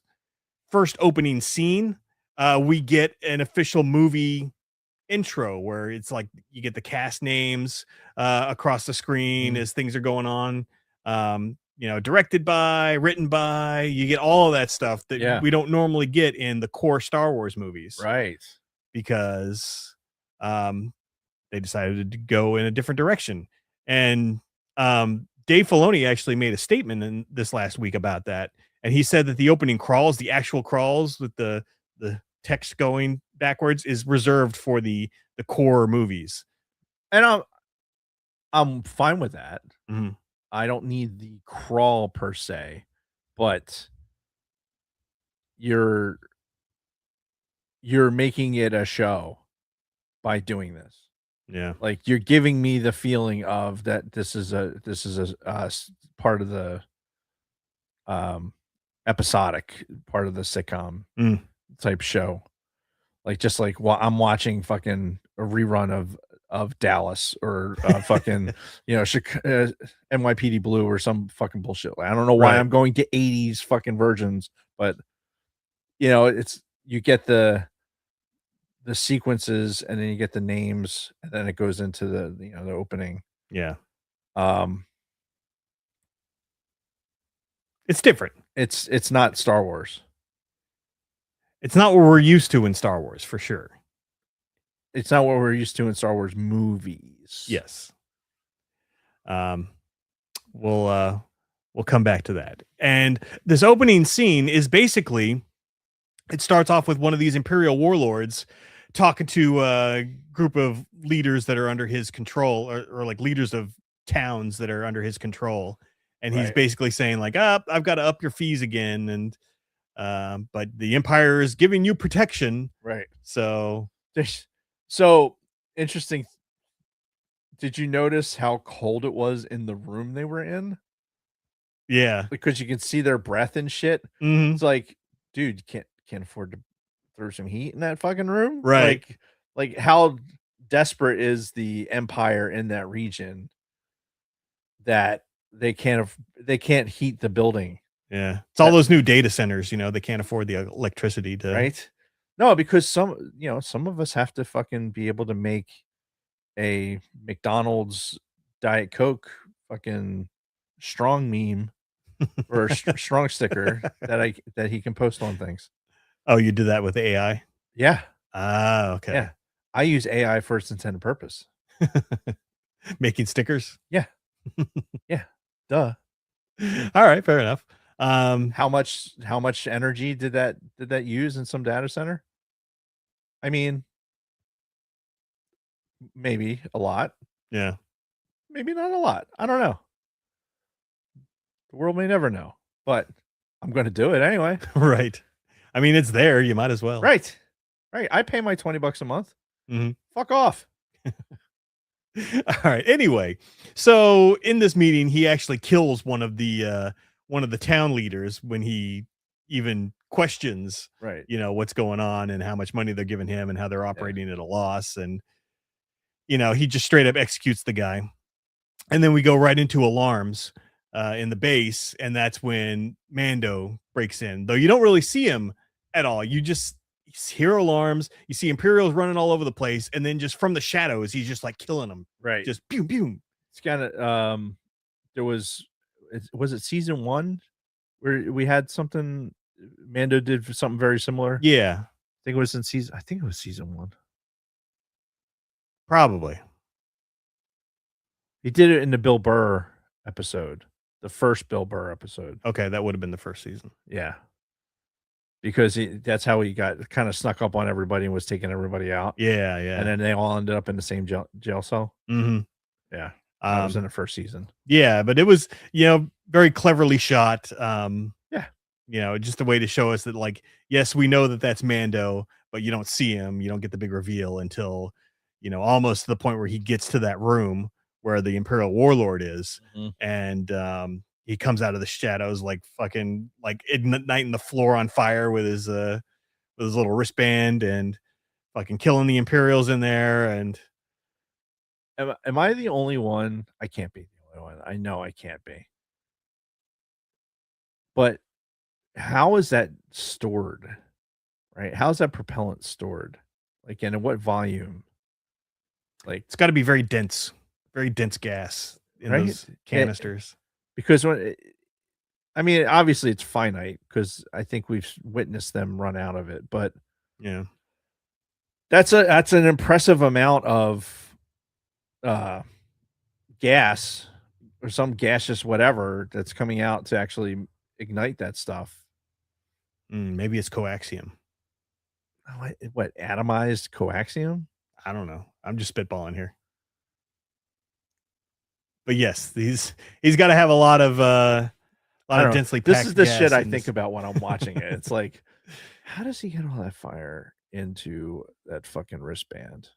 Speaker 5: first opening scene, we get an official movie intro where it's like you get the cast names across the screen as things are going on. Directed by, written by, you get all of that stuff that we don't normally get in the core Star Wars movies.
Speaker 4: Right.
Speaker 5: Because they decided to go in a different direction. And Dave Filoni actually made a statement in this last week about that. And he said that the opening crawls, the actual crawls with the text going backwards, is reserved for the core movies.
Speaker 4: And I'm fine with that.
Speaker 5: Mm-hmm.
Speaker 4: I don't need the crawl per se, but you're making it a show by doing this.
Speaker 5: Yeah.
Speaker 4: Like you're giving me the feeling of that this is a part of the episodic part of the sitcom type show. Like just like I'm watching fucking a rerun of Dallas or fucking NYPD Blue or some fucking bullshit. I don't know why I'm going to 80s fucking versions, but it's you get the sequences and then you get the names and then it goes into the opening.
Speaker 5: Yeah. It's different.
Speaker 4: It's not Star Wars.
Speaker 5: It's not what we're used to in Star Wars, for sure.
Speaker 4: It's not what we're used to in Star Wars movies.
Speaker 5: Yes. We'll come back to that. And this opening scene is basically, it starts off with one of these Imperial warlords talking to a group of leaders that are under his control, or like leaders of towns that are under his control. And he's basically saying like, I've got to up your fees again. And, but the Empire is giving you protection.
Speaker 4: Right.
Speaker 5: So
Speaker 4: interesting. Did you notice how cold it was in the room they were in?
Speaker 5: Yeah.
Speaker 4: Because you can see their breath and shit.
Speaker 5: Mm-hmm.
Speaker 4: It's like, dude, you can't afford to throw some heat in that fucking room.
Speaker 5: Right.
Speaker 4: Like how desperate is the Empire in that region that they can't heat the building.
Speaker 5: Yeah. It's all those new data centers, they can't afford the electricity to.
Speaker 4: Right. No, because some of us have to fucking be able to make a McDonald's Diet Coke fucking strong meme or a strong sticker that he can post on things.
Speaker 5: Oh, you did that with AI?
Speaker 4: Yeah.
Speaker 5: Okay.
Speaker 4: Yeah. I use AI for its intended purpose.
Speaker 5: Making stickers?
Speaker 4: Yeah. Yeah. Duh.
Speaker 5: All right, fair enough.
Speaker 4: How much energy did that use in some data center? I mean, maybe a lot.
Speaker 5: Yeah.
Speaker 4: Maybe not a lot. I don't know. The world may never know, but I'm going to do it anyway.
Speaker 5: Right. I mean, it's there. You might as well.
Speaker 4: Right. I pay my $20 a month.
Speaker 5: Mm-hmm.
Speaker 4: Fuck off.
Speaker 5: All right. Anyway, so in this meeting, he actually kills one of the town leaders when he even questions, what's going on and how much money they're giving him and how they're operating at a loss. And, he just straight up executes the guy. And then we go right into alarms in the base. And that's when Mando breaks in, though you don't really see him at all. You just hear alarms. You see Imperials running all over the place. And then just from the shadows, he's just like killing them.
Speaker 4: Right.
Speaker 5: Just boom, boom.
Speaker 4: It's kind of, was it season 1 where we had something, Mando did something very similar?
Speaker 5: Yeah.
Speaker 4: I think it was season 1.
Speaker 5: Probably.
Speaker 4: He did it in the Bill Burr episode, the first Bill Burr episode.
Speaker 5: Okay, that would have been the first season.
Speaker 4: Yeah. because that's how he got kind of snuck up on everybody and was taking everybody out.
Speaker 5: Yeah,
Speaker 4: And then they all ended up in the same jail cell.
Speaker 5: Mm-hmm.
Speaker 4: Yeah. That was in the first season.
Speaker 5: Yeah, but it was, very cleverly shot.
Speaker 4: Yeah.
Speaker 5: Just a way to show us that, like, yes, we know that that's Mando, but you don't see him. You don't get the big reveal until, almost to the point where he gets to that room where the Imperial Warlord is.
Speaker 4: Mhm.
Speaker 5: And he comes out of the shadows, like fucking, like igniting the floor on fire with his little wristband and fucking killing the Imperials in there. And
Speaker 4: Am I the only one? I can't be the only one. I know I can't be. But how is that stored? Right? How's that propellant stored? Like, and in what volume? Like,
Speaker 5: it's got to be very dense gas in
Speaker 4: Right?
Speaker 5: those canisters.
Speaker 4: because obviously it's finite because I think we've witnessed them run out of it, but
Speaker 5: Yeah.
Speaker 4: that's an impressive amount of gas or some gaseous whatever that's coming out to actually ignite that stuff.
Speaker 5: Maybe it's coaxium.
Speaker 4: What atomized coaxium?
Speaker 5: I don't know. I'm just spitballing here. But yes, he's got to have a lot of
Speaker 4: I don't know.
Speaker 5: densely
Speaker 4: This
Speaker 5: packed
Speaker 4: is the
Speaker 5: gas
Speaker 4: shit I
Speaker 5: in
Speaker 4: think
Speaker 5: this.
Speaker 4: about when I'm watching it. It's like, how does he get all that fire into that fucking wristband?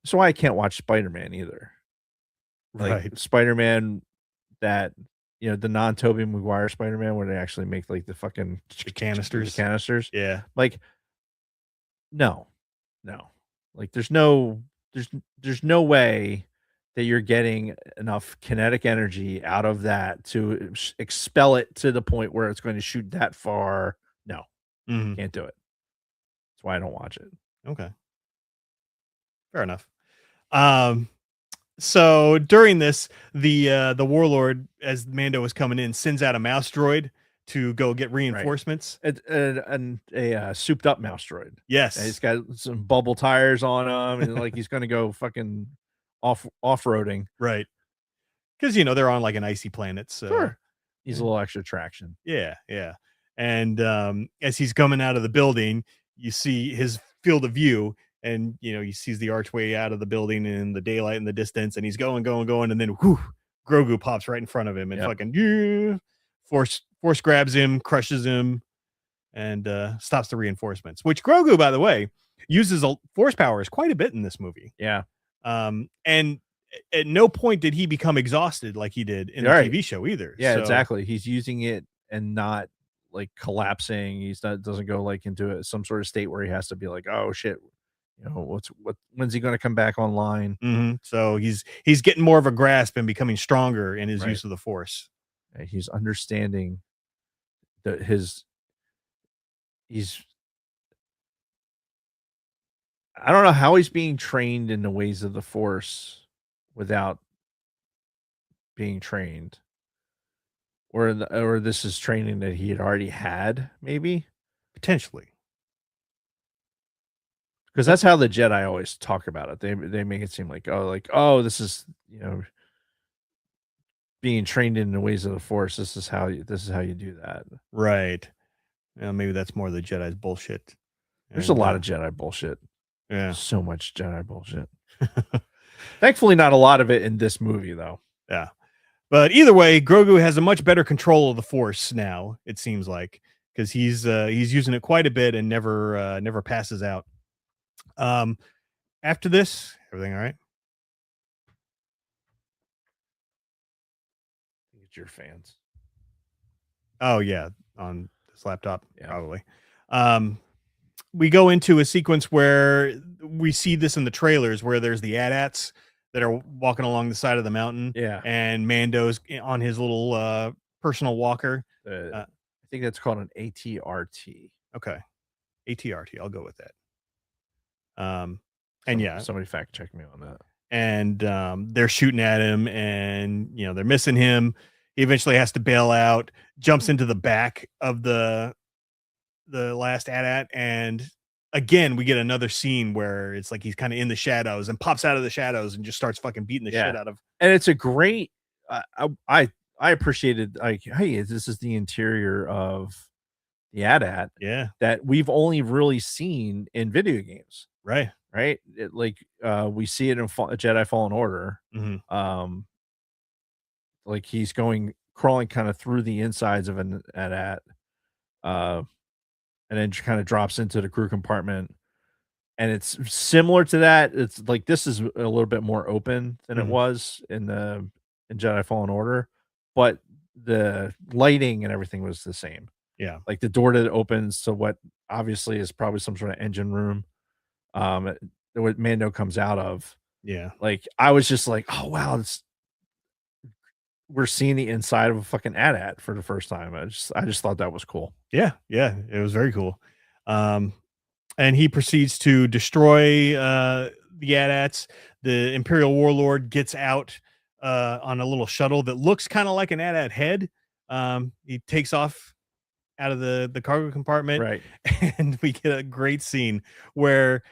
Speaker 4: That's why I can't watch Spider-Man either. Like
Speaker 5: Right.
Speaker 4: Spider-Man, that the non-Tobey Maguire Spider-Man, where they actually make like the fucking
Speaker 5: The canisters.
Speaker 4: canisters.
Speaker 5: Yeah.
Speaker 4: Like, no, like there's no way that you're getting enough kinetic energy out of that to expel it to the point where it's going to shoot that far. No,
Speaker 5: Mhm.
Speaker 4: can't do it. That's why I don't watch it.
Speaker 5: Okay. Fair enough. So during this, the warlord, as Mando was coming in, sends out a mouse droid to go get reinforcements.
Speaker 4: And a souped up mouse droid.
Speaker 5: Yes.
Speaker 4: And he's got some bubble tires on him, and like he's going to go fucking off-roading.
Speaker 5: Right. Because they're on like an icy planet. So
Speaker 4: Sure. He's a little extra traction.
Speaker 5: Yeah. And as he's coming out of the building, you see his field of view, and he sees the archway out of the building and the daylight in the distance, and he's going, and then whew, Grogu pops right in front of him and fucking force grabs him, crushes him, and stops the reinforcements. Which Grogu, by the way, uses force powers quite a bit in this movie.
Speaker 4: Yeah.
Speaker 5: And at no point did he become exhausted like he did in the TV show either.
Speaker 4: Yeah,
Speaker 5: So,
Speaker 4: exactly. He's using it and not like collapsing. Doesn't go like into some sort of state where he has to be like, oh shit, when's he going to come back online?
Speaker 5: So he's getting more of a grasp and becoming stronger in his use of the force.
Speaker 4: He's understanding that I don't know how he's being trained in the ways of the force without being trained, or this is training that he had already had, maybe
Speaker 5: Potentially.
Speaker 4: because that's how the Jedi always talk about it. They make it seem like this is being trained in the ways of the force. This is how you do that.
Speaker 5: Right. Maybe that's more the Jedi's bullshit.
Speaker 4: There's a lot of Jedi bullshit.
Speaker 5: Yeah.
Speaker 4: So much Jedi bullshit. Thankfully, not a lot of it in this movie, though.
Speaker 5: Yeah. But either way, Grogu has a much better control of the Force now, it seems like, because he's using it quite a bit and never passes out. After this, everything all right?
Speaker 4: It's your fans.
Speaker 5: Oh yeah, on this laptop, probably. We go into a sequence where we see this in the trailers, where there's the AT-ATs that are walking along the side of the mountain.
Speaker 4: Yeah.
Speaker 5: And Mando's on his little personal walker.
Speaker 4: I think that's called an ATRT.
Speaker 5: Okay. ATRT. I'll go with that. And yeah,
Speaker 4: somebody fact check me on that.
Speaker 5: And they're shooting at him, and they're missing him. He eventually has to bail out, jumps into the back of the last AT-AT, and again we get another scene where it's like he's kind of in the shadows and pops out of the shadows and just starts fucking beating the shit out of.
Speaker 4: And it's a great. I appreciated, like, hey, this is the interior of the AT-AT
Speaker 5: Yeah.
Speaker 4: that we've only really seen in video games,
Speaker 5: Right.
Speaker 4: right? We see it in Jedi Fallen Order.
Speaker 5: Mm-hmm.
Speaker 4: Like he's crawling kind of through the insides of an AT-AT, and then kind of drops into the crew compartment. And it's similar to that. It's like this is a little bit more open than it
Speaker 5: Mhm.
Speaker 4: was in Jedi Fallen Order, but the lighting and everything was the same.
Speaker 5: Yeah.
Speaker 4: Like the door that opens to what obviously is probably some sort of engine room, what Mando comes out of.
Speaker 5: Yeah.
Speaker 4: Like I was just like, oh wow, we're seeing the inside of a fucking AT-AT for the first time. I just thought that was cool.
Speaker 5: Yeah. Yeah. It was very cool. And he proceeds to destroy the AT-ATs. The Imperial Warlord gets out on a little shuttle that looks kind of like an AT-AT head. He takes off out of the cargo compartment,
Speaker 4: Right.
Speaker 5: and we get a great scene where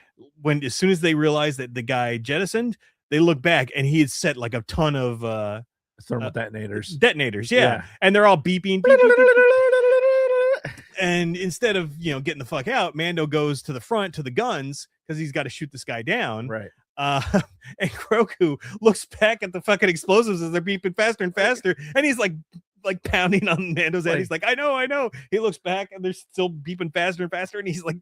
Speaker 5: as soon as they realize that the guy jettisoned, they look back and he had set like a ton of
Speaker 4: Thermal detonators.
Speaker 5: Yeah. And they're all beeping. Beep, beep, beep, beep. And instead of getting the fuck out, Mando goes to the front to the guns because he's got to shoot this guy down.
Speaker 4: Right.
Speaker 5: And Grogu looks back at the fucking explosives as they're beeping faster and faster, and he's like pounding on Mando's head. He's like, I know. He looks back and they're still beeping faster and faster, and he's like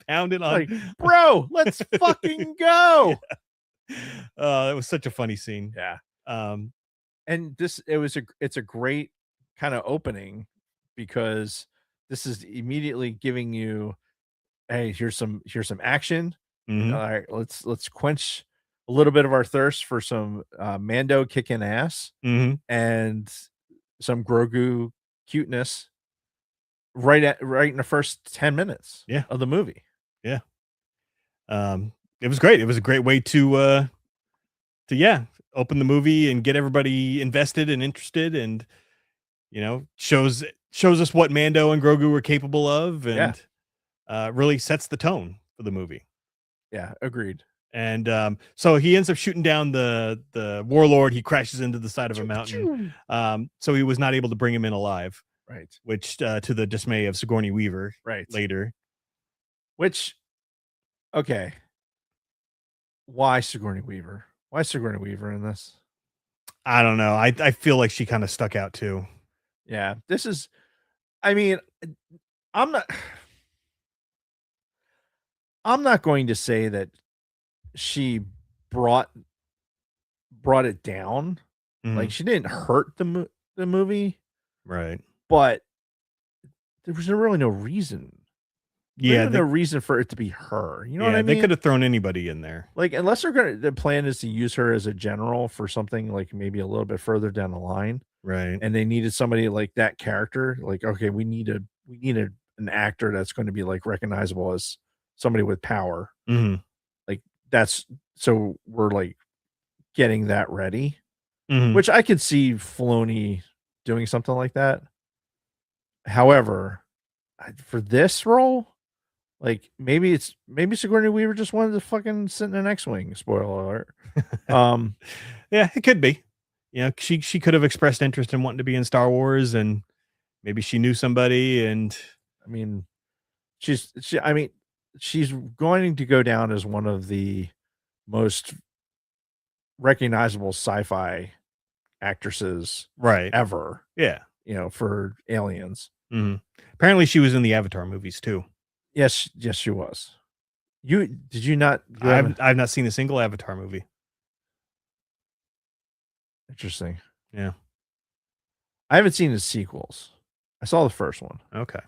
Speaker 5: pounding on.
Speaker 4: Like, bro, let's fucking go.
Speaker 5: It was such a funny scene.
Speaker 4: Yeah. And it's a great kind of opening because this is immediately giving you, hey, here's some action.
Speaker 5: Mhm.
Speaker 4: All right, let's quench a little bit of our thirst for some Mando kicking ass
Speaker 5: Mhm.
Speaker 4: and some Grogu cuteness right in the first 10 minutes of the movie.
Speaker 5: Yeah. It was great. It was a great way to open the movie and get everybody invested and interested, and shows us what Mando and Grogu were capable of, and really sets the tone for the movie.
Speaker 4: Yeah, agreed.
Speaker 5: And so he ends up shooting down the warlord. He crashes into the side of a mountain. So he was not able to bring him in alive.
Speaker 4: Right.
Speaker 5: Which to the dismay of Sigourney Weaver.
Speaker 4: Right.
Speaker 5: Later.
Speaker 4: Which, okay. Why Sigourney Weaver? Why Sigourney Weaver in this?
Speaker 5: I don't know. I feel like she kind of stuck out too.
Speaker 4: Yeah. This is, I mean, I'm not going to say that she brought it down. Like she didn't hurt the movie,
Speaker 5: right?
Speaker 4: But there was really no reason.
Speaker 5: Yeah,
Speaker 4: no reason for it to be her. You know what I mean?
Speaker 5: They could have thrown anybody in there.
Speaker 4: Like unless the plan is to use her as a general for something like maybe a little bit further down the line,
Speaker 5: right?
Speaker 4: And they needed somebody like that character. Like okay, we need an actor that's going to be like recognizable as somebody with power.
Speaker 5: Mm-hmm.
Speaker 4: Like that's so we're like getting that ready,
Speaker 5: Mm-hmm.
Speaker 4: which I could see Filoni doing something like that. However, for this role, like maybe Sigourney Weaver just wanted to fucking sit in an X-wing. Spoiler alert.
Speaker 5: Yeah, it could be. She could have expressed interest in wanting to be in Star Wars, and maybe she knew somebody. And
Speaker 4: I mean, she's going to go down as one of the most recognizable sci-fi actresses,
Speaker 5: right?
Speaker 4: Ever,
Speaker 5: yeah.
Speaker 4: For Aliens.
Speaker 5: Mm-hmm. Apparently, she was in the Avatar movies too.
Speaker 4: Yes, she was. Did you not?
Speaker 5: I've not seen a single Avatar movie.
Speaker 4: Interesting.
Speaker 5: Yeah,
Speaker 4: I haven't seen the sequels. I saw the first one.
Speaker 5: Okay,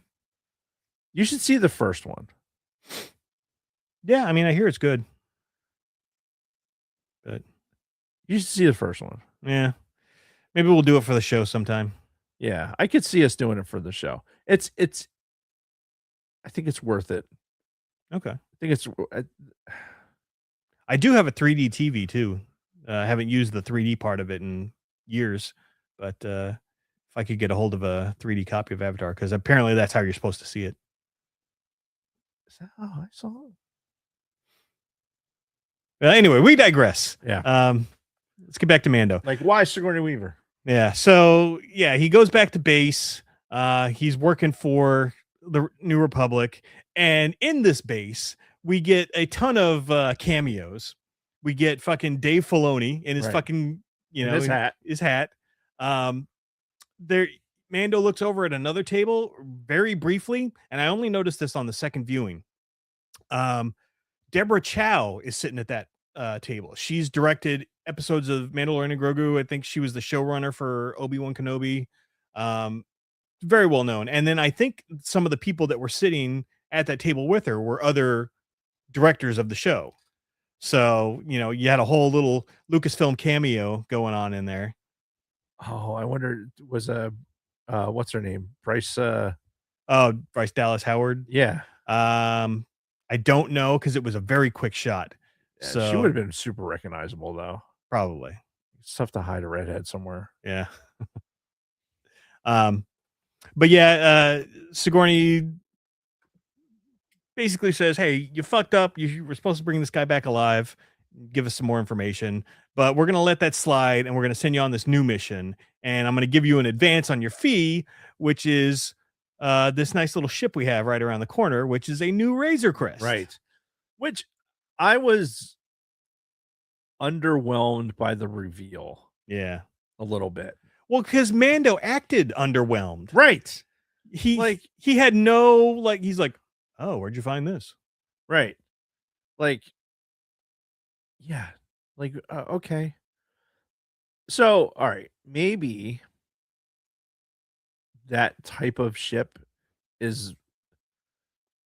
Speaker 4: you should see the first one.
Speaker 5: Yeah, I mean, I hear it's good, but
Speaker 4: you should see the first one.
Speaker 5: Yeah, maybe we'll do it for the show sometime.
Speaker 4: Yeah, I could see us doing it for the show. I think it's worth it.
Speaker 5: Okay.
Speaker 4: I think it's.
Speaker 5: I do have a 3D TV too. I haven't used the 3D part of it in years, but if I could get a hold of a 3D copy of Avatar, because apparently that's how you're supposed to see it.
Speaker 4: Is that how I saw it?
Speaker 5: Anyway, we digress.
Speaker 4: Yeah.
Speaker 5: Let's get back to Mando.
Speaker 4: Like, why Sigourney Weaver?
Speaker 5: Yeah. So yeah, he goes back to base. He's working for the New Republic, and in this base, we get a ton of cameos. We get fucking Dave Filoni in his
Speaker 4: Right.
Speaker 5: fucking,
Speaker 4: In his hat.
Speaker 5: his hat. There, Mando looks over at another table very briefly, and I only noticed this on the second viewing. Deborah Chow is sitting at that table. She's directed episodes of Mandalorian and Grogu. I think she was the showrunner for Obi-Wan Kenobi. Very well known. And then I think some of the people that were sitting at that table with her were other directors of the show. So, you had a whole little Lucasfilm cameo going on in there.
Speaker 4: Oh, I wonder, was what's her name? Bryce.
Speaker 5: Bryce Dallas Howard.
Speaker 4: Yeah.
Speaker 5: I don't know because it was a very quick shot.
Speaker 4: Yeah,
Speaker 5: So
Speaker 4: she would have been super recognizable though.
Speaker 5: Probably.
Speaker 4: It's tough to hide a redhead somewhere.
Speaker 5: Yeah. But yeah, Sigourney basically says, "Hey, you fucked up. You were supposed to bring this guy back alive. Give us some more information, but we're going to let that slide and we're going to send you on this new mission. And I'm going to give you an advance on your fee, which is this nice little ship we have right around the corner, which is a new Razor Crest."
Speaker 4: Right. Which I was underwhelmed by the reveal.
Speaker 5: Yeah.
Speaker 4: A little bit.
Speaker 5: Well, because Mando acted underwhelmed.
Speaker 4: Right.
Speaker 5: He had no, he's like, "Oh, where'd you find this?"
Speaker 4: Right. Yeah. Okay. So, all right, maybe that type of ship is,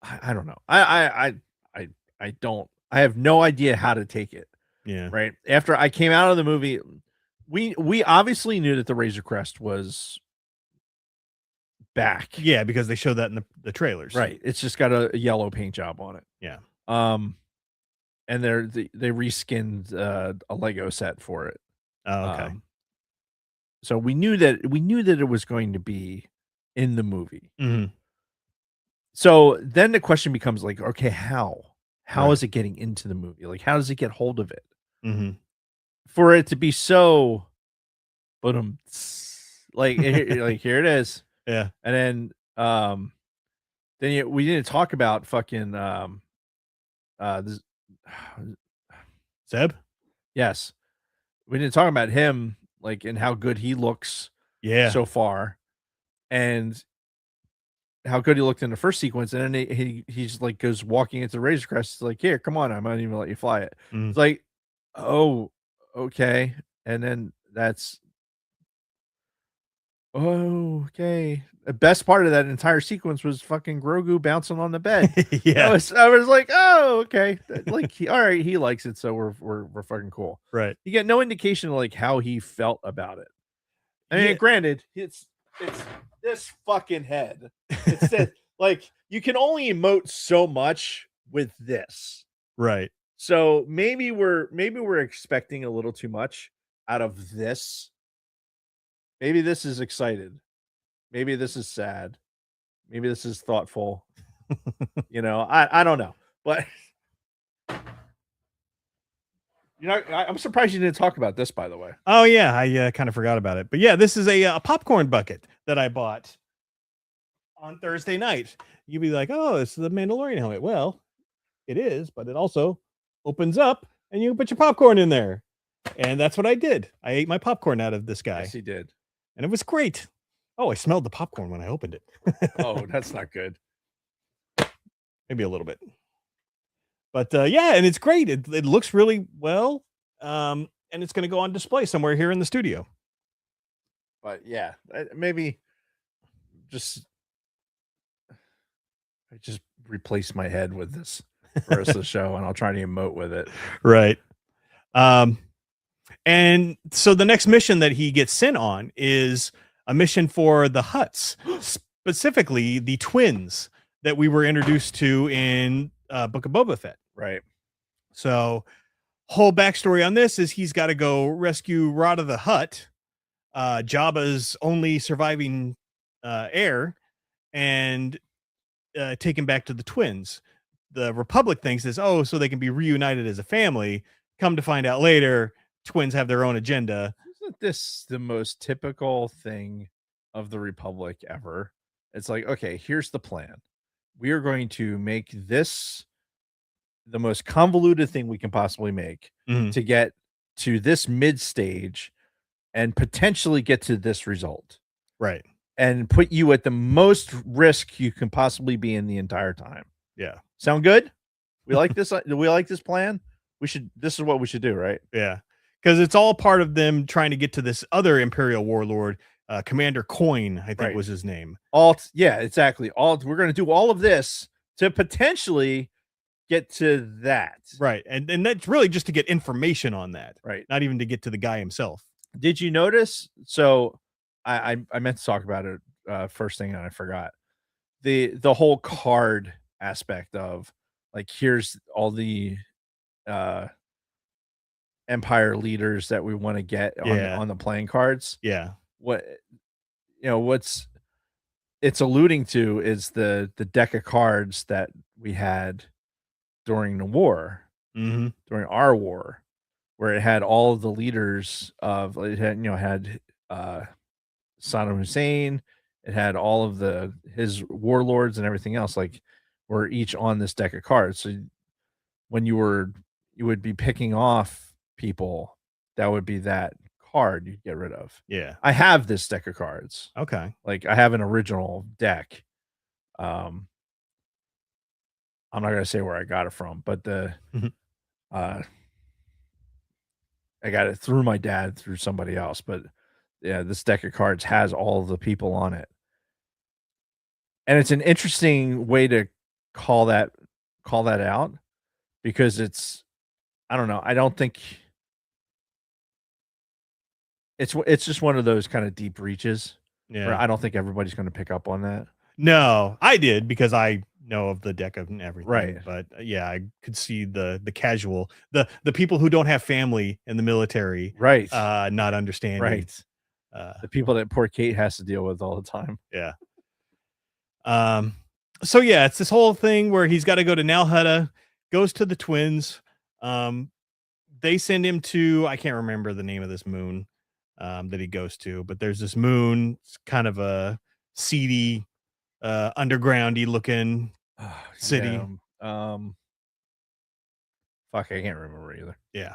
Speaker 4: I don't know. I have no idea how to take it.
Speaker 5: Yeah.
Speaker 4: Right. After I came out of the movie, we obviously knew that the Razor Crest was back.
Speaker 5: Yeah, because they showed that in the trailers.
Speaker 4: Right. It's just got a yellow paint job on it.
Speaker 5: Yeah.
Speaker 4: And they reskinned a Lego set for it.
Speaker 5: Oh, okay.
Speaker 4: So we knew that it was going to be in the movie.
Speaker 5: Mm-hmm.
Speaker 4: So then the question becomes okay, how
Speaker 5: Right.
Speaker 4: is it getting into the movie? How does it get hold of it?
Speaker 5: Mm-hmm.
Speaker 4: For it to be so, but here it is.
Speaker 5: Yeah.
Speaker 4: And then we didn't talk about fucking this,
Speaker 5: Zeb?
Speaker 4: yes. We didn't talk about him and how good he looks so far and how good he looked in the first sequence, and then he's goes walking into Razor Crest. It's like, "Here, come on, I'm not even let you fly it."
Speaker 5: Mm.
Speaker 4: It's like, oh, okay. And then that's okay. The best part of that entire sequence was fucking Grogu bouncing on the bed.
Speaker 5: Yeah.
Speaker 4: I was like, oh, okay. All right, he likes it, so we're fucking cool.
Speaker 5: Right.
Speaker 4: You get no indication of how he felt about it. I mean,
Speaker 5: Yeah.
Speaker 4: granted, it's this fucking head. It's that you can only emote so much with this.
Speaker 5: Right.
Speaker 4: So maybe we're expecting a little too much out of this. Maybe this is excited. Maybe this is sad. Maybe this is thoughtful. I don't know. But I'm surprised you didn't talk about this, by the way.
Speaker 5: Oh yeah, I kind of forgot about it. But yeah, this is a popcorn bucket that I bought on Thursday night. You'd be like, "Oh, it's the Mandalorian helmet." Well, it is, but it also opens up and you can put your popcorn in there. And that's what I did. I ate my popcorn out of this guy.
Speaker 4: Yes, he did.
Speaker 5: And it was great. Oh, I smelled the popcorn when I opened it.
Speaker 4: Oh, that's not good.
Speaker 5: Maybe a little bit. But yeah, and it's great. It looks really well. And it's going to go on display somewhere here in the studio.
Speaker 4: But yeah, maybe I just replace my head with this for the rest of the show, and I'll try to emote with it.
Speaker 5: Right. And so the next mission that he gets sent on is a mission for the Hutts, specifically the twins that we were introduced to in Book of Boba Fett.
Speaker 4: Right.
Speaker 5: So whole backstory on this is he's got to go rescue Rada the Hutt, Jabba's only surviving heir, and take him back to the twins. The Republic thinks this, so they can be reunited as a family. Come to find out later, twins have their own agenda.
Speaker 4: Isn't this the most typical thing of the Republic ever? It's like, okay, here's the plan. we are going to make this the most convoluted thing we can possibly make
Speaker 5: Mhm.
Speaker 4: to get to this mid stage and potentially get to this result
Speaker 5: Right.
Speaker 4: and put you at the most risk you can possibly be in the entire time.
Speaker 5: Yeah.
Speaker 4: Sound good? We like this. Do we like this plan? This is what we should do, right?
Speaker 5: Yeah. Because it's all part of them trying to get to this other Imperial warlord, Commander Coin, I think
Speaker 4: Right.
Speaker 5: was his name.
Speaker 4: Yeah, exactly. We're going to do all of this to potentially get to that.
Speaker 5: Right. And that's really just to get information on that.
Speaker 4: Right.
Speaker 5: Not even to get to the guy himself.
Speaker 4: Did you notice? So I meant to talk about it first thing and I forgot. The whole card aspect of like, here's all the Empire leaders that we want to get on the playing cards.
Speaker 5: Yeah.
Speaker 4: What's it's alluding to is the deck of cards that we had during the war,
Speaker 5: Mm-hmm.
Speaker 4: during our war, where it had all of the leaders of it had Saddam Hussein, it had all of his warlords and everything else, like were each on this deck of cards. So when you would be picking off people, that would be that card you'd get rid of.
Speaker 5: Yeah.
Speaker 4: I have this deck of cards.
Speaker 5: Okay.
Speaker 4: Like I have an original deck. I'm not gonna say where I got it from, but
Speaker 5: Mhm.
Speaker 4: I got it through my dad, through somebody else. But yeah, this deck of cards has all of the people on it. And it's an interesting way to call that out because I don't know. I don't think it's just one of those kind of deep reaches where
Speaker 5: Yeah.
Speaker 4: I don't think everybody's going to pick up on that.
Speaker 5: No, I did because I know of the deck of everything.
Speaker 4: Right.
Speaker 5: But yeah, I could see the casual, the people who don't have family in the military,
Speaker 4: Right.
Speaker 5: not understanding.
Speaker 4: Right. The people that poor Kate has to deal with all the time.
Speaker 5: Yeah. So yeah, it's this whole thing where he's got to go to Nalhutta, goes to the twins. They send him to, I can't remember the name of this moon that he goes to, but there's this moon. It's kind of a seedy, undergroundy looking city.
Speaker 4: Yeah. Fuck, I can't remember either.
Speaker 5: Yeah.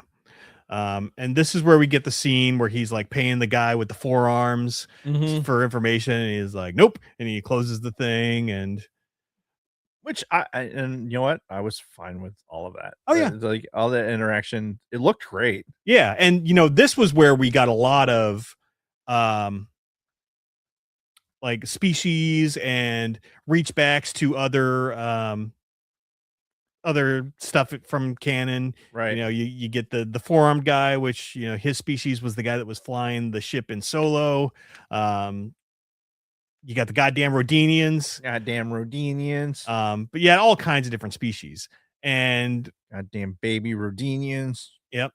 Speaker 5: And this is where we get the scene where he's like paying the guy with the forearms for information, and he's like, nope, and he closes the thing, and
Speaker 4: Which and you know what? I was fine with all of that.
Speaker 5: Oh, yeah.
Speaker 4: Like all that interaction, it looked great.
Speaker 5: yeah, and this was where we got a lot of like species and reach backs to other stuff from canon.
Speaker 4: Right.
Speaker 5: You get the forearmed guy, which his species was the guy that was flying the ship in Solo. You got the goddamn Rhodinians.
Speaker 4: Goddamn Rhodinians.
Speaker 5: But yeah, all kinds of different species. And
Speaker 4: Goddamn baby Rhodinians.
Speaker 5: yep.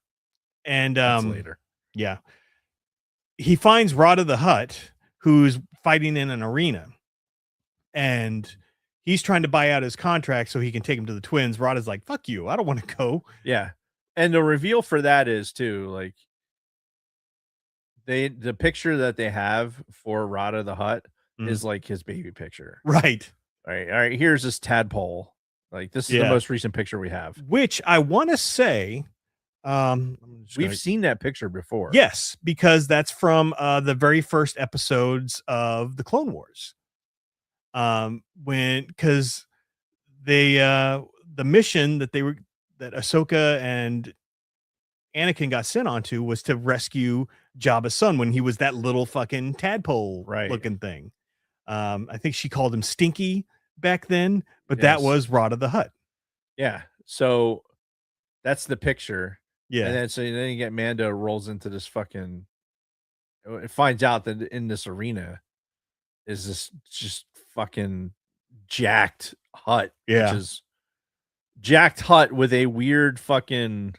Speaker 5: And
Speaker 4: That's later.
Speaker 5: yeah. He finds Rada the Hutt, who's fighting in an arena. And he's trying to buy out his contract so he can take him to the twins. Rada's like, fuck you, I don't want to go.
Speaker 4: Yeah. And the reveal for that is too, like the picture that they have for Rada the Hutt is like his baby picture.
Speaker 5: Right.
Speaker 4: All right. Here's this tadpole. Like this is the most recent picture we have.
Speaker 5: Which I want to say,
Speaker 4: we've seen that picture before.
Speaker 5: Yes, because that's from the very first episodes of the Clone Wars. Because they the mission that Ahsoka and Anakin got sent onto was to rescue Jabba's son when he was that little fucking tadpole looking thing. I think she called him Stinky back then, but that was Rada the Hutt.
Speaker 4: Yeah. So that's the picture.
Speaker 5: Yeah.
Speaker 4: And then you get Mando rolls into this fucking, it finds out that in this arena is this just fucking jacked Hutt.
Speaker 5: Yeah.
Speaker 4: Which is jacked Hutt with a weird fucking,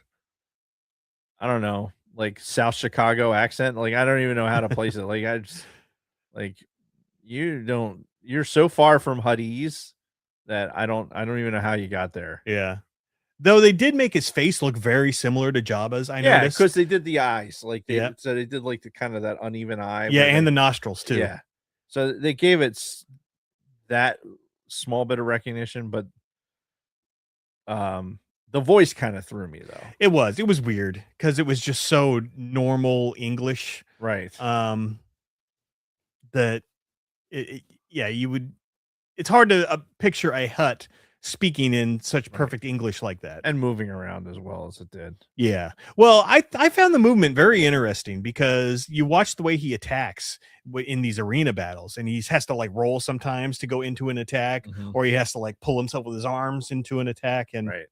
Speaker 4: I don't know, like South Chicago accent. Like, I don't even know how to place it. Like, I just, like, you're so far from Huttese that I don't even know how you got there.
Speaker 5: Yeah. Though they did make his face look very similar to Jabba's. I noticed.
Speaker 4: Because they did the eyes. Like, so they did like the kind of that uneven eye.
Speaker 5: Yeah. And the nostrils too.
Speaker 4: Yeah. So they gave it that small bit of recognition, but the voice kind of threw me though.
Speaker 5: It was weird because it was just so normal English.
Speaker 4: Right.
Speaker 5: That yeah, you would. It's hard to picture a Hutt speaking in such perfect English like that.
Speaker 4: And moving around as well as it did.
Speaker 5: Yeah. Well, I found the movement very interesting because you watch the way he attacks in these arena battles, and he has to like roll sometimes to go into an attack, or he has to like pull himself with his arms into an attack, and
Speaker 4: right.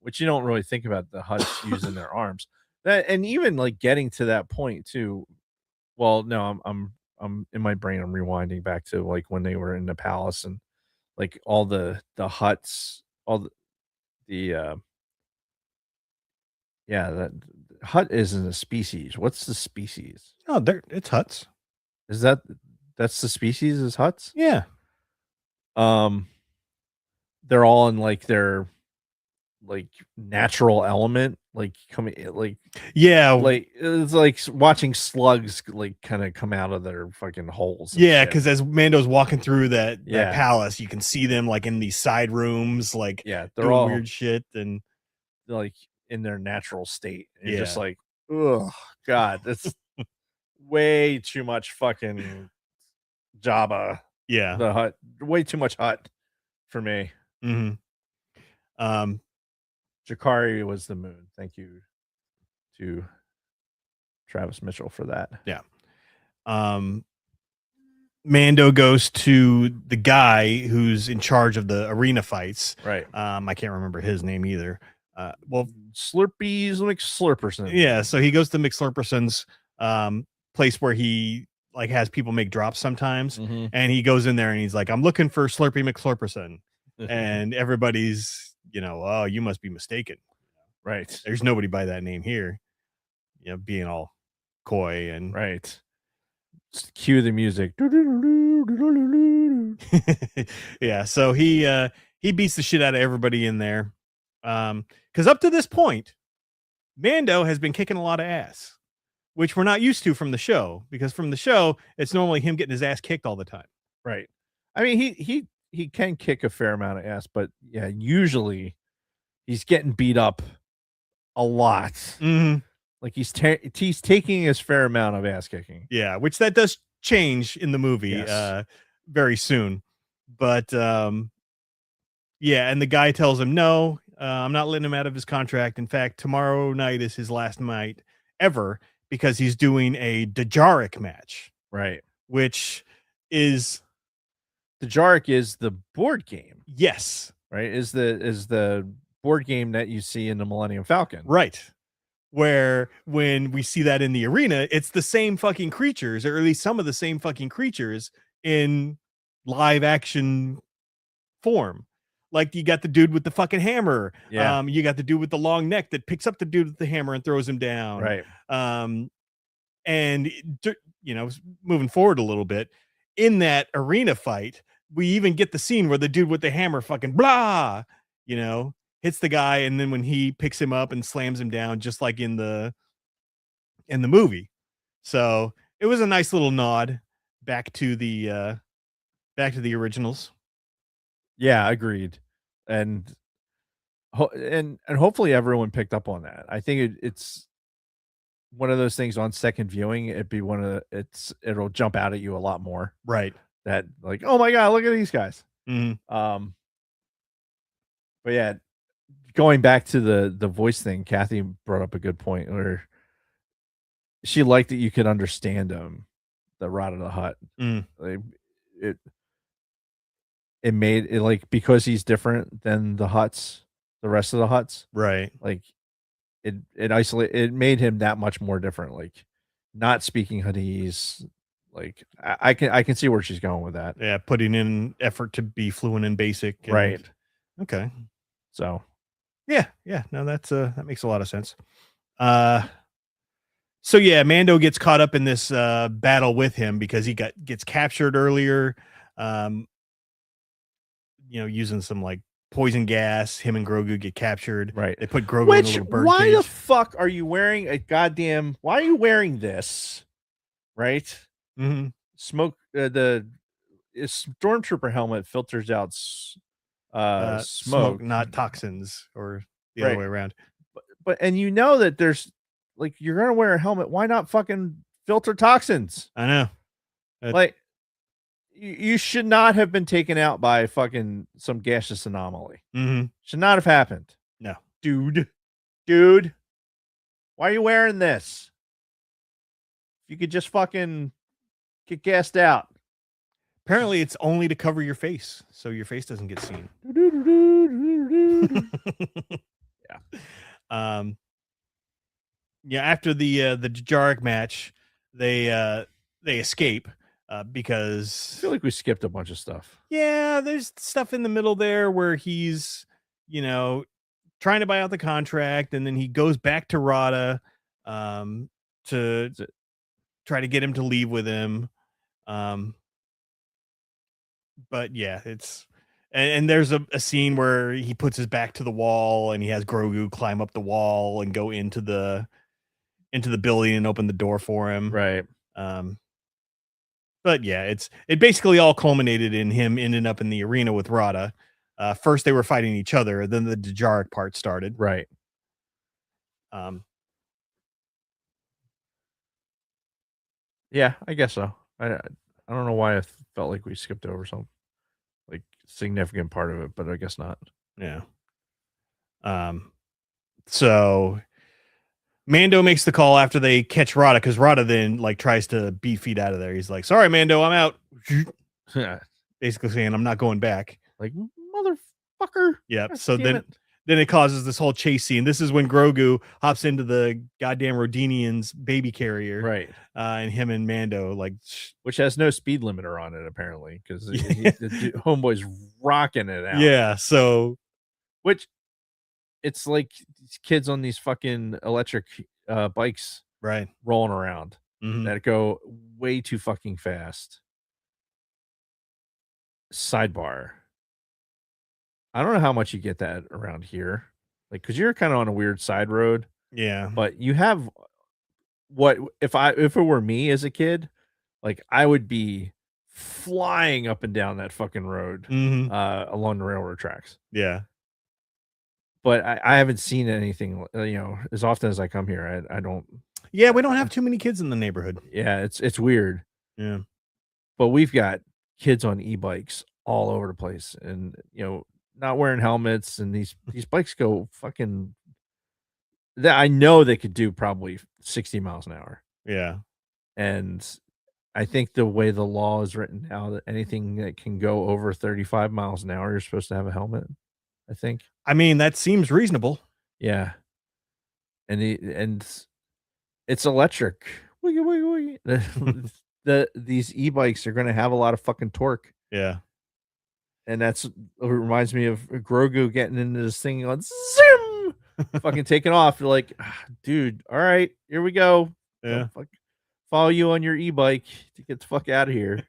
Speaker 4: Which you don't really think about the Hutts using their arms. That, and even like getting to that point too. Well, no, I'm in my brain. I'm rewinding back to like when they were in the palace and like all the Hutts, all the yeah, that Hutt isn't a species. What's the species?
Speaker 5: oh, it's Hutts.
Speaker 4: Is that's the species is Hutts?
Speaker 5: Yeah.
Speaker 4: They're all in like their like natural element, like coming like
Speaker 5: Yeah.
Speaker 4: like it's like watching slugs like kind of come out of their fucking holes.
Speaker 5: Yeah, because as Mando's walking through that
Speaker 4: Yeah.
Speaker 5: palace, you can see them like in these side rooms, like
Speaker 4: Yeah, they're
Speaker 5: doing
Speaker 4: all
Speaker 5: weird shit, and
Speaker 4: like in their natural state. And
Speaker 5: Yeah.
Speaker 4: You're just like, oh god, that's way too much fucking Jabba.
Speaker 5: yeah.
Speaker 4: The Hutt, way too much Hutt for me. Jakari was the moon. Thank you to Travis Mitchell for that.
Speaker 5: Yeah. Mando goes to the guy who's in charge of the arena fights.
Speaker 4: Right.
Speaker 5: I can't remember his name either. Well,
Speaker 4: Slurpees McSlurperson.
Speaker 5: yeah. So he goes to McSlurperson's place where he like has people make drops sometimes, and he goes in there and he's like, "I'm looking for Slurpee McSlurperson," and everybody's, oh, you must be mistaken.
Speaker 4: Right.
Speaker 5: There's nobody by that name here. Being all coy and
Speaker 4: right. Just cue the music.
Speaker 5: yeah. So he beats the shit out of everybody in there. Because up to this point, Mando has been kicking a lot of ass, which we're not used to from the show. Because from the show, it's normally him getting his ass kicked all the time.
Speaker 4: Right. I mean, he can kick a fair amount of ass, but yeah, usually he's getting beat up a lot. Like he's taking his fair amount of ass kicking.
Speaker 5: Yeah, which that does change in the movie very soon. But yeah, and the guy tells him, no, I'm not letting him out of his contract. In fact, tomorrow night is his last night ever because he's doing a Dajaric match.
Speaker 4: Right.
Speaker 5: Which is
Speaker 4: Dajaric is the board game.
Speaker 5: Yes.
Speaker 4: Right. Is the board game that you see in the Millennium Falcon.
Speaker 5: Right. Where when we see that in the arena, it's the same fucking creatures, or at least some of the same fucking creatures in live action form. Like you got the dude with the fucking hammer.
Speaker 4: Yeah.
Speaker 5: You got the dude with the long neck that picks up the dude with the hammer and throws him down.
Speaker 4: Right.
Speaker 5: And moving forward a little bit in that arena fight, we even get the scene where the dude with the hammer fucking blah, hits the guy, and then when he picks him up and slams him down, just like in the movie. So it was a nice little nod back to the originals.
Speaker 4: Yeah, agreed. And hopefully everyone picked up on that. I think it's one of those things on second viewing. It'll jump out at you a lot more.
Speaker 5: Right.
Speaker 4: That like, oh my god, look at these guys. But yeah, going back to the voice thing, Kathy brought up a good point where she liked that you could understand him, the Rot of the Hutt. Like, it made it like, because he's different than the Hutts, the rest of the Hutts.
Speaker 5: Right.
Speaker 4: Like it made him that much more different. Like not speaking Huttese. Like I can see where she's going with that.
Speaker 5: Yeah, putting in effort to be fluent in basic.
Speaker 4: Right.
Speaker 5: Okay.
Speaker 4: So
Speaker 5: yeah. No, that makes a lot of sense. So yeah, Mando gets caught up in this battle with him because he gets captured earlier. Using some like poison gas. Him and Grogu get captured.
Speaker 4: Right.
Speaker 5: They put Grogu in a little bird
Speaker 4: why
Speaker 5: cage.
Speaker 4: the fuck are you wearing why are you wearing this? Right?
Speaker 5: Mm-hmm.
Speaker 4: Smoke the stormtrooper helmet filters out
Speaker 5: Smoke,
Speaker 4: smoke,
Speaker 5: not toxins, or the other
Speaker 4: Right.
Speaker 5: way around.
Speaker 4: but and you know that there's like you're gonna wear a helmet. Why not fucking filter toxins?
Speaker 5: I know.
Speaker 4: Like you should not have been taken out by fucking some gaseous anomaly.
Speaker 5: Mm-hmm.
Speaker 4: Should not have happened.
Speaker 5: No.
Speaker 4: Dude, why are you wearing this? You could just fucking get gassed out.
Speaker 5: Apparently, it's only to cover your face, so your face doesn't get seen.
Speaker 4: Yeah.
Speaker 5: Yeah. After the Jajaric match, they escape because
Speaker 4: I feel like we skipped a bunch of stuff.
Speaker 5: yeah, there's stuff in the middle there where he's, trying to buy out the contract, and then he goes back to Rada to try to get him to leave with him. But yeah, it's and there's a scene where he puts his back to the wall and he has Grogu climb up the wall and go into the building and open the door for him.
Speaker 4: Right.
Speaker 5: But yeah, it basically all culminated in him ending up in the arena with Rada. First they were fighting each other, then the Dajaric part started.
Speaker 4: Right. Yeah, I guess so. I don't know why I felt like we skipped over some like significant part of it, but I guess not.
Speaker 5: Yeah. So Mando makes the call after they catch Rada, because Rada then like tries to beat feet out of there. He's like, "Sorry, Mando, I'm out." Basically saying, "I'm not going back."
Speaker 4: Like, motherfucker.
Speaker 5: Yeah.
Speaker 4: God
Speaker 5: So
Speaker 4: damn
Speaker 5: then it causes this whole chase scene. This is when Grogu hops into the goddamn Rhodinian's baby carrier,
Speaker 4: right.
Speaker 5: And him and Mando like,
Speaker 4: Which has no speed limiter on it apparently, because homeboy's rocking it out.
Speaker 5: yeah. So
Speaker 4: which it's like these kids on these fucking electric bikes
Speaker 5: right
Speaker 4: rolling around that go way too fucking fast. Sidebar. I don't know how much you get that around here. Like, cause you're kind of on a weird side road,
Speaker 5: yeah.
Speaker 4: but you have what if it were me as a kid, like I would be flying up and down that fucking road along the railroad tracks.
Speaker 5: Yeah.
Speaker 4: But I haven't seen anything, as often as I come here. I don't.
Speaker 5: Yeah, we don't have too many kids in the neighborhood.
Speaker 4: Yeah, it's weird.
Speaker 5: Yeah.
Speaker 4: But we've got kids on e-bikes all over the place, and not wearing helmets, and these bikes go fucking. I know they could do probably 60 miles an hour.
Speaker 5: Yeah.
Speaker 4: And I think the way the law is written now, that anything that can go over 35 miles an hour, you're supposed to have a helmet, I think.
Speaker 5: I mean, that seems reasonable.
Speaker 4: Yeah. And it's electric. Wiggy, wiggy. These e-bikes are going to have a lot of fucking torque.
Speaker 5: Yeah.
Speaker 4: And it reminds me of Grogu getting into this thing going zoom, fucking taking off. You're like, dude, all right, here we go.
Speaker 5: Yeah.
Speaker 4: Follow you on your e-bike to get the fuck out of here.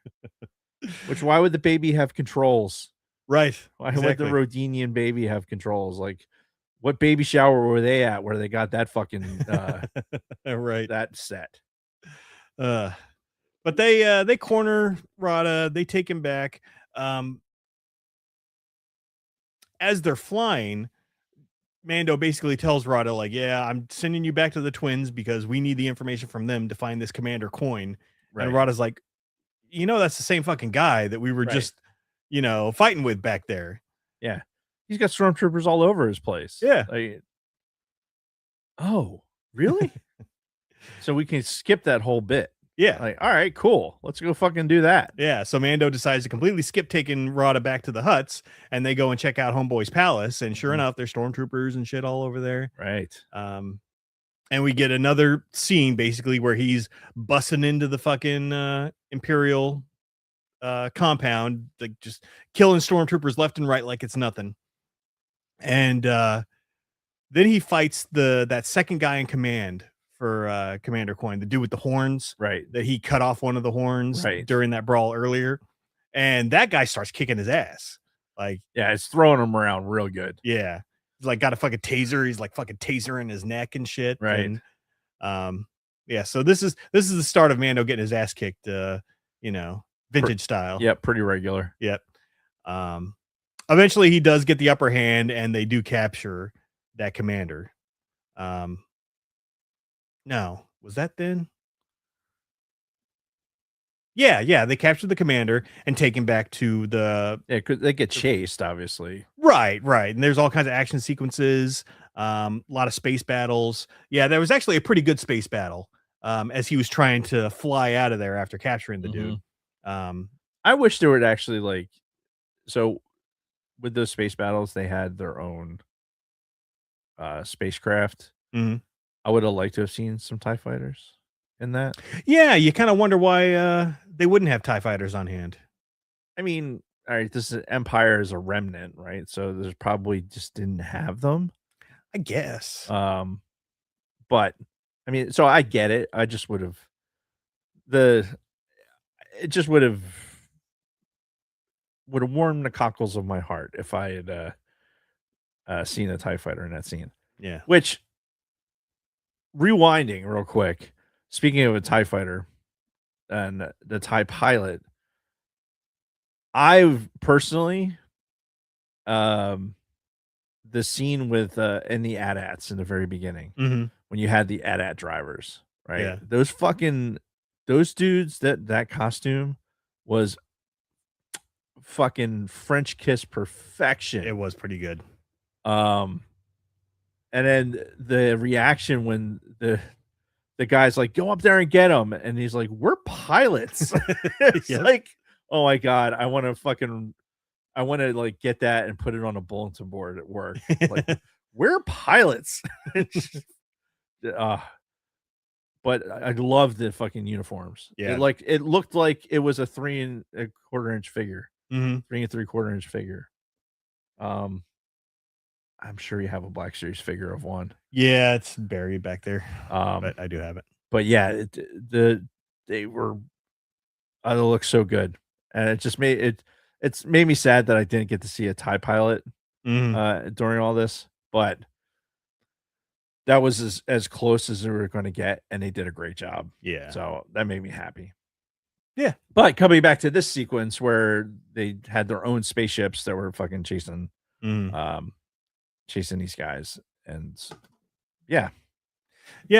Speaker 4: Why would the baby have controls?
Speaker 5: Right.
Speaker 4: Why would the Rhodinian baby have controls? Like, what baby shower were they at where they got that fucking
Speaker 5: right,
Speaker 4: that set?
Speaker 5: But they corner Rada, they take him back. As they're flying, Mando basically tells Rada, like, yeah, I'm sending you back to the twins because we need the information from them to find this commander coin. Right. And Rada's like, that's the same fucking guy that we were just, fighting with back there.
Speaker 4: Yeah. He's got stormtroopers all over his place.
Speaker 5: Yeah.
Speaker 4: Like, oh, really? So we can skip that whole bit.
Speaker 5: Yeah.
Speaker 4: Like, all right, cool. Let's go fucking do that.
Speaker 5: Yeah. So Mando decides to completely skip taking Rada back to the huts, and they go and check out Homeboy's palace. And sure enough, there's stormtroopers and shit all over there.
Speaker 4: Right.
Speaker 5: And we get another scene basically where he's busting into the fucking Imperial compound, like just killing stormtroopers left and right like it's nothing. And then he fights that second guy in command for Commander Coin, the dude with the horns,
Speaker 4: right?
Speaker 5: That he cut off one of the horns during that brawl earlier, and that guy starts kicking his ass. Like,
Speaker 4: yeah, it's throwing him around real good.
Speaker 5: Yeah, he's like got a fucking taser. He's like fucking tasering his neck and shit.
Speaker 4: Right.
Speaker 5: And, yeah. So this is the start of Mando getting his ass kicked. vintage style.
Speaker 4: Yeah, pretty regular.
Speaker 5: Yep. Eventually he does get the upper hand and they do capture that commander. No, was that then? Yeah, they captured the commander and take him back to the
Speaker 4: Yeah, because they get chased, obviously.
Speaker 5: right. And there's all kinds of action sequences, a lot of space battles. Yeah, there was actually a pretty good space battle as he was trying to fly out of there after capturing the dude.
Speaker 4: I wish there would actually like so with those space battles, they had their own spacecraft.
Speaker 5: Mhm.
Speaker 4: I would have liked to have seen some TIE fighters in that.
Speaker 5: Yeah, you kind of wonder why they wouldn't have TIE fighters on hand.
Speaker 4: I mean, all right, this Empire is a remnant, right? So there's probably just didn't have them.
Speaker 5: I guess.
Speaker 4: But I mean, so I get it. I just would have it just would have warmed the cockles of my heart if I had seen a TIE fighter in that scene.
Speaker 5: Yeah.
Speaker 4: Which, rewinding real quick, speaking of a TIE fighter and the TIE pilot, I've personally, the scene with in the AT-ATs in the very beginning, when you had the AT-AT drivers, right?
Speaker 5: Yeah.
Speaker 4: Those dudes, that costume was fucking French kiss perfection.
Speaker 5: It was pretty good.
Speaker 4: And then the reaction when the guy's like, go up there and get him, and he's like, we're pilots. It's like, oh my god, I want to like get that and put it on a bulletin board at work. Like, we're pilots. But I love the fucking uniforms.
Speaker 5: Yeah,
Speaker 4: it looked like it was a 3 1/4 inch figure, 3 3/4 inch figure. I'm sure you have a Black Series figure of one.
Speaker 5: Yeah, it's buried back there, but I do have it.
Speaker 4: But yeah, they look so good, and it just made me sad that I didn't get to see a TIE pilot during all this, but that was as close as they were going to get, and they did a great job.
Speaker 5: Yeah,
Speaker 4: so that made me happy.
Speaker 5: Yeah,
Speaker 4: but coming back to this sequence where they had their own spaceships that were fucking chasing these guys, and yeah,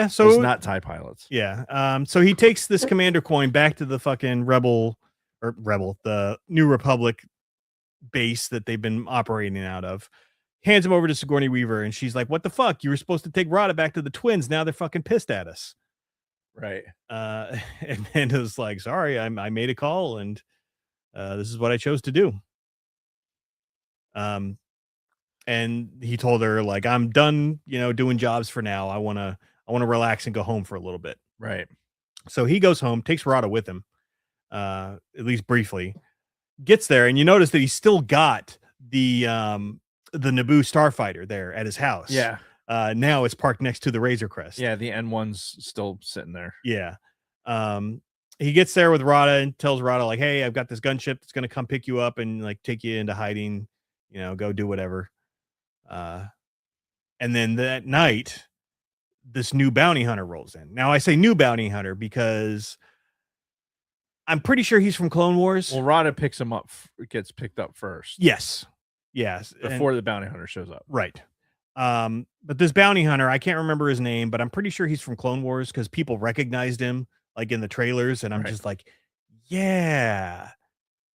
Speaker 4: so it's not TIE pilots.
Speaker 5: Yeah, so he takes this commander coin back to the fucking the New Republic base that they've been operating out of, hands him over to Sigourney Weaver, and she's like, what the fuck, you were supposed to take Rada back to the twins, now they're fucking pissed at us,
Speaker 4: right?
Speaker 5: And it was like, sorry, I made a call, and this is what I chose to do. And he told her, like, I'm done, doing jobs for now. I want to relax and go home for a little bit.
Speaker 4: Right.
Speaker 5: So he goes home, takes Rada with him, at least briefly, gets there, and you notice that he's still got the Naboo starfighter there at his house.
Speaker 4: Yeah.
Speaker 5: Now it's parked next to the Razor Crest.
Speaker 4: Yeah, the N1's still sitting there.
Speaker 5: Yeah. He gets there with Rada and tells Rada, like, hey, I've got this gunship that's going to come pick you up and like take you into hiding, go do whatever. And then that night, this new bounty hunter rolls in. Now I say new bounty hunter because I'm pretty sure he's from Clone Wars.
Speaker 4: Well, Rada gets picked up first.
Speaker 5: Yes.
Speaker 4: Before the bounty hunter shows up.
Speaker 5: Right. But this bounty hunter, I can't remember his name, but I'm pretty sure he's from Clone Wars because people recognized him like in the trailers, and I'm just like, yeah,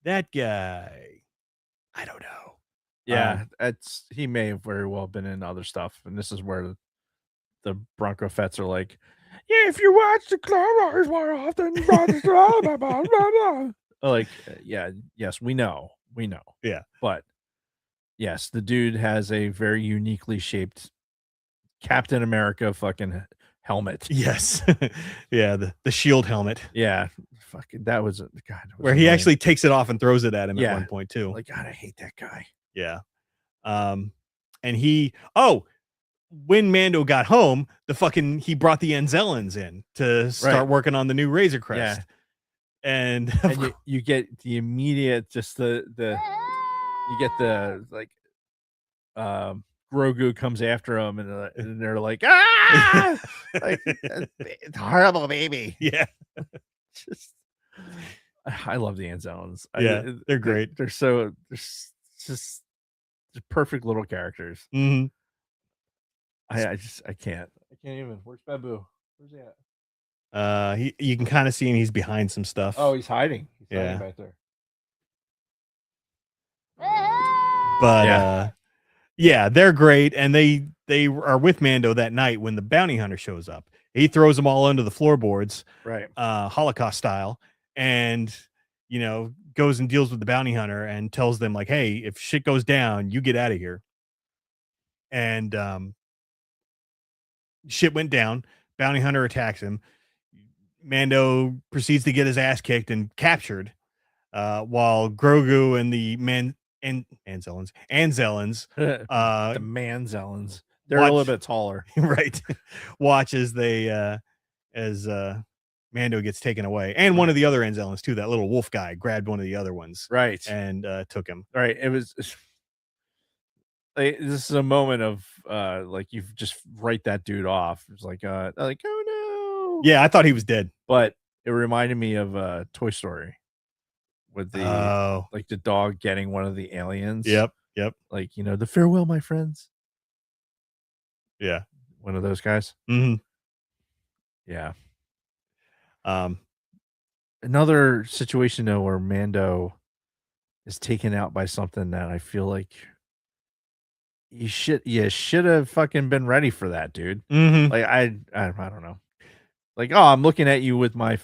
Speaker 5: that guy. I don't know.
Speaker 4: Yeah, he may have very well been in other stuff, and this is where the Bronco Fets are like, yeah, if you watch the Clone Wars more often, like, yes, we know,
Speaker 5: yeah,
Speaker 4: but yes, the dude has a very uniquely shaped Captain America fucking helmet.
Speaker 5: Yes, yeah, the shield helmet.
Speaker 4: Yeah, fucking that was
Speaker 5: where he actually takes it off and throws it at him at one point too.
Speaker 4: Like, God, I hate that guy.
Speaker 5: Yeah. And when Mando got home, he brought the Anzellans in to start working on the new Razor Crest.
Speaker 4: Yeah.
Speaker 5: And
Speaker 4: you get the immediate, just you get the like, Grogu comes after him, and they're like, ah, like, it's horrible, baby.
Speaker 5: Yeah.
Speaker 4: I love the Anzellans.
Speaker 5: Yeah, they're great.
Speaker 4: They're so just they're perfect little characters.
Speaker 5: Mm-hmm.
Speaker 4: I can't even. Where's Babu? Where's he at?
Speaker 5: You can kind of see him. He's behind some stuff.
Speaker 4: Oh, he's hiding. He's
Speaker 5: Yeah.
Speaker 4: hiding back there.
Speaker 5: But yeah, they're great, and they are with Mando that night when the bounty hunter shows up. He throws them all under the floorboards,
Speaker 4: Right.
Speaker 5: Holocaust style, and goes and deals with the bounty hunter and tells them like, "Hey, if shit goes down, you get out of here." And shit went down. Bounty hunter attacks him. Mando proceeds to get his ass kicked and captured, while Grogu and the Anzellans,
Speaker 4: The Manzellans. They're
Speaker 5: watch-
Speaker 4: a little bit taller.
Speaker 5: right, watch as they as Mando gets taken away, and one of the other Anzellans too. That little wolf guy grabbed one of the other ones,
Speaker 4: Right.
Speaker 5: and took him.
Speaker 4: Right. It was like, this is a moment of like you just write that dude off. It's like oh no.
Speaker 5: Yeah, I thought he was dead.
Speaker 4: But it reminded me of Toy Story with the like the dog getting one of the aliens.
Speaker 5: Yep.
Speaker 4: Like, the farewell, my friends.
Speaker 5: Yeah.
Speaker 4: One of those guys.
Speaker 5: Mm-hmm.
Speaker 4: Yeah. Another situation though where Mando is taken out by something that I feel like you should have fucking been ready for that, dude.
Speaker 5: Mm-hmm.
Speaker 4: Like I don't know. Like, oh, I'm looking at you with my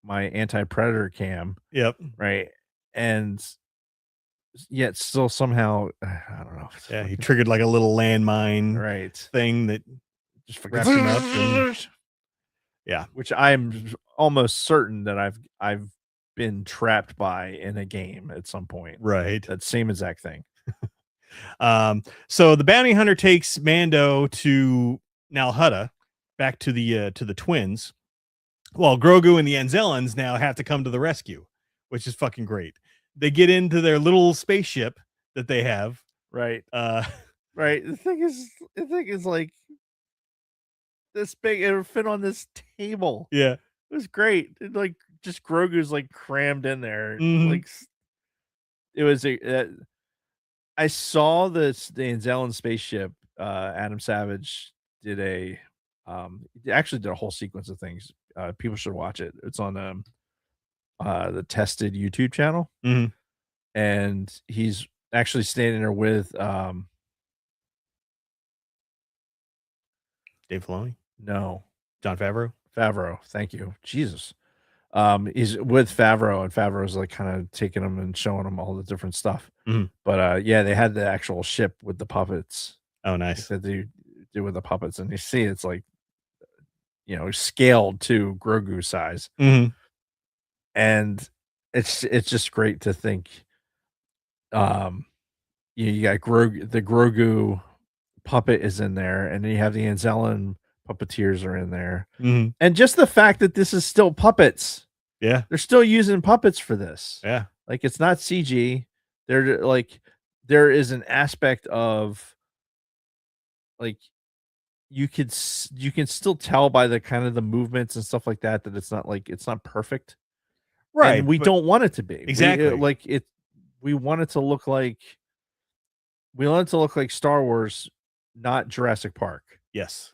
Speaker 4: anti-predator cam.
Speaker 5: Yep.
Speaker 4: Right. And yet still somehow I don't know.
Speaker 5: Yeah, he triggered like a little landmine
Speaker 4: Right
Speaker 5: thing that
Speaker 4: just
Speaker 5: wrapped him up. And, yeah.
Speaker 4: Which I'm almost certain that I've been trapped by in a game at some point.
Speaker 5: Right.
Speaker 4: That same exact thing.
Speaker 5: So the bounty hunter takes Mando to Nal Hutta, back to the twins, while Grogu and the Anzellans now have to come to the rescue, which is fucking great. They get into their little spaceship that they have.
Speaker 4: Right.
Speaker 5: Right.
Speaker 4: The thing is like this big. It would fit on this table.
Speaker 5: Yeah.
Speaker 4: It was great. Like just Grogu's like crammed in there.
Speaker 5: Mhm.
Speaker 4: Like it was I saw the Anzellan spaceship. Adam Savage did actually did a whole sequence of things. People should watch it. It's on the Tested YouTube channel.
Speaker 5: Mhm.
Speaker 4: And he's actually standing there with
Speaker 5: Dave Filoni?
Speaker 4: no,
Speaker 5: Jon
Speaker 4: Favreau. Thank you. Jesus. He's with Favreau, and Favreau's like kind of taking him and showing him all the different stuff.
Speaker 5: Mhm.
Speaker 4: But yeah, they had the actual ship with the puppets.
Speaker 5: Oh, nice.
Speaker 4: That they do with the puppets, and you see it's like scaled to Grogu size.
Speaker 5: Mm-hmm.
Speaker 4: And it's just great to think you got the Grogu puppet is in there, and then you have the Anzellan puppeteers are in there.
Speaker 5: Mm-hmm.
Speaker 4: And just the fact that this is still puppets.
Speaker 5: Yeah.
Speaker 4: They're still using puppets for this.
Speaker 5: Yeah.
Speaker 4: Like it's not CG. They're like there is an aspect of like you can still tell by the kind of the movements and stuff like that it's not perfect.
Speaker 5: Right.
Speaker 4: And we don't want it to be.
Speaker 5: Exactly.
Speaker 4: We want it to look like Star Wars, not Jurassic Park.
Speaker 5: Yes.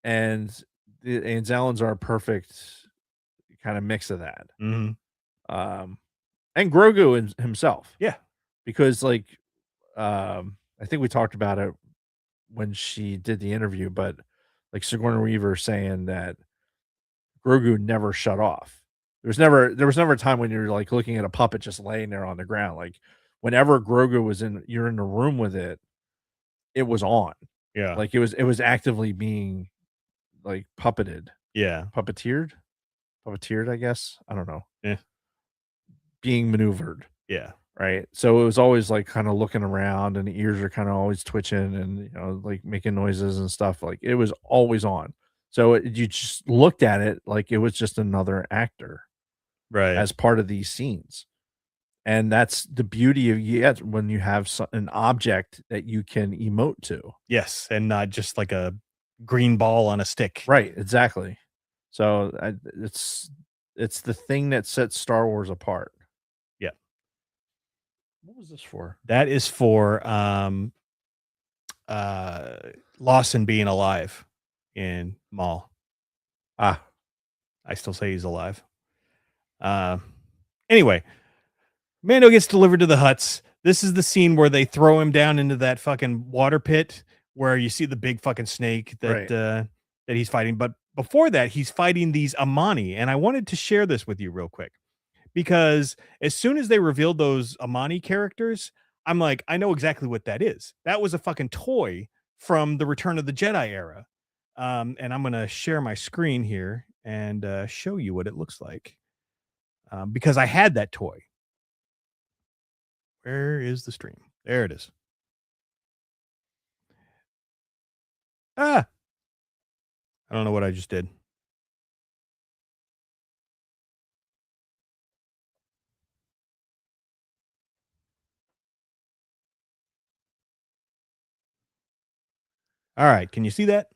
Speaker 4: And the Anzellans are a perfect kind of mix of that.
Speaker 5: Mm-hmm.
Speaker 4: And Grogu himself.
Speaker 5: Yeah.
Speaker 4: Because I think we talked about it when she did the interview, but like Sigourney Weaver saying that Grogu never shut off. There was never a time when you're like looking at a puppet just laying there on the ground. Like whenever Grogu was you're in the room with it, it was on.
Speaker 5: Yeah.
Speaker 4: Like it was actively being like puppeted.
Speaker 5: Yeah.
Speaker 4: Puppeteered, I guess. I don't know.
Speaker 5: Yeah.
Speaker 4: Being maneuvered.
Speaker 5: Yeah.
Speaker 4: Right. So it was always like kind of looking around, and the ears are kind of always twitching and like making noises and stuff. Like it was always on. So you just looked at it like it was just another actor,
Speaker 5: right,
Speaker 4: as part of these scenes. And that's the beauty of when you have an object that you can emote to.
Speaker 5: Yes, and not just like a green ball on a stick.
Speaker 4: Right, exactly. So It's the thing that sets Star Wars apart.
Speaker 5: Yeah.
Speaker 4: What was this for?
Speaker 5: That is for Lawson being alive in Maul.
Speaker 4: Ah,
Speaker 5: I still say he's alive. Anyway, Mando gets delivered to the huts. This is the scene where they throw him down into that fucking water pit where you see the big fucking snake that
Speaker 4: Right.
Speaker 5: that he's fighting. But before that, he's fighting these Amani, and I wanted to share this with you real quick because as soon as they revealed those Amani characters, I'm like, I know exactly what that is. That was a fucking toy from the Return of the Jedi era. And I'm gonna share my screen here and show you what it looks like because I had that toy. Where is the stream? There it is. Ah, I don't know what I just did. All right, can you see that?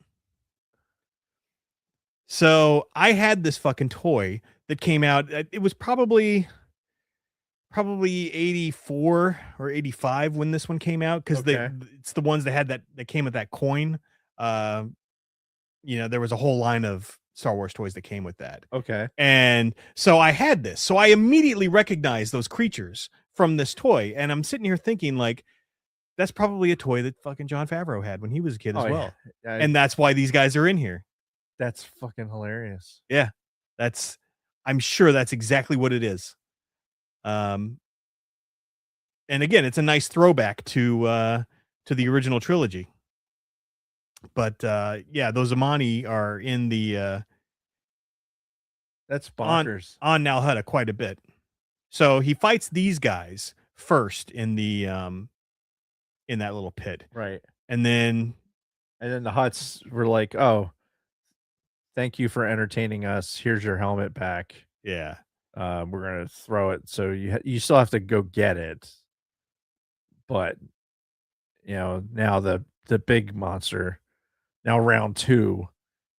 Speaker 5: So I had this fucking toy that came out. It was probably 84 or 85 when this one came out because
Speaker 4: Okay.
Speaker 5: it's the ones that had that came with that coin. There was a whole line of Star Wars toys that came with that.
Speaker 4: Okay.
Speaker 5: And so I had this. So I immediately recognized those creatures from this toy. And I'm sitting here thinking, like, that's probably a toy that fucking Jon Favreau had when he was a kid as
Speaker 4: Oh,
Speaker 5: well.
Speaker 4: yeah.
Speaker 5: And that's why these guys are in here.
Speaker 4: That's fucking hilarious.
Speaker 5: Yeah. I'm sure that's exactly what it is. And again, it's a nice throwback to the original trilogy. But yeah, those Amani are in the
Speaker 4: That's bonkers.
Speaker 5: on Nal Hutta quite a bit. So he fights these guys first in the in that little pit.
Speaker 4: Right.
Speaker 5: And then
Speaker 4: the Huts were like, "Oh, thank you for entertaining us. Here's your helmet back.
Speaker 5: yeah.
Speaker 4: We're gonna throw it. So you still have to go get it, but now the big monster. Now round 2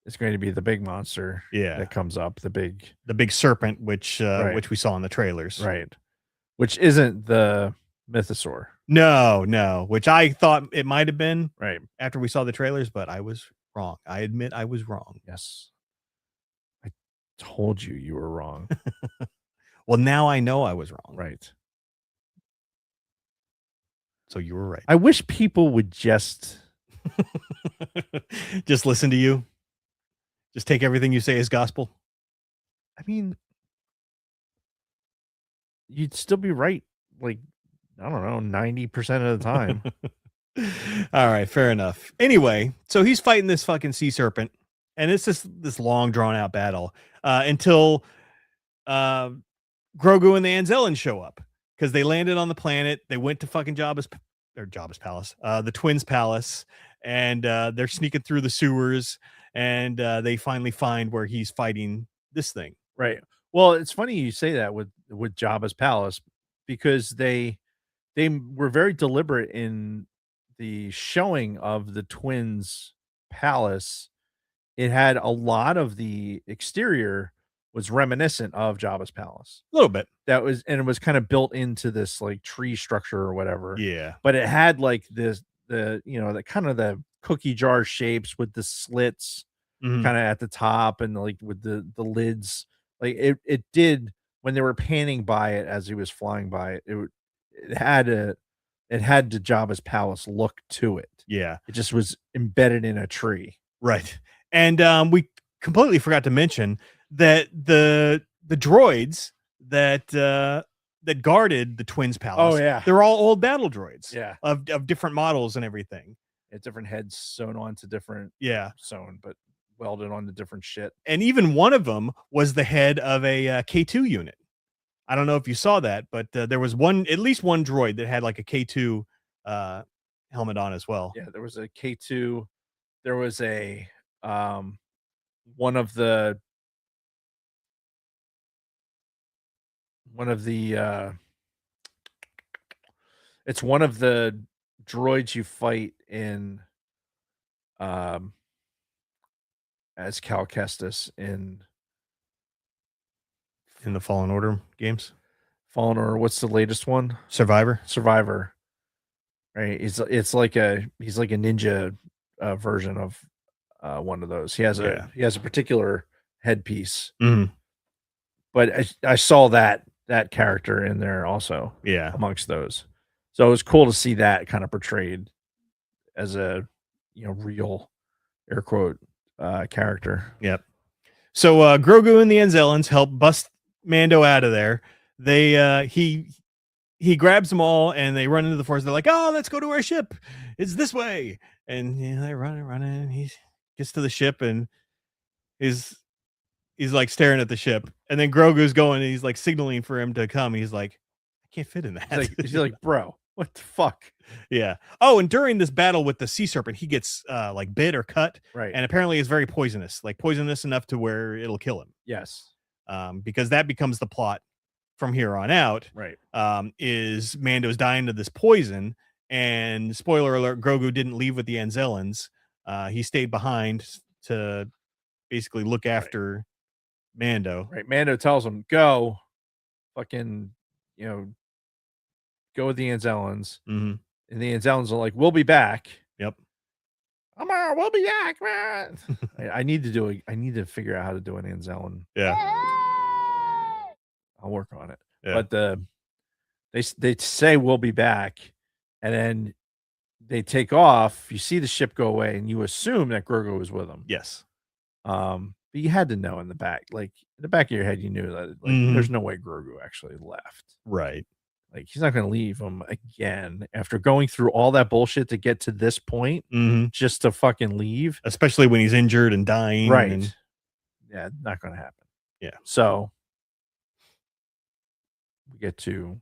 Speaker 4: is going to be the big monster.
Speaker 5: Yeah.
Speaker 4: that comes up. The big
Speaker 5: serpent, which
Speaker 4: Right.
Speaker 5: which we saw in the trailers.
Speaker 4: right, which isn't the mythosaur.
Speaker 5: No, which I thought it might have been
Speaker 4: Right.
Speaker 5: after we saw the trailers, but I was wrong. I admit I was wrong.
Speaker 4: Yes. I told you were wrong.
Speaker 5: Well, now I know I was wrong.
Speaker 4: Right.
Speaker 5: So you were right.
Speaker 4: I wish people would just
Speaker 5: Just listen to you. Just take everything you say as gospel.
Speaker 4: I mean, you'd still be right. Like, I don't know, 90% of the time.
Speaker 5: All right, fair enough. Anyway, so he's fighting this fucking sea serpent, and it's this long drawn out battle until Grogu and the Anzellans show up because they landed on the planet. They went to fucking Jabba's palace, the twins' palace, and they're sneaking through the sewers, and they finally find where he's fighting this thing.
Speaker 4: Right. Well, it's funny you say that with Jabba's palace because they were very deliberate in the showing of the twins' palace. It had a lot of the exterior was reminiscent of Jabba's palace.
Speaker 5: A little bit.
Speaker 4: And it was kind of built into this like tree structure or whatever.
Speaker 5: Yeah.
Speaker 4: But it had like the kind of the cookie jar shapes with the slits
Speaker 5: Mhm.
Speaker 4: kind of at the top and like with the lids. Like it did when they were panning by it as he was flying by it had the Jabba's palace look to it.
Speaker 5: Yeah.
Speaker 4: It just was embedded in a tree.
Speaker 5: Right. And we completely forgot to mention that the droids that guarded the twins' palace.
Speaker 4: Oh, yeah.
Speaker 5: They're all old battle droids.
Speaker 4: Yeah.
Speaker 5: Of different models and everything.
Speaker 4: It's different heads sewn onto different but welded onto different shit.
Speaker 5: And even one of them was the head of a K2 unit. I don't know if you saw that, but there was at least one droid that had like a K2 helmet on as well.
Speaker 4: Yeah, there was a K2. There was a one of the it's one of the droids you fight in as Cal Kestis in
Speaker 5: in the Fallen Order games.
Speaker 4: Fallen Order. What's the latest one?
Speaker 5: Survivor.
Speaker 4: Right. He's like a ninja version of one of those. He has a particular headpiece.
Speaker 5: Mhm.
Speaker 4: But I saw that character in there also.
Speaker 5: Yeah.
Speaker 4: Amongst those. So it was cool to see that kind of portrayed as a real air quote character.
Speaker 5: Yep. So Grogu and the Anzellans help bust Mando out of there. They he grabs them all and they run into the forest. They're like, "Oh, let's go to our ship. It's this way." And they run. And he gets to the ship and he's like staring at the ship. And then Grogu's going and he's like signaling for him to come. He's like, "I can't fit in that."
Speaker 4: He's like, "Bro, what the fuck?"
Speaker 5: Yeah. Oh, and during this battle with the sea serpent, he gets like bit or cut.
Speaker 4: Right.
Speaker 5: And apparently is very poisonous, like poisonous enough to where it'll kill him.
Speaker 4: Yes.
Speaker 5: Because that becomes the plot from here on out.
Speaker 4: Right.
Speaker 5: Is Mando's dying to this poison, and spoiler alert, Grogu didn't leave with the Anzellans. He stayed behind to basically look after Mando.
Speaker 4: Right. Mando tells him, "Go, fucking, go with the Anzellans."
Speaker 5: Mm-hmm.
Speaker 4: And the Anzellans are like, "We'll be back."
Speaker 5: Yep.
Speaker 4: We'll be back, man. I need to figure out how to do an Anzellan.
Speaker 5: Yeah.
Speaker 4: I'll work on it.
Speaker 5: Yeah.
Speaker 4: But they say we'll be back, and then they take off. You see the ship go away, and you assume that Grogu was with them.
Speaker 5: Yes.
Speaker 4: But you had to know in the back of your head, you knew that there's no way Grogu actually left.
Speaker 5: Right.
Speaker 4: Like he's not going to leave them again after going through all that bullshit to get to this point, just to fucking leave.
Speaker 5: Especially when he's injured and dying.
Speaker 4: Right. Yeah, not going to happen.
Speaker 5: Yeah.
Speaker 4: So we get to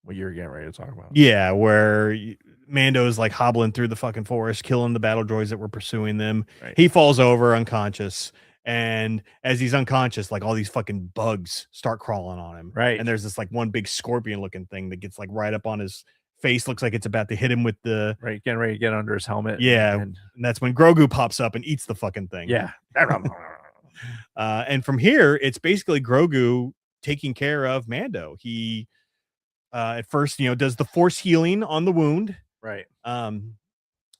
Speaker 4: what you're getting ready to talk about.
Speaker 5: Yeah, where Mando's like hobbling through the fucking forest, killing the battle droids that were pursuing them.
Speaker 4: Right.
Speaker 5: He falls over unconscious. And as he's unconscious, like all these fucking bugs start crawling on him.
Speaker 4: Right.
Speaker 5: And there's this like one big scorpion looking thing that gets like right up on his face. Looks like it's about to hit him with the
Speaker 4: getting ready to get under his helmet.
Speaker 5: Yeah. And that's when Grogu pops up and eats the fucking thing.
Speaker 4: Yeah.
Speaker 5: And from here, it's basically Grogu taking care of Mando. He at first, does the force healing on the wound.
Speaker 4: Right.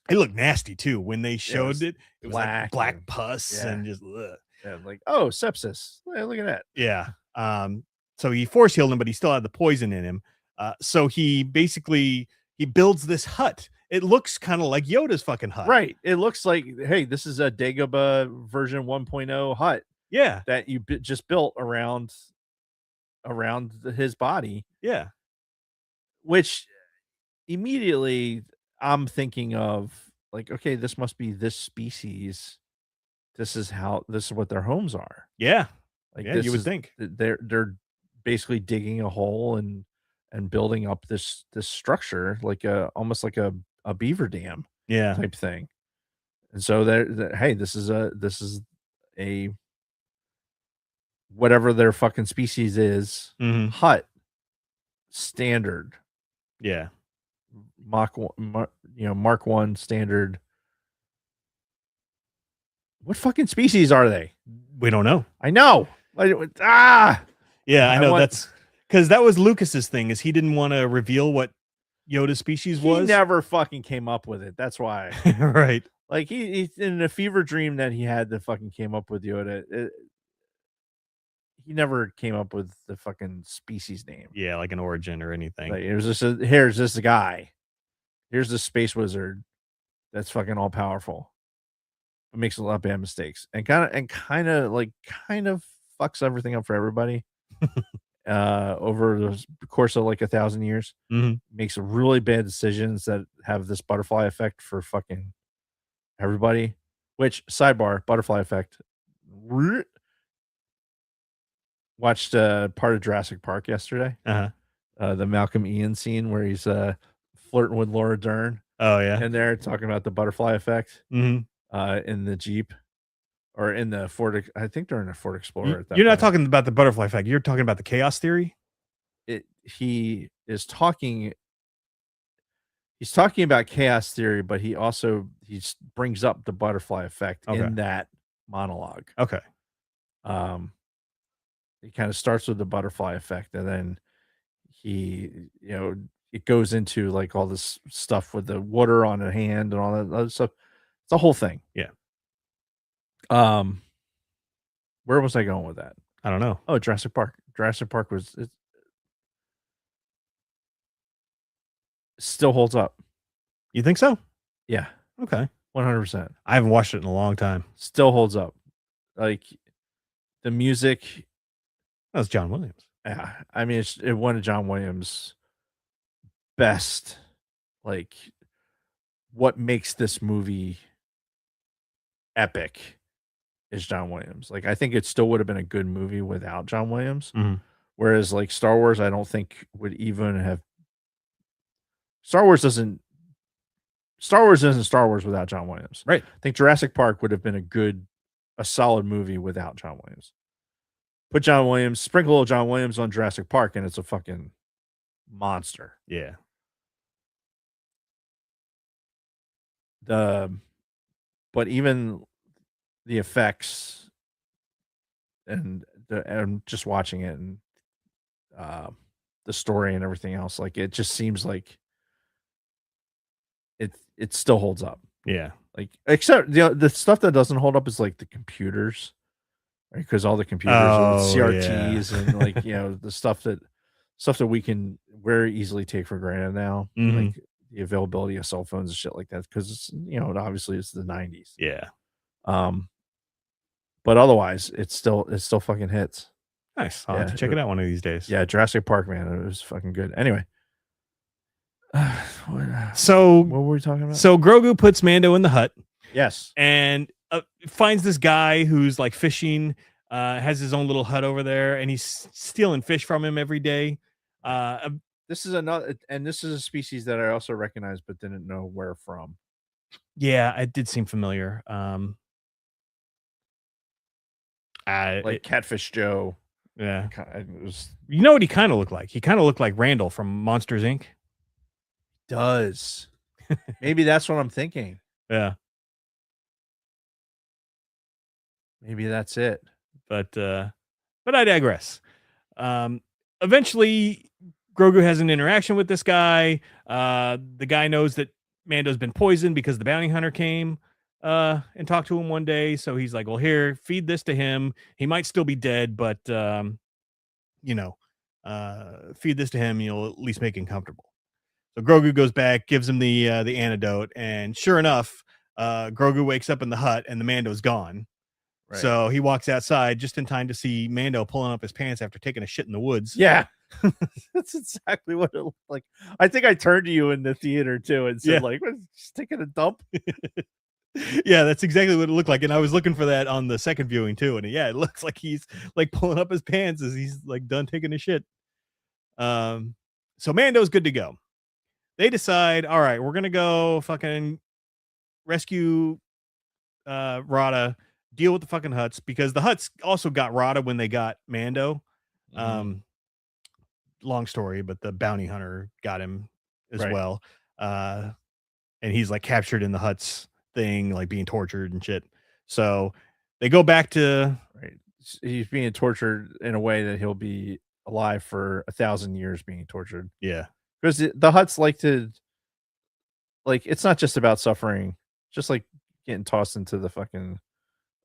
Speaker 5: It looked nasty too when they showed it. It was
Speaker 4: black
Speaker 5: like black
Speaker 4: and-
Speaker 5: pus
Speaker 4: yeah.
Speaker 5: and just ugh.
Speaker 4: Yeah, like, oh, sepsis. Hey, look at that.
Speaker 5: Yeah. So he force healed him, but he still had the poison in him. So he basically builds this hut. It looks kind of like Yoda's fucking hut.
Speaker 4: Right. It looks like, hey, this is a Dagobah version 1.0 hut.
Speaker 5: Yeah.
Speaker 4: That you just built around his body.
Speaker 5: Yeah.
Speaker 4: Which immediately I'm thinking of like, okay, this must be this species. This is what their homes are.
Speaker 5: Yeah.
Speaker 4: Like,
Speaker 5: yeah, you would think
Speaker 4: they're basically digging a hole and building up this structure like almost like a beaver dam type thing. And so hey, this is a whatever their fucking species is, hut standard.
Speaker 5: Yeah.
Speaker 4: Mark 1 standard. What fucking species are they?
Speaker 5: We don't know.
Speaker 4: I know.
Speaker 5: Yeah, I know. That's because that was Lucas's thing, is he didn't want to reveal what Yoda's species was.
Speaker 4: He never fucking came up with it. That's why.
Speaker 5: Right.
Speaker 4: Like he's in a fever dream that he had to fucking came up with Yoda. He never came up with the fucking species name.
Speaker 5: Yeah, like an origin or anything.
Speaker 4: Like, it was just here's this guy. Here's the space wizard that's fucking all powerful. It makes a lot of bad mistakes and kind of fucks everything up for everybody. Over the course of like 1,000 years, makes really bad decisions that have this butterfly effect for fucking everybody. Which, sidebar, butterfly effect. Watched part of Jurassic Park yesterday. The Malcolm Ian scene where he's flirting with Laura Dern.
Speaker 5: Oh yeah,
Speaker 4: and they're talking about the butterfly effect. In the Jeep or in the Ford. I think they're in a Ford Explorer.
Speaker 5: You're not talking about the butterfly effect. You're talking about the chaos theory.
Speaker 4: He's talking about chaos theory, but he brings up the butterfly effect in that monologue.
Speaker 5: Okay.
Speaker 4: He kind of starts with the butterfly effect, and then it goes into like all this stuff with the water on the hand and all that other stuff. It's a whole thing.
Speaker 5: Yeah.
Speaker 4: Where was I going with that?
Speaker 5: I don't know.
Speaker 4: Oh, Jurassic Park. Jurassic Park it still holds up.
Speaker 5: You think so?
Speaker 4: Yeah,
Speaker 5: Okay.
Speaker 4: 100%.
Speaker 5: I haven't watched it in a long time.
Speaker 4: Still holds up. Like the music.
Speaker 5: That was John Williams.
Speaker 4: Yeah, I mean, it one of John Williams' best. Like, what makes this movie epic is John Williams. Like, I think it still would have been a good movie without John Williams.
Speaker 5: Mhm.
Speaker 4: Whereas, like Star Wars, I don't think would even have. Star Wars isn't Star Wars without John Williams.
Speaker 5: Right.
Speaker 4: I think Jurassic Park would have been a solid movie without John Williams. Put John Williams, sprinkle John Williams on Jurassic Park, and it's a fucking monster.
Speaker 5: Yeah.
Speaker 4: But even the effects and just watching it and the story and everything else, like it just seems like it still holds up.
Speaker 5: Yeah.
Speaker 4: Like except the stuff that doesn't hold up is like the computers, right? Because all the computers are CRTs and like the stuff that we can very easily take for granted now, like the availability of cell phones and shit like that. Because it's obviously it's the 90s.
Speaker 5: Yeah.
Speaker 4: But otherwise, it still fucking hits.
Speaker 5: Nice. I'll have to check it out one of these days.
Speaker 4: Yeah, Jurassic Park, man, it was fucking good. Anyway,
Speaker 5: so
Speaker 4: what were we talking about?
Speaker 5: So Grogu puts Mando in the hut.
Speaker 4: Yes,
Speaker 5: and finds this guy who's like fishing. Has his own little hut over there, and he's stealing fish from him every day.
Speaker 4: This is a species that I also recognized, but didn't know where from.
Speaker 5: Yeah, it did seem familiar.
Speaker 4: Like Catfish Joe.
Speaker 5: Yeah.
Speaker 4: It was.
Speaker 5: You know what he kind of looked like? He kind of looked like Randall from Monsters, Inc.
Speaker 4: Does. Maybe that's what I'm thinking.
Speaker 5: Yeah.
Speaker 4: Maybe that's it.
Speaker 5: But I digress. Eventually, Grogu has an interaction with this guy. The guy knows that Mando's been poisoned because the bounty hunter came and talked to him one day. So he's like, well, here, feed this to him. He might still be dead, but, feed this to him. You'll at least make him comfortable. So Grogu goes back, gives him the antidote. And sure enough, Grogu wakes up in the hut and the Mando's gone. Right. So he walks outside just in time to see Mando pulling up his pants after taking a shit in the woods.
Speaker 4: Yeah. That's exactly what it looked like. I think I turned to you in the theater too and said, like, just taking a dump.
Speaker 5: Yeah, that's exactly what it looked like. And I was looking for that on the second viewing too. And yeah, it looks like he's like pulling up his pants as he's like done taking a shit. So Mando's good to go. They decide, all right, we're gonna go fucking rescue Rada, deal with the fucking huts, because the huts also got Rada when they got Mando. Long story, but the bounty hunter got him as well. And he's like captured in the huts thing, like being tortured and shit. So they go back to
Speaker 4: he's being tortured in a way that he'll be alive for 1,000 years being tortured.
Speaker 5: Yeah.
Speaker 4: Because the huts like to, like, it's not just about suffering, just like getting tossed into the fucking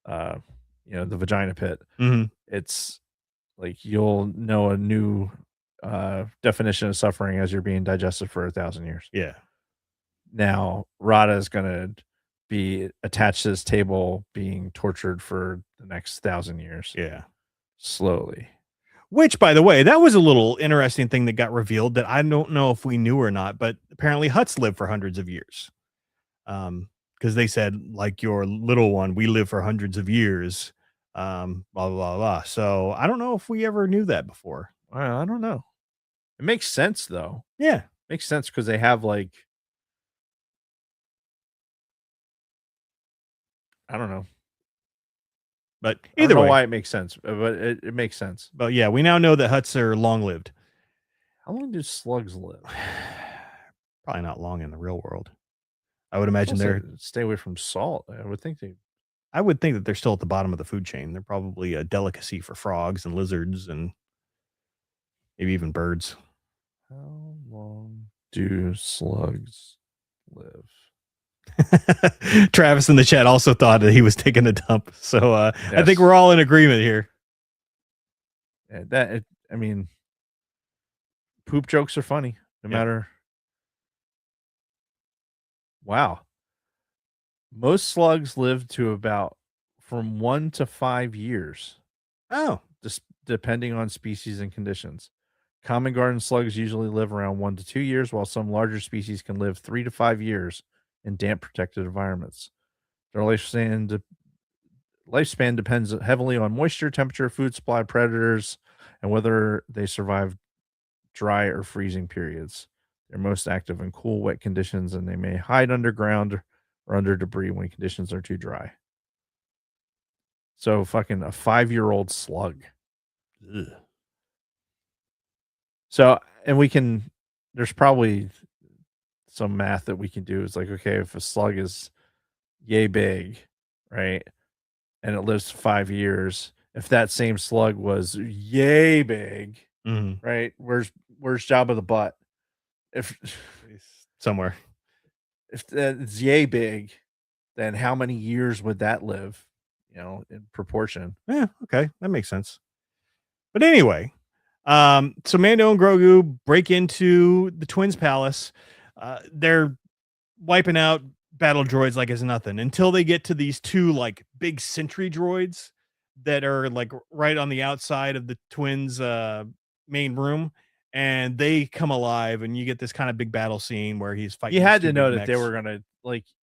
Speaker 4: the vagina pit. It's like you'll know a new definition of suffering as you're being digested for 1,000 years.
Speaker 5: Yeah.
Speaker 4: Now Rada is gonna be attached to this table being tortured for the next 1,000 years.
Speaker 5: Yeah.
Speaker 4: Slowly.
Speaker 5: Which, by the way, that was a little interesting thing that got revealed that I don't know if we knew or not, but apparently huts live for hundreds of years. Because they said, like your little one, we live for hundreds of years. Blah, blah, blah, blah. So I don't know if we ever knew that before.
Speaker 4: I don't know. It makes sense though.
Speaker 5: Yeah.
Speaker 4: Makes sense because they have like, I don't know.
Speaker 5: But either way,
Speaker 4: why it makes sense, but it makes sense.
Speaker 5: But yeah, we now know that huts are long lived.
Speaker 4: How long do slugs live?
Speaker 5: Probably not long in the real world. I would imagine they're
Speaker 4: stay away from salt. I would think they
Speaker 5: I would think that they're still at the bottom of the food chain. They're probably a delicacy for frogs and lizards and maybe even birds.
Speaker 4: How long do slugs live?
Speaker 5: Travis in the chat also thought that he was taking a dump. So I think
Speaker 4: Yes.
Speaker 5: we're all in agreement here.
Speaker 4: Yeah, I mean, poop jokes are funny, no
Speaker 5: Yep.
Speaker 4: matter. Wow. Most slugs live to about from 1 to 5 years,
Speaker 5: Oh,
Speaker 4: just depending on species and conditions. Common garden slugs usually live around 1 to 2 years, while some larger species can live 3 to 5 years in damp protected environments. Their lifespan depends heavily on moisture, temperature, food supply, predators, and whether they survive dry or freezing periods. They're most active in cool, wet conditions, and they may hide underground or under debris when conditions are too dry. So fucking a 5-year-old slug.
Speaker 5: ugh.
Speaker 4: So, and there's probably some math that we can do. It's like, okay, if a slug is yay big, right, and it lives 5 years, if that same slug was yay big,
Speaker 5: Mhm.
Speaker 4: right, where's Jabba the Butt? If
Speaker 5: Somewhere.
Speaker 4: if it's yay big, then how many years would that live? In proportion.
Speaker 5: Yeah, okay, that makes sense. But anyway, so Mando and Grogu break into the twins' palace. They're wiping out battle droids like it's nothing until they get to these two like big sentry droids that are like right on the outside of the twins' main room, and they come alive, and you get this kind of big battle scene where he's fighting.
Speaker 4: You
Speaker 5: these
Speaker 4: had
Speaker 5: two
Speaker 4: to know
Speaker 5: big
Speaker 4: that they
Speaker 5: mechs.
Speaker 4: were gonna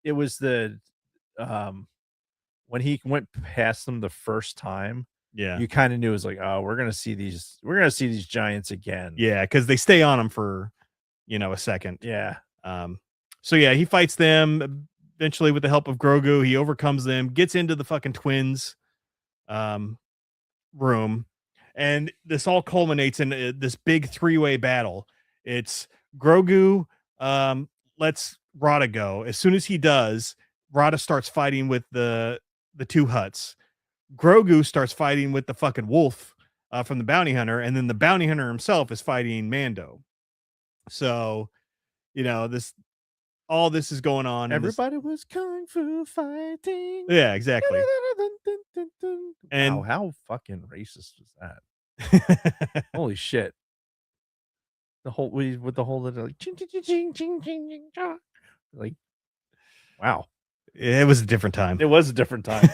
Speaker 4: it was the when he went past them the first time,
Speaker 5: Yeah,
Speaker 4: you kind of knew it was like, oh, we're gonna see these giants again.
Speaker 5: yeah, because they stay on him for a second.
Speaker 4: Yeah.
Speaker 5: So yeah, he fights them eventually with the help of Grogu. He overcomes them, gets into the fucking twins room, and this all culminates in this big three-way battle. It's Grogu lets Rada go. As soon as he does, Rada starts fighting with the two Hutts. Grogu starts fighting with the fucking wolf from the bounty hunter, and then the bounty hunter himself is fighting Mando. So, all this is going on.
Speaker 4: Everybody was kung fu fighting.
Speaker 5: Yeah, exactly. And
Speaker 4: wow, how fucking racist was that? Holy shit. The whole with the whole little like ching, ching, ching, ching, ching, ching, ching, cha. Like, wow.
Speaker 5: it was a different time.
Speaker 4: It was a different time.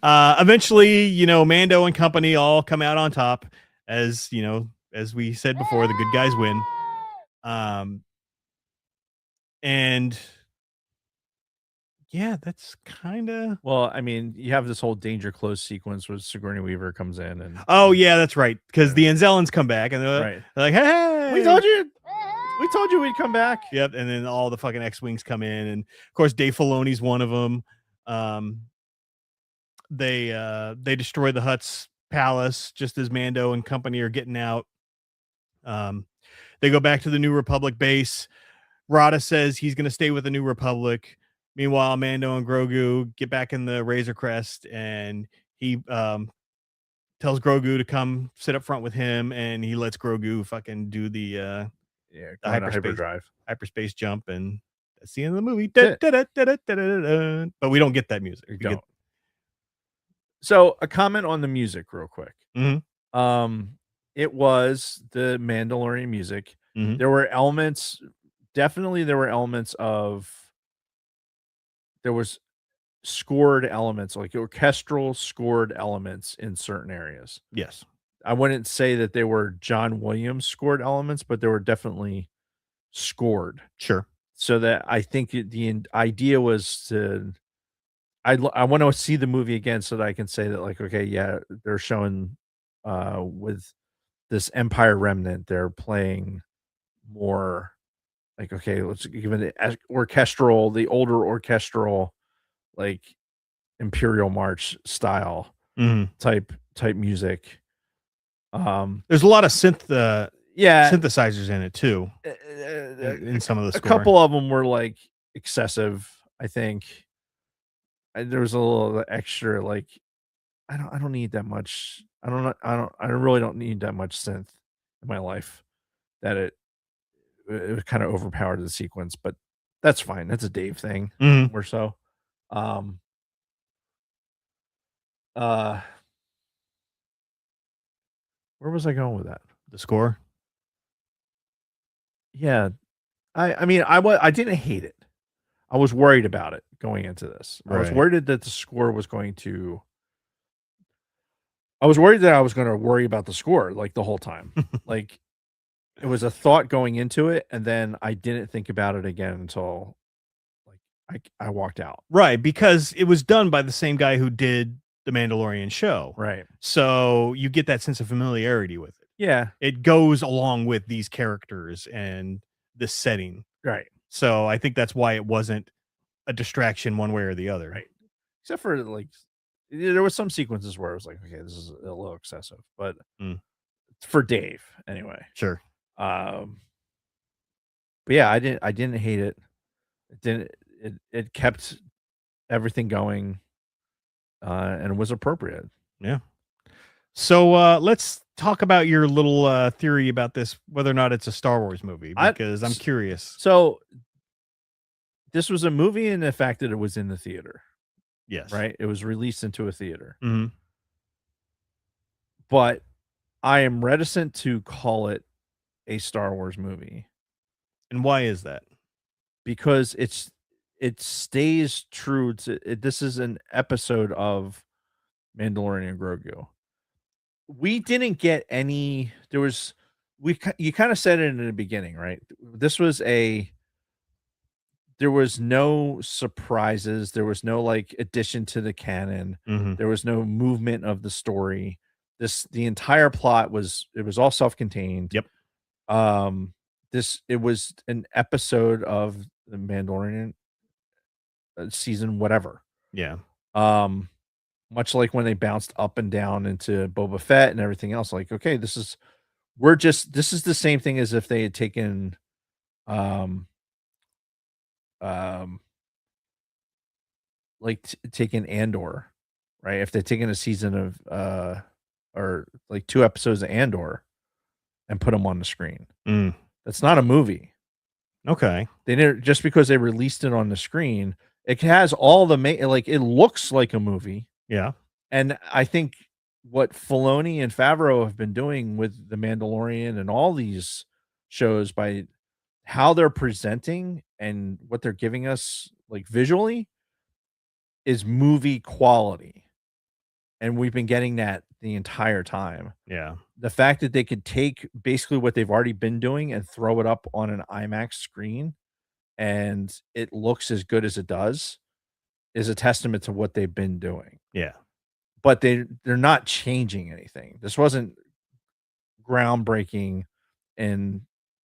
Speaker 5: Eventually, Mando and company all come out on top, as as we said before, the good guys win. And yeah, that's kind of.
Speaker 4: Well, I mean, you have this whole danger close sequence where Sigourney Weaver comes in and
Speaker 5: Oh yeah, that's right. Because the Anzellans come back and they're,
Speaker 4: right.
Speaker 5: they're like, "Hey,
Speaker 4: We told you we'd come back."
Speaker 5: Yep, and then all the fucking X-wings come in, and of course Dave Filoni's one of them. They destroy the Hutt's palace just as Mando and company are getting out. They go back to the New Republic base. Rada says he's going to stay with the New Republic. Meanwhile, Mando and Grogu get back in the Razor Crest, and he tells Grogu to come sit up front with him, and he lets Grogu fucking do the hyperspace jump, and that's the end of the movie. But we don't get that music.
Speaker 4: We don't. So a comment on the music real quick.
Speaker 5: Mhm.
Speaker 4: It was the Mandalorian music.
Speaker 5: Mhm.
Speaker 4: There were elements, definitely there was scored elements, like orchestral scored elements in certain areas.
Speaker 5: Yes.
Speaker 4: I wouldn't say that they were John Williams scored elements, but they were definitely scored.
Speaker 5: Sure.
Speaker 4: So that I think the idea was I want to see the movie again so that I can say that, like, okay, yeah, they're showing with this Empire Remnant, they're playing more like, okay, let's give it the older orchestral, like Imperial March style type music.
Speaker 5: There's a lot of synthesizers in it too. In some of the
Speaker 4: a
Speaker 5: score.
Speaker 4: couple of them were like excessive, I think. there was a little extra like I don't need that much. I really don't need that much synth in my life that it kind of overpowered the sequence, but that's fine. That's a Dave thing
Speaker 5: Mhm.
Speaker 4: more so. Um uh where was I going with that?
Speaker 5: The score.
Speaker 4: Yeah. I mean I didn't hate it. I was worried about it going into this. I was
Speaker 5: Right.
Speaker 4: worried that the score was going to I was worried that I was gonna worry about the score, like, the whole time. Like, it was a thought going into it, and then I didn't think about it again until, like, I walked out.
Speaker 5: Right, because it was done by the same guy who did the Mandalorian show.
Speaker 4: Right.
Speaker 5: So you get that sense of familiarity with it.
Speaker 4: Yeah.
Speaker 5: It goes along with these characters and the setting.
Speaker 4: Right.
Speaker 5: So I think that's why it wasn't a distraction one way or the other.
Speaker 4: Right. Except for, like, there was some sequences where I was like, "Okay, this is a little excessive," but
Speaker 5: Mm.
Speaker 4: for Dave, anyway.
Speaker 5: Sure.
Speaker 4: Um, but yeah, I didn't hate it. It didn't it kept everything going, and it was appropriate.
Speaker 5: Yeah. So let's talk about your little theory about this, whether or not it's a Star Wars movie,
Speaker 4: I
Speaker 5: because I'm
Speaker 4: s
Speaker 5: curious.
Speaker 4: So, this was a movie in the fact that it was in the theater,
Speaker 5: Yes.
Speaker 4: right? It was released into a theater.
Speaker 5: Hmm.
Speaker 4: But I am reticent to call it a Star Wars movie
Speaker 5: And why is that?
Speaker 4: because it stays true to this is an episode of Mandalorian and Grogu. We didn't get any there was you kind of said it in the beginning, right? This was a there was no surprises, there was no like addition to the canon.
Speaker 5: Hmm.
Speaker 4: There was no movement of the story. The entire plot was it was all self-contained.
Speaker 5: Yep.
Speaker 4: It was an episode of the Mandalorian season whatever.
Speaker 5: Yeah.
Speaker 4: Um much like when they bounced up and down into Boba Fett and everything else like okay, this is the same thing as if they had taken um um like taken Andor, right? If they'd taken a season of or like 2 episodes of Andor and put them on the screen.
Speaker 5: Mm.
Speaker 4: That's not a movie.
Speaker 5: Okay.
Speaker 4: They didn't just because they released it on the screen, it has all the like it looks like a movie.
Speaker 5: Yeah.
Speaker 4: And I think what Filoni and Favreau have been doing with The Mandalorian and all these shows by how they're presenting and what they're giving us like visually is movie quality. And we've been getting that the entire time.
Speaker 5: Yeah.
Speaker 4: The fact that they could take basically what they've already been doing and throw it up on an IMAX screen and it looks as good as it does is a testament to what they've been doing.
Speaker 5: Yeah.
Speaker 4: But they're not changing anything. This wasn't groundbreaking in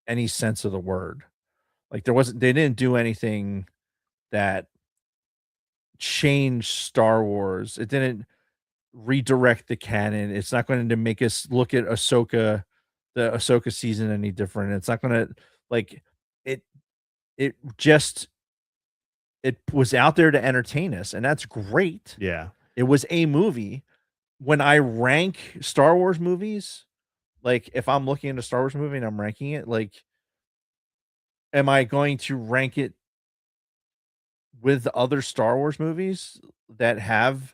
Speaker 4: any sense of the word. Like they didn't do anything that changed Star Wars. It didn't redirect the canon. It's not going to make us look at the Ahsoka season any different. It's not going to like it. It just it was out there to entertain us, and that's great.
Speaker 5: Yeah.
Speaker 4: It was a movie. When I rank Star Wars movies, like if I'm looking at a Star Wars movie and I'm ranking it, like, am I going to rank it with the other Star Wars movies that have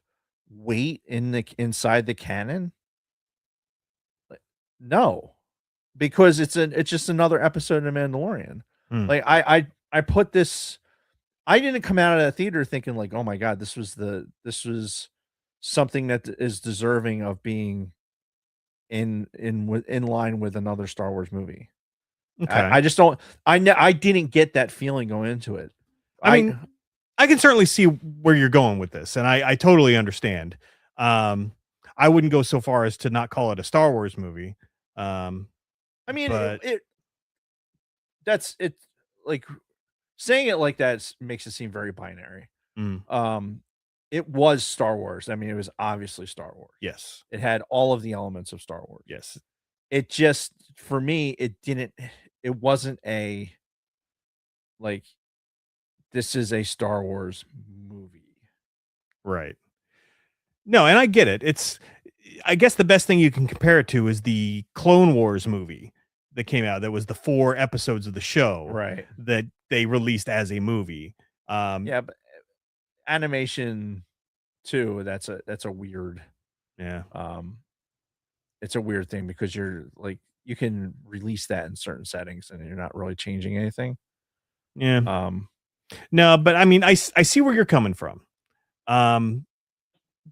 Speaker 4: weight inside the canon? Like, no, because it's just another episode of Mandalorian.
Speaker 5: Hmm.
Speaker 4: Like I put this. I didn't come out of that theater thinking like, oh my god, this was something that is deserving of being in line with another Star Wars movie.
Speaker 5: Okay.
Speaker 4: I just don't. I didn't get that feeling going into it.
Speaker 5: I mean, I can certainly see where you're going with this, and I totally understand. I wouldn't go so far as to not call it a Star Wars movie.
Speaker 4: I mean,
Speaker 5: but
Speaker 4: that's it. Like saying it like that makes it seem very binary.
Speaker 5: mm,
Speaker 4: It was Star Wars. I mean, it was obviously Star Wars.
Speaker 5: yes,
Speaker 4: It had all of the elements of Star Wars.
Speaker 5: yes,
Speaker 4: It just for me, it wasn't a like this is a Star Wars movie.
Speaker 5: Right. No, and I get it. I guess the best thing you can compare it to is the Clone Wars movie that came out. That was the 4 episodes of the show
Speaker 4: Right.
Speaker 5: that they released as a movie.
Speaker 4: Yeah, but animation too, that's a weird
Speaker 5: Yeah.
Speaker 4: it's a weird thing because you're like you can release that in certain settings and you're not really changing anything.
Speaker 5: Yeah.
Speaker 4: Um
Speaker 5: No, but I mean, I see where you're coming from.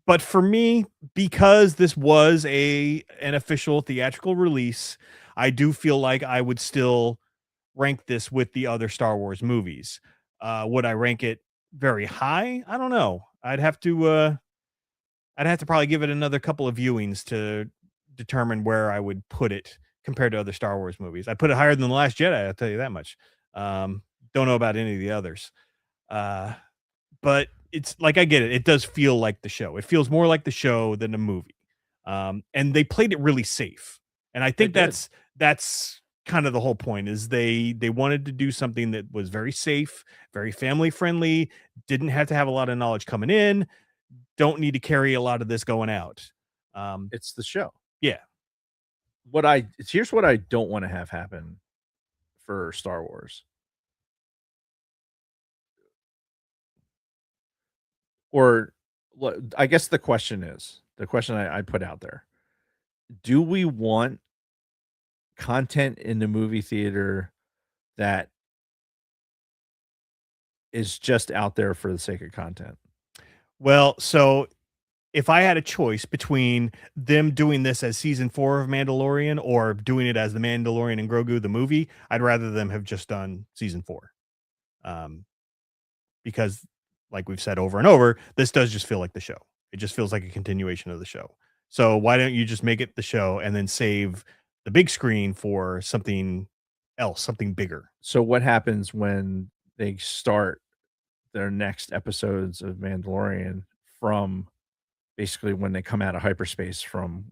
Speaker 5: But for me, because this was an official theatrical release, I do feel like I would still rank this with the other Star Wars movies. Would I rank it very high? I don't know. I'd have to probably give it another couple of viewings to determine where I would put it compared to other Star Wars movies. I put it higher than The Last Jedi, I'll tell you that much. Don't know about any of the others. But it's like, I get it. It does feel like the show. It feels more like the show than a movie. And they played it really safe. And I think
Speaker 4: did.
Speaker 5: that's kind of the whole point is they wanted to do something that was very safe, very family friendly, didn't have to have a lot of knowledge coming in, don't need to carry a lot of this going out.
Speaker 4: it's the show.
Speaker 5: Yeah.
Speaker 4: Here's what I don't want to have happen for Star Wars. Or I guess the question I put out there. Do we want content in the movie theater that is just out there for the sake of content?
Speaker 5: Well, so if I had a choice between them doing this as season 4 of Mandalorian or doing it as the Mandalorian and Grogu, the movie, I'd rather them have just done season 4. Because like we've said over and over, this does just feel like the show. It just feels like a continuation of the show. So why don't you just make it the show and then save the big screen for something else, something bigger?
Speaker 4: So what happens when they start their next episodes of Mandalorian from basically when they come out of hyperspace from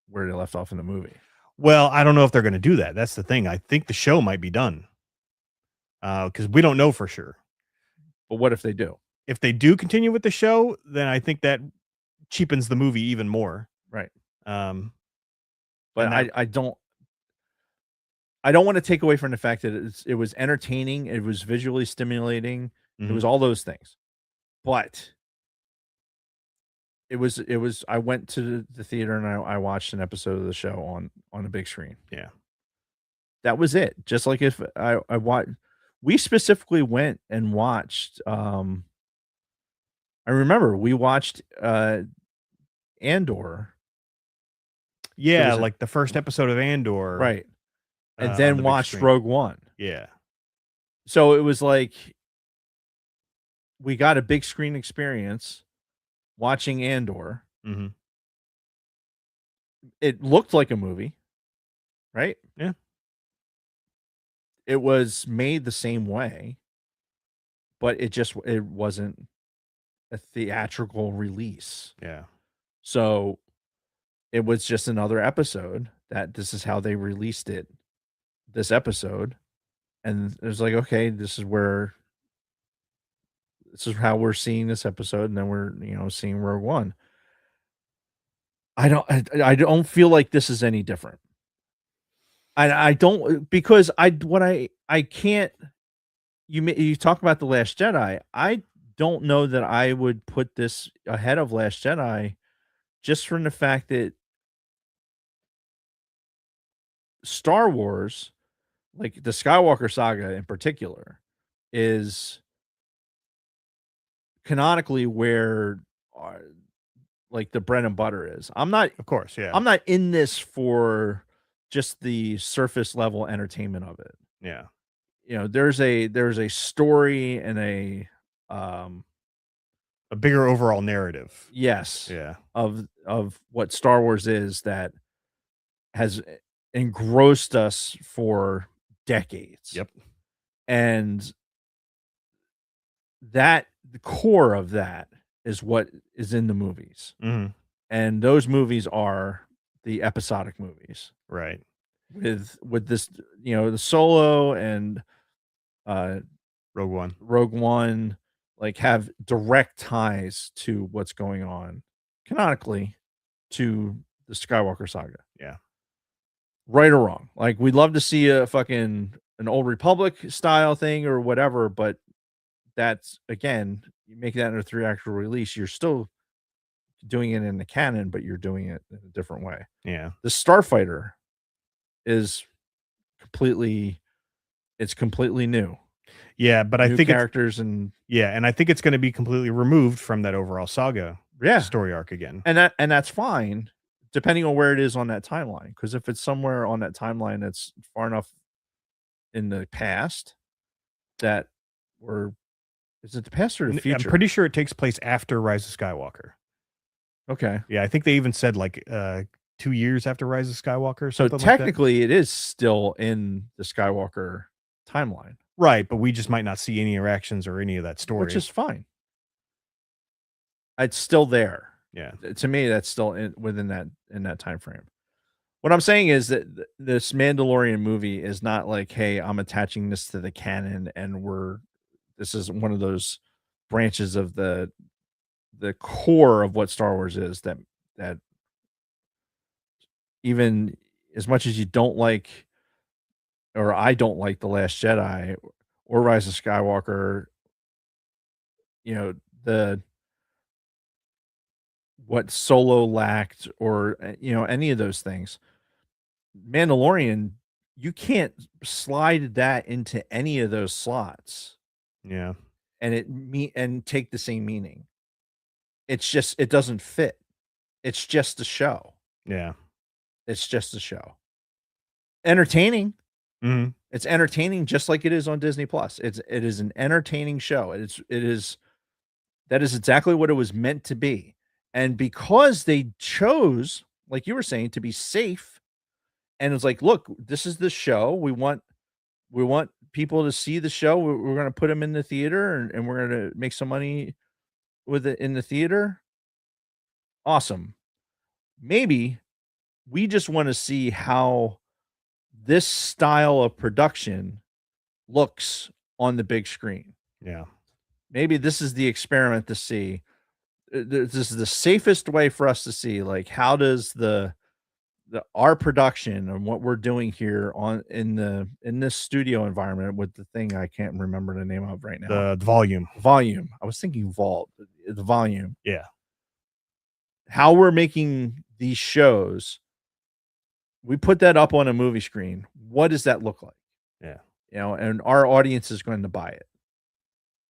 Speaker 4: where they left off in the movie?
Speaker 5: Well, I don't know if they're going to do that. That's the thing. I think the show might be done because we don't know for sure.
Speaker 4: But what if they do?
Speaker 5: If they do continue with the show, then I think that cheapens the movie even more.
Speaker 4: Right.
Speaker 5: But
Speaker 4: I don't want to take away from the fact that it was entertaining, it was visually stimulating, it was all those things. But it was I went to the theater and I watched an episode of the show on a big screen.
Speaker 5: Yeah.
Speaker 4: That was it. Just like if I watched, we specifically went and watched I remember we watched Andor.
Speaker 5: Yeah, like the first episode of Andor.
Speaker 4: Right. And
Speaker 5: on
Speaker 4: then
Speaker 5: the big
Speaker 4: watched
Speaker 5: screen.
Speaker 4: Rogue One.
Speaker 5: Yeah.
Speaker 4: So it was like we got a big screen experience watching Andor.
Speaker 5: Mm-hmm.
Speaker 4: It looked like a movie, right?
Speaker 5: Yeah.
Speaker 4: It was made the same way, but it wasn't a theatrical release.
Speaker 5: Yeah.
Speaker 4: So it was just another episode that this is how they released it, this episode. And it was like, okay, this is how we're seeing this episode. And then we're, seeing Rogue One. I don't feel like this is any different. I don't, because I can't, you talk about The Last Jedi. I don't know that I would put this ahead of Last Jedi just from the fact that Star Wars, like the Skywalker saga in particular, is canonically where like the bread and butter is. I'm not in this for just the surface level entertainment of it.
Speaker 5: Yeah.
Speaker 4: There's a story and a
Speaker 5: bigger overall narrative.
Speaker 4: Yes.
Speaker 5: Yeah.
Speaker 4: Of what Star Wars is that has engrossed us for decades.
Speaker 5: Yep.
Speaker 4: And that the core of that is what is in the movies.
Speaker 5: Mm-hmm.
Speaker 4: And those movies are the episodic movies.
Speaker 5: Right.
Speaker 4: With this, the Solo and
Speaker 5: Rogue One.
Speaker 4: like have direct ties to what's going on canonically to the Skywalker saga.
Speaker 5: Yeah.
Speaker 4: Right or wrong. Like we'd love to see a fucking an old Republic style thing or whatever, but that's again, you make that in a 3 actual release, you're still doing it in the canon, but you're doing it in a different way.
Speaker 5: Yeah.
Speaker 4: The Starfighter is completely completely new.
Speaker 5: Yeah, but I
Speaker 4: New
Speaker 5: think it's
Speaker 4: characters and
Speaker 5: and I think it's going to be completely removed from that overall saga
Speaker 4: yeah,
Speaker 5: story arc again.
Speaker 4: and that's fine, depending on where it is on that timeline. Because if it's somewhere on that timeline that's far enough in the past that we're is it the past or the
Speaker 5: I'm
Speaker 4: future?
Speaker 5: pretty sure it takes place after Rise of Skywalker.
Speaker 4: Okay.
Speaker 5: Yeah, I think they even said like 2 years after Rise of Skywalker. Or
Speaker 4: So
Speaker 5: something like that.
Speaker 4: technically, it is still in the Skywalker timeline,
Speaker 5: Right, but we just might not see any interactions or any of that story.
Speaker 4: which is fine. It's still there.
Speaker 5: yeah.
Speaker 4: To me, that's still within that time frame. What I'm saying is that this Mandalorian movie is not like, hey, I'm attaching this to the canon, and this is one of those branches of the core of what Star Wars is that even as much as you don't like, or I don't like The Last Jedi or Rise of Skywalker, you know, what Solo lacked or any of those things. Mandalorian, you can't slide that into any of those slots
Speaker 5: Yeah.
Speaker 4: and take the same meaning. It's just it doesn't fit. It's just a show.
Speaker 5: Yeah.
Speaker 4: It's just a show. Entertaining.
Speaker 5: Mhm.
Speaker 4: It's entertaining just like it is on Disney Plus. It is an entertaining show. That is exactly what it was meant to be. And because they chose, like you were saying, to be safe, and it's like, look, this is the show. We want people to see the show. We're going to put them in the theater, and we're going to make some money with it in the theater. Awesome. Maybe we just want to see how this style of production looks on the big screen.
Speaker 5: Yeah.
Speaker 4: Maybe this is the experiment to see. This is the safest way for us to see, like, how does our production and what we're doing here in this studio environment with the thing I can't remember the name of right now.
Speaker 5: The volume.
Speaker 4: Volume. I was thinking vault. The volume.
Speaker 5: Yeah.
Speaker 4: How we're making these shows. We put that up on a movie screen. What does that look like?
Speaker 5: Yeah.
Speaker 4: And our audience is going to buy it.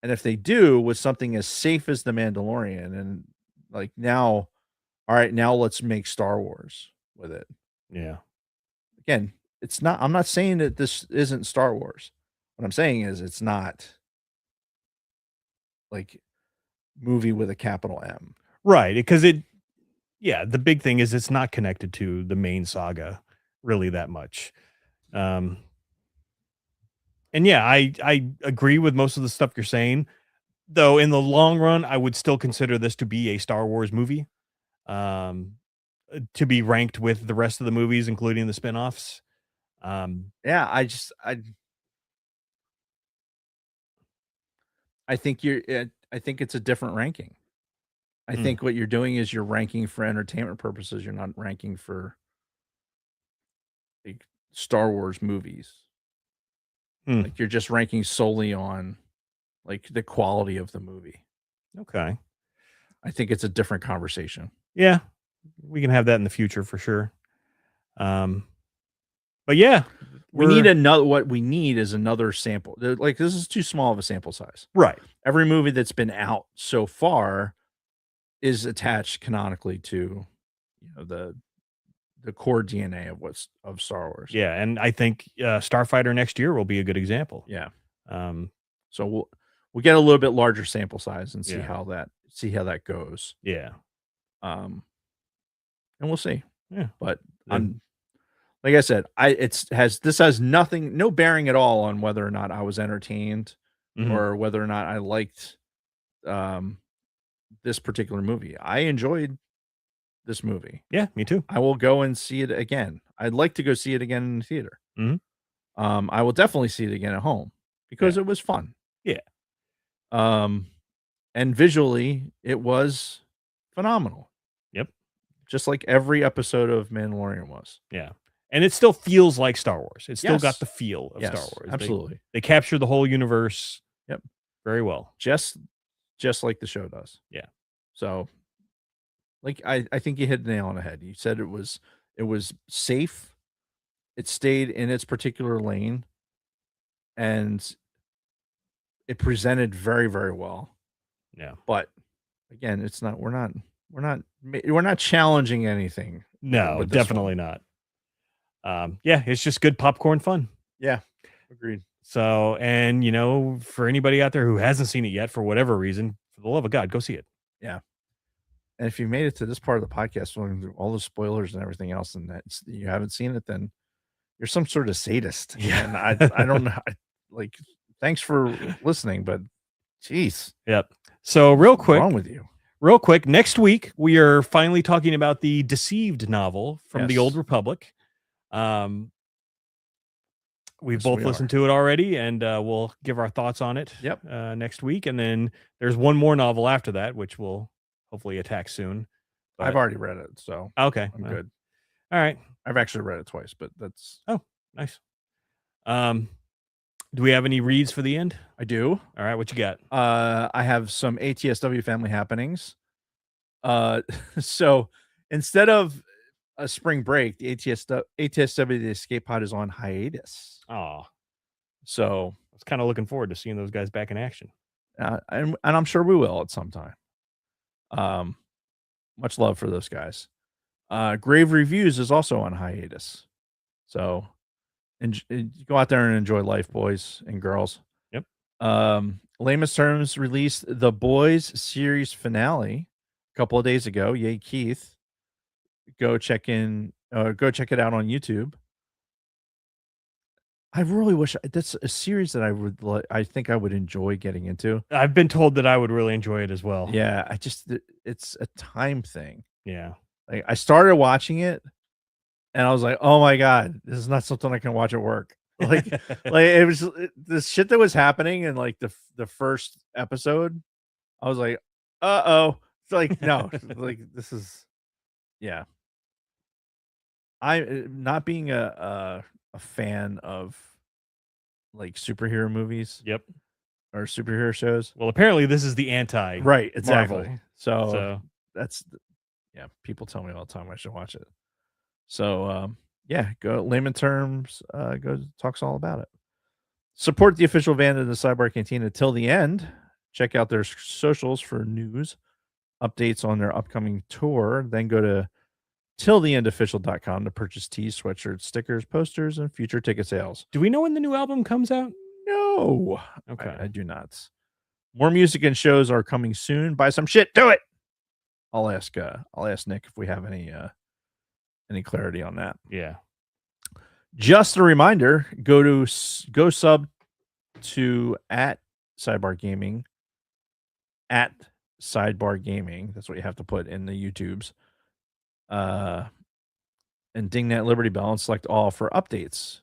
Speaker 4: And if they do with something as safe as The Mandalorian, and like now, all right, now let's make Star Wars with it.
Speaker 5: Yeah.
Speaker 4: Again, I'm not saying that this isn't Star Wars. What I'm saying is it's not like movie with a capital M.
Speaker 5: Right. Because the big thing is it's not connected to the main saga really that much. And yeah, I agree with most of the stuff you're saying, though in the long run, I would still consider this to be a Star Wars movie, to be ranked with the rest of the movies, including the spinoffs.
Speaker 4: Yeah, I think I think it's a different ranking. I think what you're doing is you're ranking for entertainment purposes. You're not ranking for like Star Wars movies. Like you're just ranking solely on like the quality of the movie.
Speaker 5: Okay.
Speaker 4: I think it's a different conversation.
Speaker 5: Yeah, we can have that in the future for sure. But yeah,
Speaker 4: we need another. What we need is another sample. Like this is too small of a sample size.
Speaker 5: Right.
Speaker 4: Every movie that's been out so far is attached canonically to, the core DNA of Star Wars.
Speaker 5: Yeah, and I think Starfighter next year will be a good example.
Speaker 4: Yeah. So we'll get a little bit larger sample size and see
Speaker 5: Yeah.
Speaker 4: how that goes.
Speaker 5: Yeah.
Speaker 4: And we'll see.
Speaker 5: Yeah.
Speaker 4: But like I said, this has no bearing at all on whether or not I was entertained or whether or not I liked this particular movie. I enjoyed this movie.
Speaker 5: Yeah, me too.
Speaker 4: I will go and see it again. I'd like to go see it again in the theater.
Speaker 5: Mhm.
Speaker 4: I will definitely see it again at home because it was fun.
Speaker 5: Yeah.
Speaker 4: and visually it was phenomenal.
Speaker 5: Yep.
Speaker 4: Just like every episode of Mandalorian was.
Speaker 5: Yeah. And it still feels like Star Wars. It's still
Speaker 4: Yes.
Speaker 5: got the feel of
Speaker 4: Yes,
Speaker 5: Star Wars.
Speaker 4: absolutely.
Speaker 5: They capture the whole universe.
Speaker 4: Yep.
Speaker 5: Very well.
Speaker 4: Just like the show does.
Speaker 5: Yeah.
Speaker 4: So like I think you hit the nail on the head. You said it was safe. It stayed in its particular lane, and it presented very, very well.
Speaker 5: Yeah.
Speaker 4: But again, it's not we're not challenging anything.
Speaker 5: No,
Speaker 4: with this
Speaker 5: definitely not. Yeah, it's just good popcorn fun.
Speaker 4: Yeah. Agreed.
Speaker 5: So, and for anybody out there who hasn't seen it yet for whatever reason, for the love of God, go see it.
Speaker 4: Yeah. And if you made it to this part of the podcast, all the spoilers and everything else, and that you haven't seen it, then you're some sort of sadist.
Speaker 5: Yeah.
Speaker 4: And I don't know. Thanks for listening, but geez.
Speaker 5: Yep. So
Speaker 4: What's wrong with you?
Speaker 5: Real quick, next week we are finally talking about the Deceived novel from the
Speaker 4: Yes.
Speaker 5: Old Republic. We've
Speaker 4: Yes,
Speaker 5: both
Speaker 4: we
Speaker 5: listened to it already, and we'll give our thoughts on it.
Speaker 4: Yep.
Speaker 5: Next week, and then there's one more novel after that, which we'll hopefully attack soon.
Speaker 4: I've
Speaker 5: But-
Speaker 4: already read it, so
Speaker 5: okay.
Speaker 4: I'm
Speaker 5: well,
Speaker 4: good.
Speaker 5: All right.
Speaker 4: I've actually read it twice, but that's
Speaker 5: Nice. Do we have any reads for the end?
Speaker 4: I do.
Speaker 5: All right. What you got?
Speaker 4: I have some ATSW family happenings. So instead of a spring break, the ATSW the Escape Pod is on hiatus.
Speaker 5: Oh,
Speaker 4: So
Speaker 5: I was kind of looking forward to seeing those guys back in action.
Speaker 4: and I'm sure we will at some time. Much love for those guys. Grave Reviews is also on hiatus. So go out there and enjoy life, boys and girls.
Speaker 5: Yep.
Speaker 4: Layman's Terms released the Boys series finale a couple of days ago. Yay, Keith. Go check it out on YouTube. I really wish that's a series that I think I would enjoy getting into.
Speaker 5: I've been told that I would really enjoy it as well.
Speaker 4: Yeah, it's a time thing.
Speaker 5: Yeah.
Speaker 4: Like I started watching it and I was like, "Oh my god, this is not something I can watch at work." Like it was the shit that was happening in like the first episode. I was like, "Uh-oh." It's like, no, like this is yeah. I not being a fan of like superhero movies
Speaker 5: Yep.
Speaker 4: or superhero shows.
Speaker 5: Well, apparently this is the anti.
Speaker 4: Right, exactly.
Speaker 5: Marvel.
Speaker 4: So that's yeah, people tell me all the time I should watch it. So yeah, go Layman Terms, go talks all about it. Support the official band of the Sidebar Cantina till the end. Check out their socials for news, updates on their upcoming tour. Then go to tilltheendofficial.com to purchase tees, sweatshirts, stickers, posters, and future ticket sales.
Speaker 5: Do we know when the new album comes out?
Speaker 4: No,
Speaker 5: Okay.
Speaker 4: I do not. More music and shows are coming soon. Buy some shit. Do it. I'll ask Nick if we have any clarity on that.
Speaker 5: Yeah.
Speaker 4: Just a reminder, go sub to at Sidebar Gaming, at Sidebar Gaming. That's what you have to put in the YouTubes. And ding that Liberty Bell and select all for updates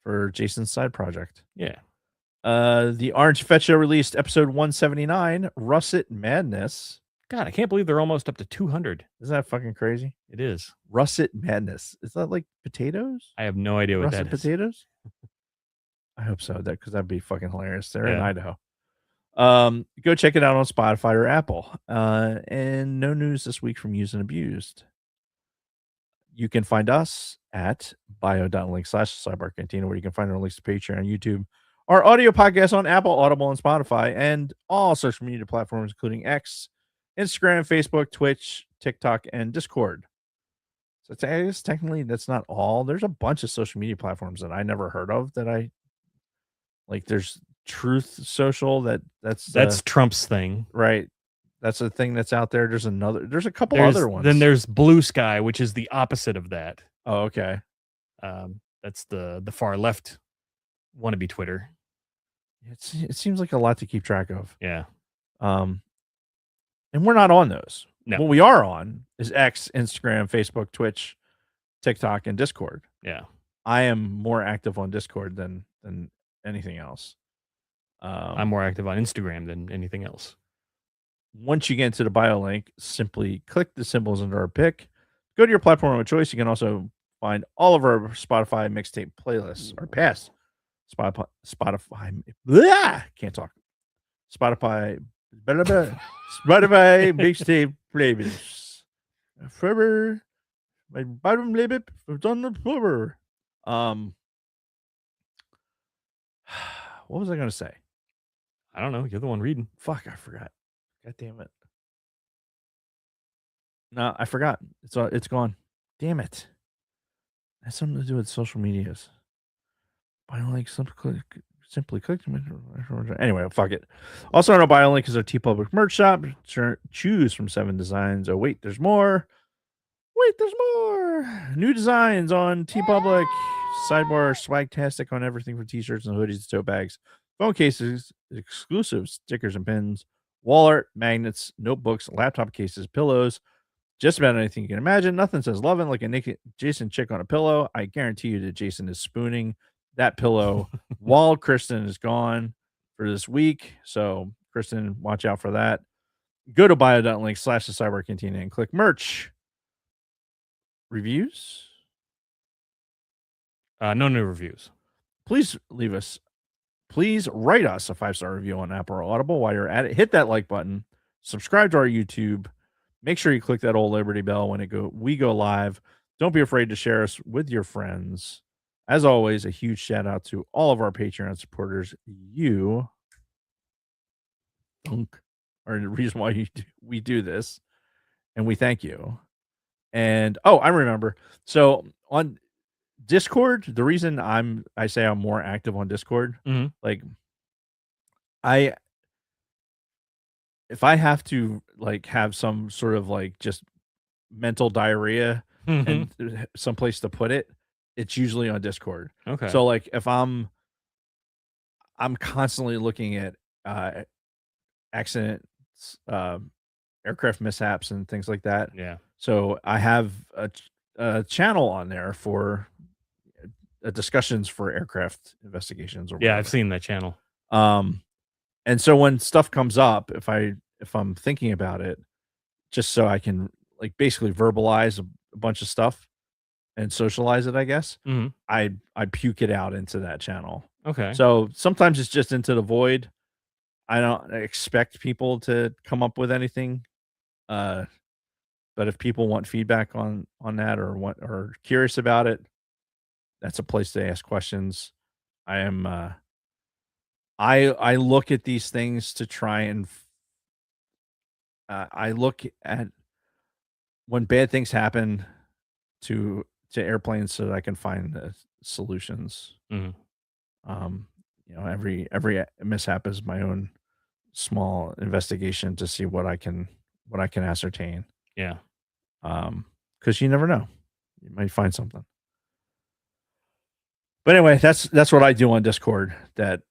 Speaker 4: for Jason's side project.
Speaker 5: Yeah.
Speaker 4: The Orange Fetch Show released episode 179, Russet Madness.
Speaker 5: God, I can't believe they're almost up to 200.
Speaker 4: Isn't that fucking crazy?
Speaker 5: It is.
Speaker 4: Russet Madness. Is that like potatoes?
Speaker 5: I have no idea what
Speaker 4: Russet
Speaker 5: that is.
Speaker 4: potatoes? I hope so. Because that'd be fucking hilarious. They're in
Speaker 5: Yeah.
Speaker 4: Idaho. Go check it out on Spotify or Apple. And no news this week from Used and Abused. You can find us at bio.link/sidebarcantina, where you can find our links to Patreon, YouTube, our audio podcast on Apple, Audible, and Spotify, and all social media platforms, including X, Instagram, Facebook, Twitch, TikTok, and Discord. So I guess technically that's not all. There's a bunch of social media platforms that I never heard of that I like. There's Truth Social that's
Speaker 5: Trump's thing.
Speaker 4: right. That's a thing that's out there. There's a couple
Speaker 5: There's,
Speaker 4: other ones.
Speaker 5: Then there's Blue Sky, which is the opposite of that.
Speaker 4: Oh, okay.
Speaker 5: That's the far left wannabe Twitter.
Speaker 4: It seems like a lot to keep track of.
Speaker 5: Yeah.
Speaker 4: And we're not on those.
Speaker 5: No.
Speaker 4: What we are on is X, Instagram, Facebook, Twitch, TikTok, and Discord.
Speaker 5: Yeah.
Speaker 4: I am more active on Discord than anything else.
Speaker 5: I'm more active on Instagram than anything else.
Speaker 4: once you get into the bio link, simply click the symbols under our pick. Go to your platform of choice. You can also find all of our Spotify mixtape playlists, or past Spotify. Can't talk. Spotify mixtape playlists. Forever, my bottom lip was on the floor. What was I going to say?
Speaker 5: I don't know. You're the one reading.
Speaker 4: Fuck, I forgot. God damn it. No, I forgot. It's gone. Damn it. It has something to do with social medias. BioLink, simply click. Anyway, fuck it. Also on our BioLink is our TeePublic merch shop. Choose from 7 designs. Oh, wait, there's more. New designs on TeePublic. Sidebar, swagtastic on everything from t-shirts and hoodies to tote bags, phone cases, exclusive stickers and pins, wall art, magnets, notebooks, laptop cases, pillows, just about anything you can imagine. Nothing says loving like a naked Jason chick on a pillow. I guarantee you that Jason is spooning that pillow while Kristen is gone for this week. So, Kristen, watch out for that. Go to bio.link /thesidebarcantina and click merch. Reviews?
Speaker 5: No new reviews.
Speaker 4: Please write us a 5-star review on Apple or Audible. While you're at it, hit that like button, subscribe to our YouTube, make sure you click that old Liberty bell when we go live. Don't be afraid to share us with your friends. As always, a huge shout out to all of our Patreon supporters. You are the reason why we do this, and we thank you. And I remember. So on Discord, the reason I say I'm more active on Discord, like if I have to like have some sort of like just mental diarrhea and some place to put it, it's usually on Discord.
Speaker 5: Okay.
Speaker 4: So like if I'm constantly looking at accidents, aircraft mishaps and things like that.
Speaker 5: Yeah.
Speaker 4: So I have a channel on there for discussions for aircraft investigations. Or
Speaker 5: I've seen that channel.
Speaker 4: And so when stuff comes up, if I'm thinking about it, just so I can like basically verbalize a bunch of stuff and socialize it, I guess, I puke it out into that channel.
Speaker 5: Okay.
Speaker 4: So sometimes it's just into the void. I don't expect people to come up with anything. But if people want feedback on that or curious about it, that's a place to ask questions. I look at these things to try and I look at when bad things happen to airplanes so that I can find solutions. Every mishap is my own small investigation to see what I can ascertain.
Speaker 5: Yeah.
Speaker 4: Because you never know, you might find something. But anyway, that's what I do on Discord. That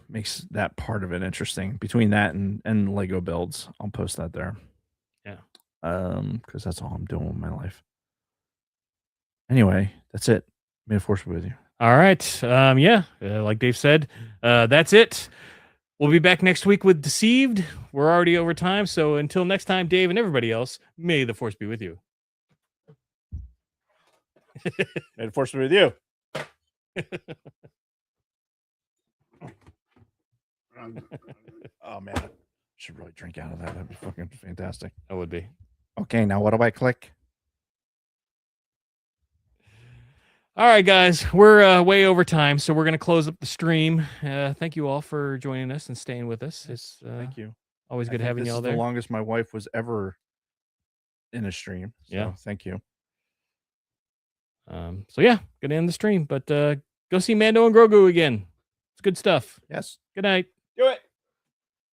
Speaker 4: makes that part of it interesting. Between that and Lego builds, I'll post that there.
Speaker 5: Yeah.
Speaker 4: Because that's all I'm doing with my life. Anyway, that's it. May the force be with you.
Speaker 5: All right. Like Dave said, that's it. We'll be back next week with Deceived. We're already over time, so until next time, Dave and everybody else, may the force be with you.
Speaker 4: May the force be with you. Oh man, I should really drink out of that. That'd be fucking fantastic.
Speaker 5: That would be.
Speaker 4: Okay, now what do I click?
Speaker 5: All right, guys, we're way over time, so we're going to close up the stream. Thank you all for joining us and staying with us. It's
Speaker 4: Thank you.
Speaker 5: Always good having you all there.
Speaker 4: The longest my wife was ever in a stream. So
Speaker 5: yeah.
Speaker 4: Thank you.
Speaker 5: Gonna end the stream, but go see Mando and Grogu again. It's good stuff.
Speaker 4: Yes.
Speaker 5: Good night.
Speaker 4: Do it.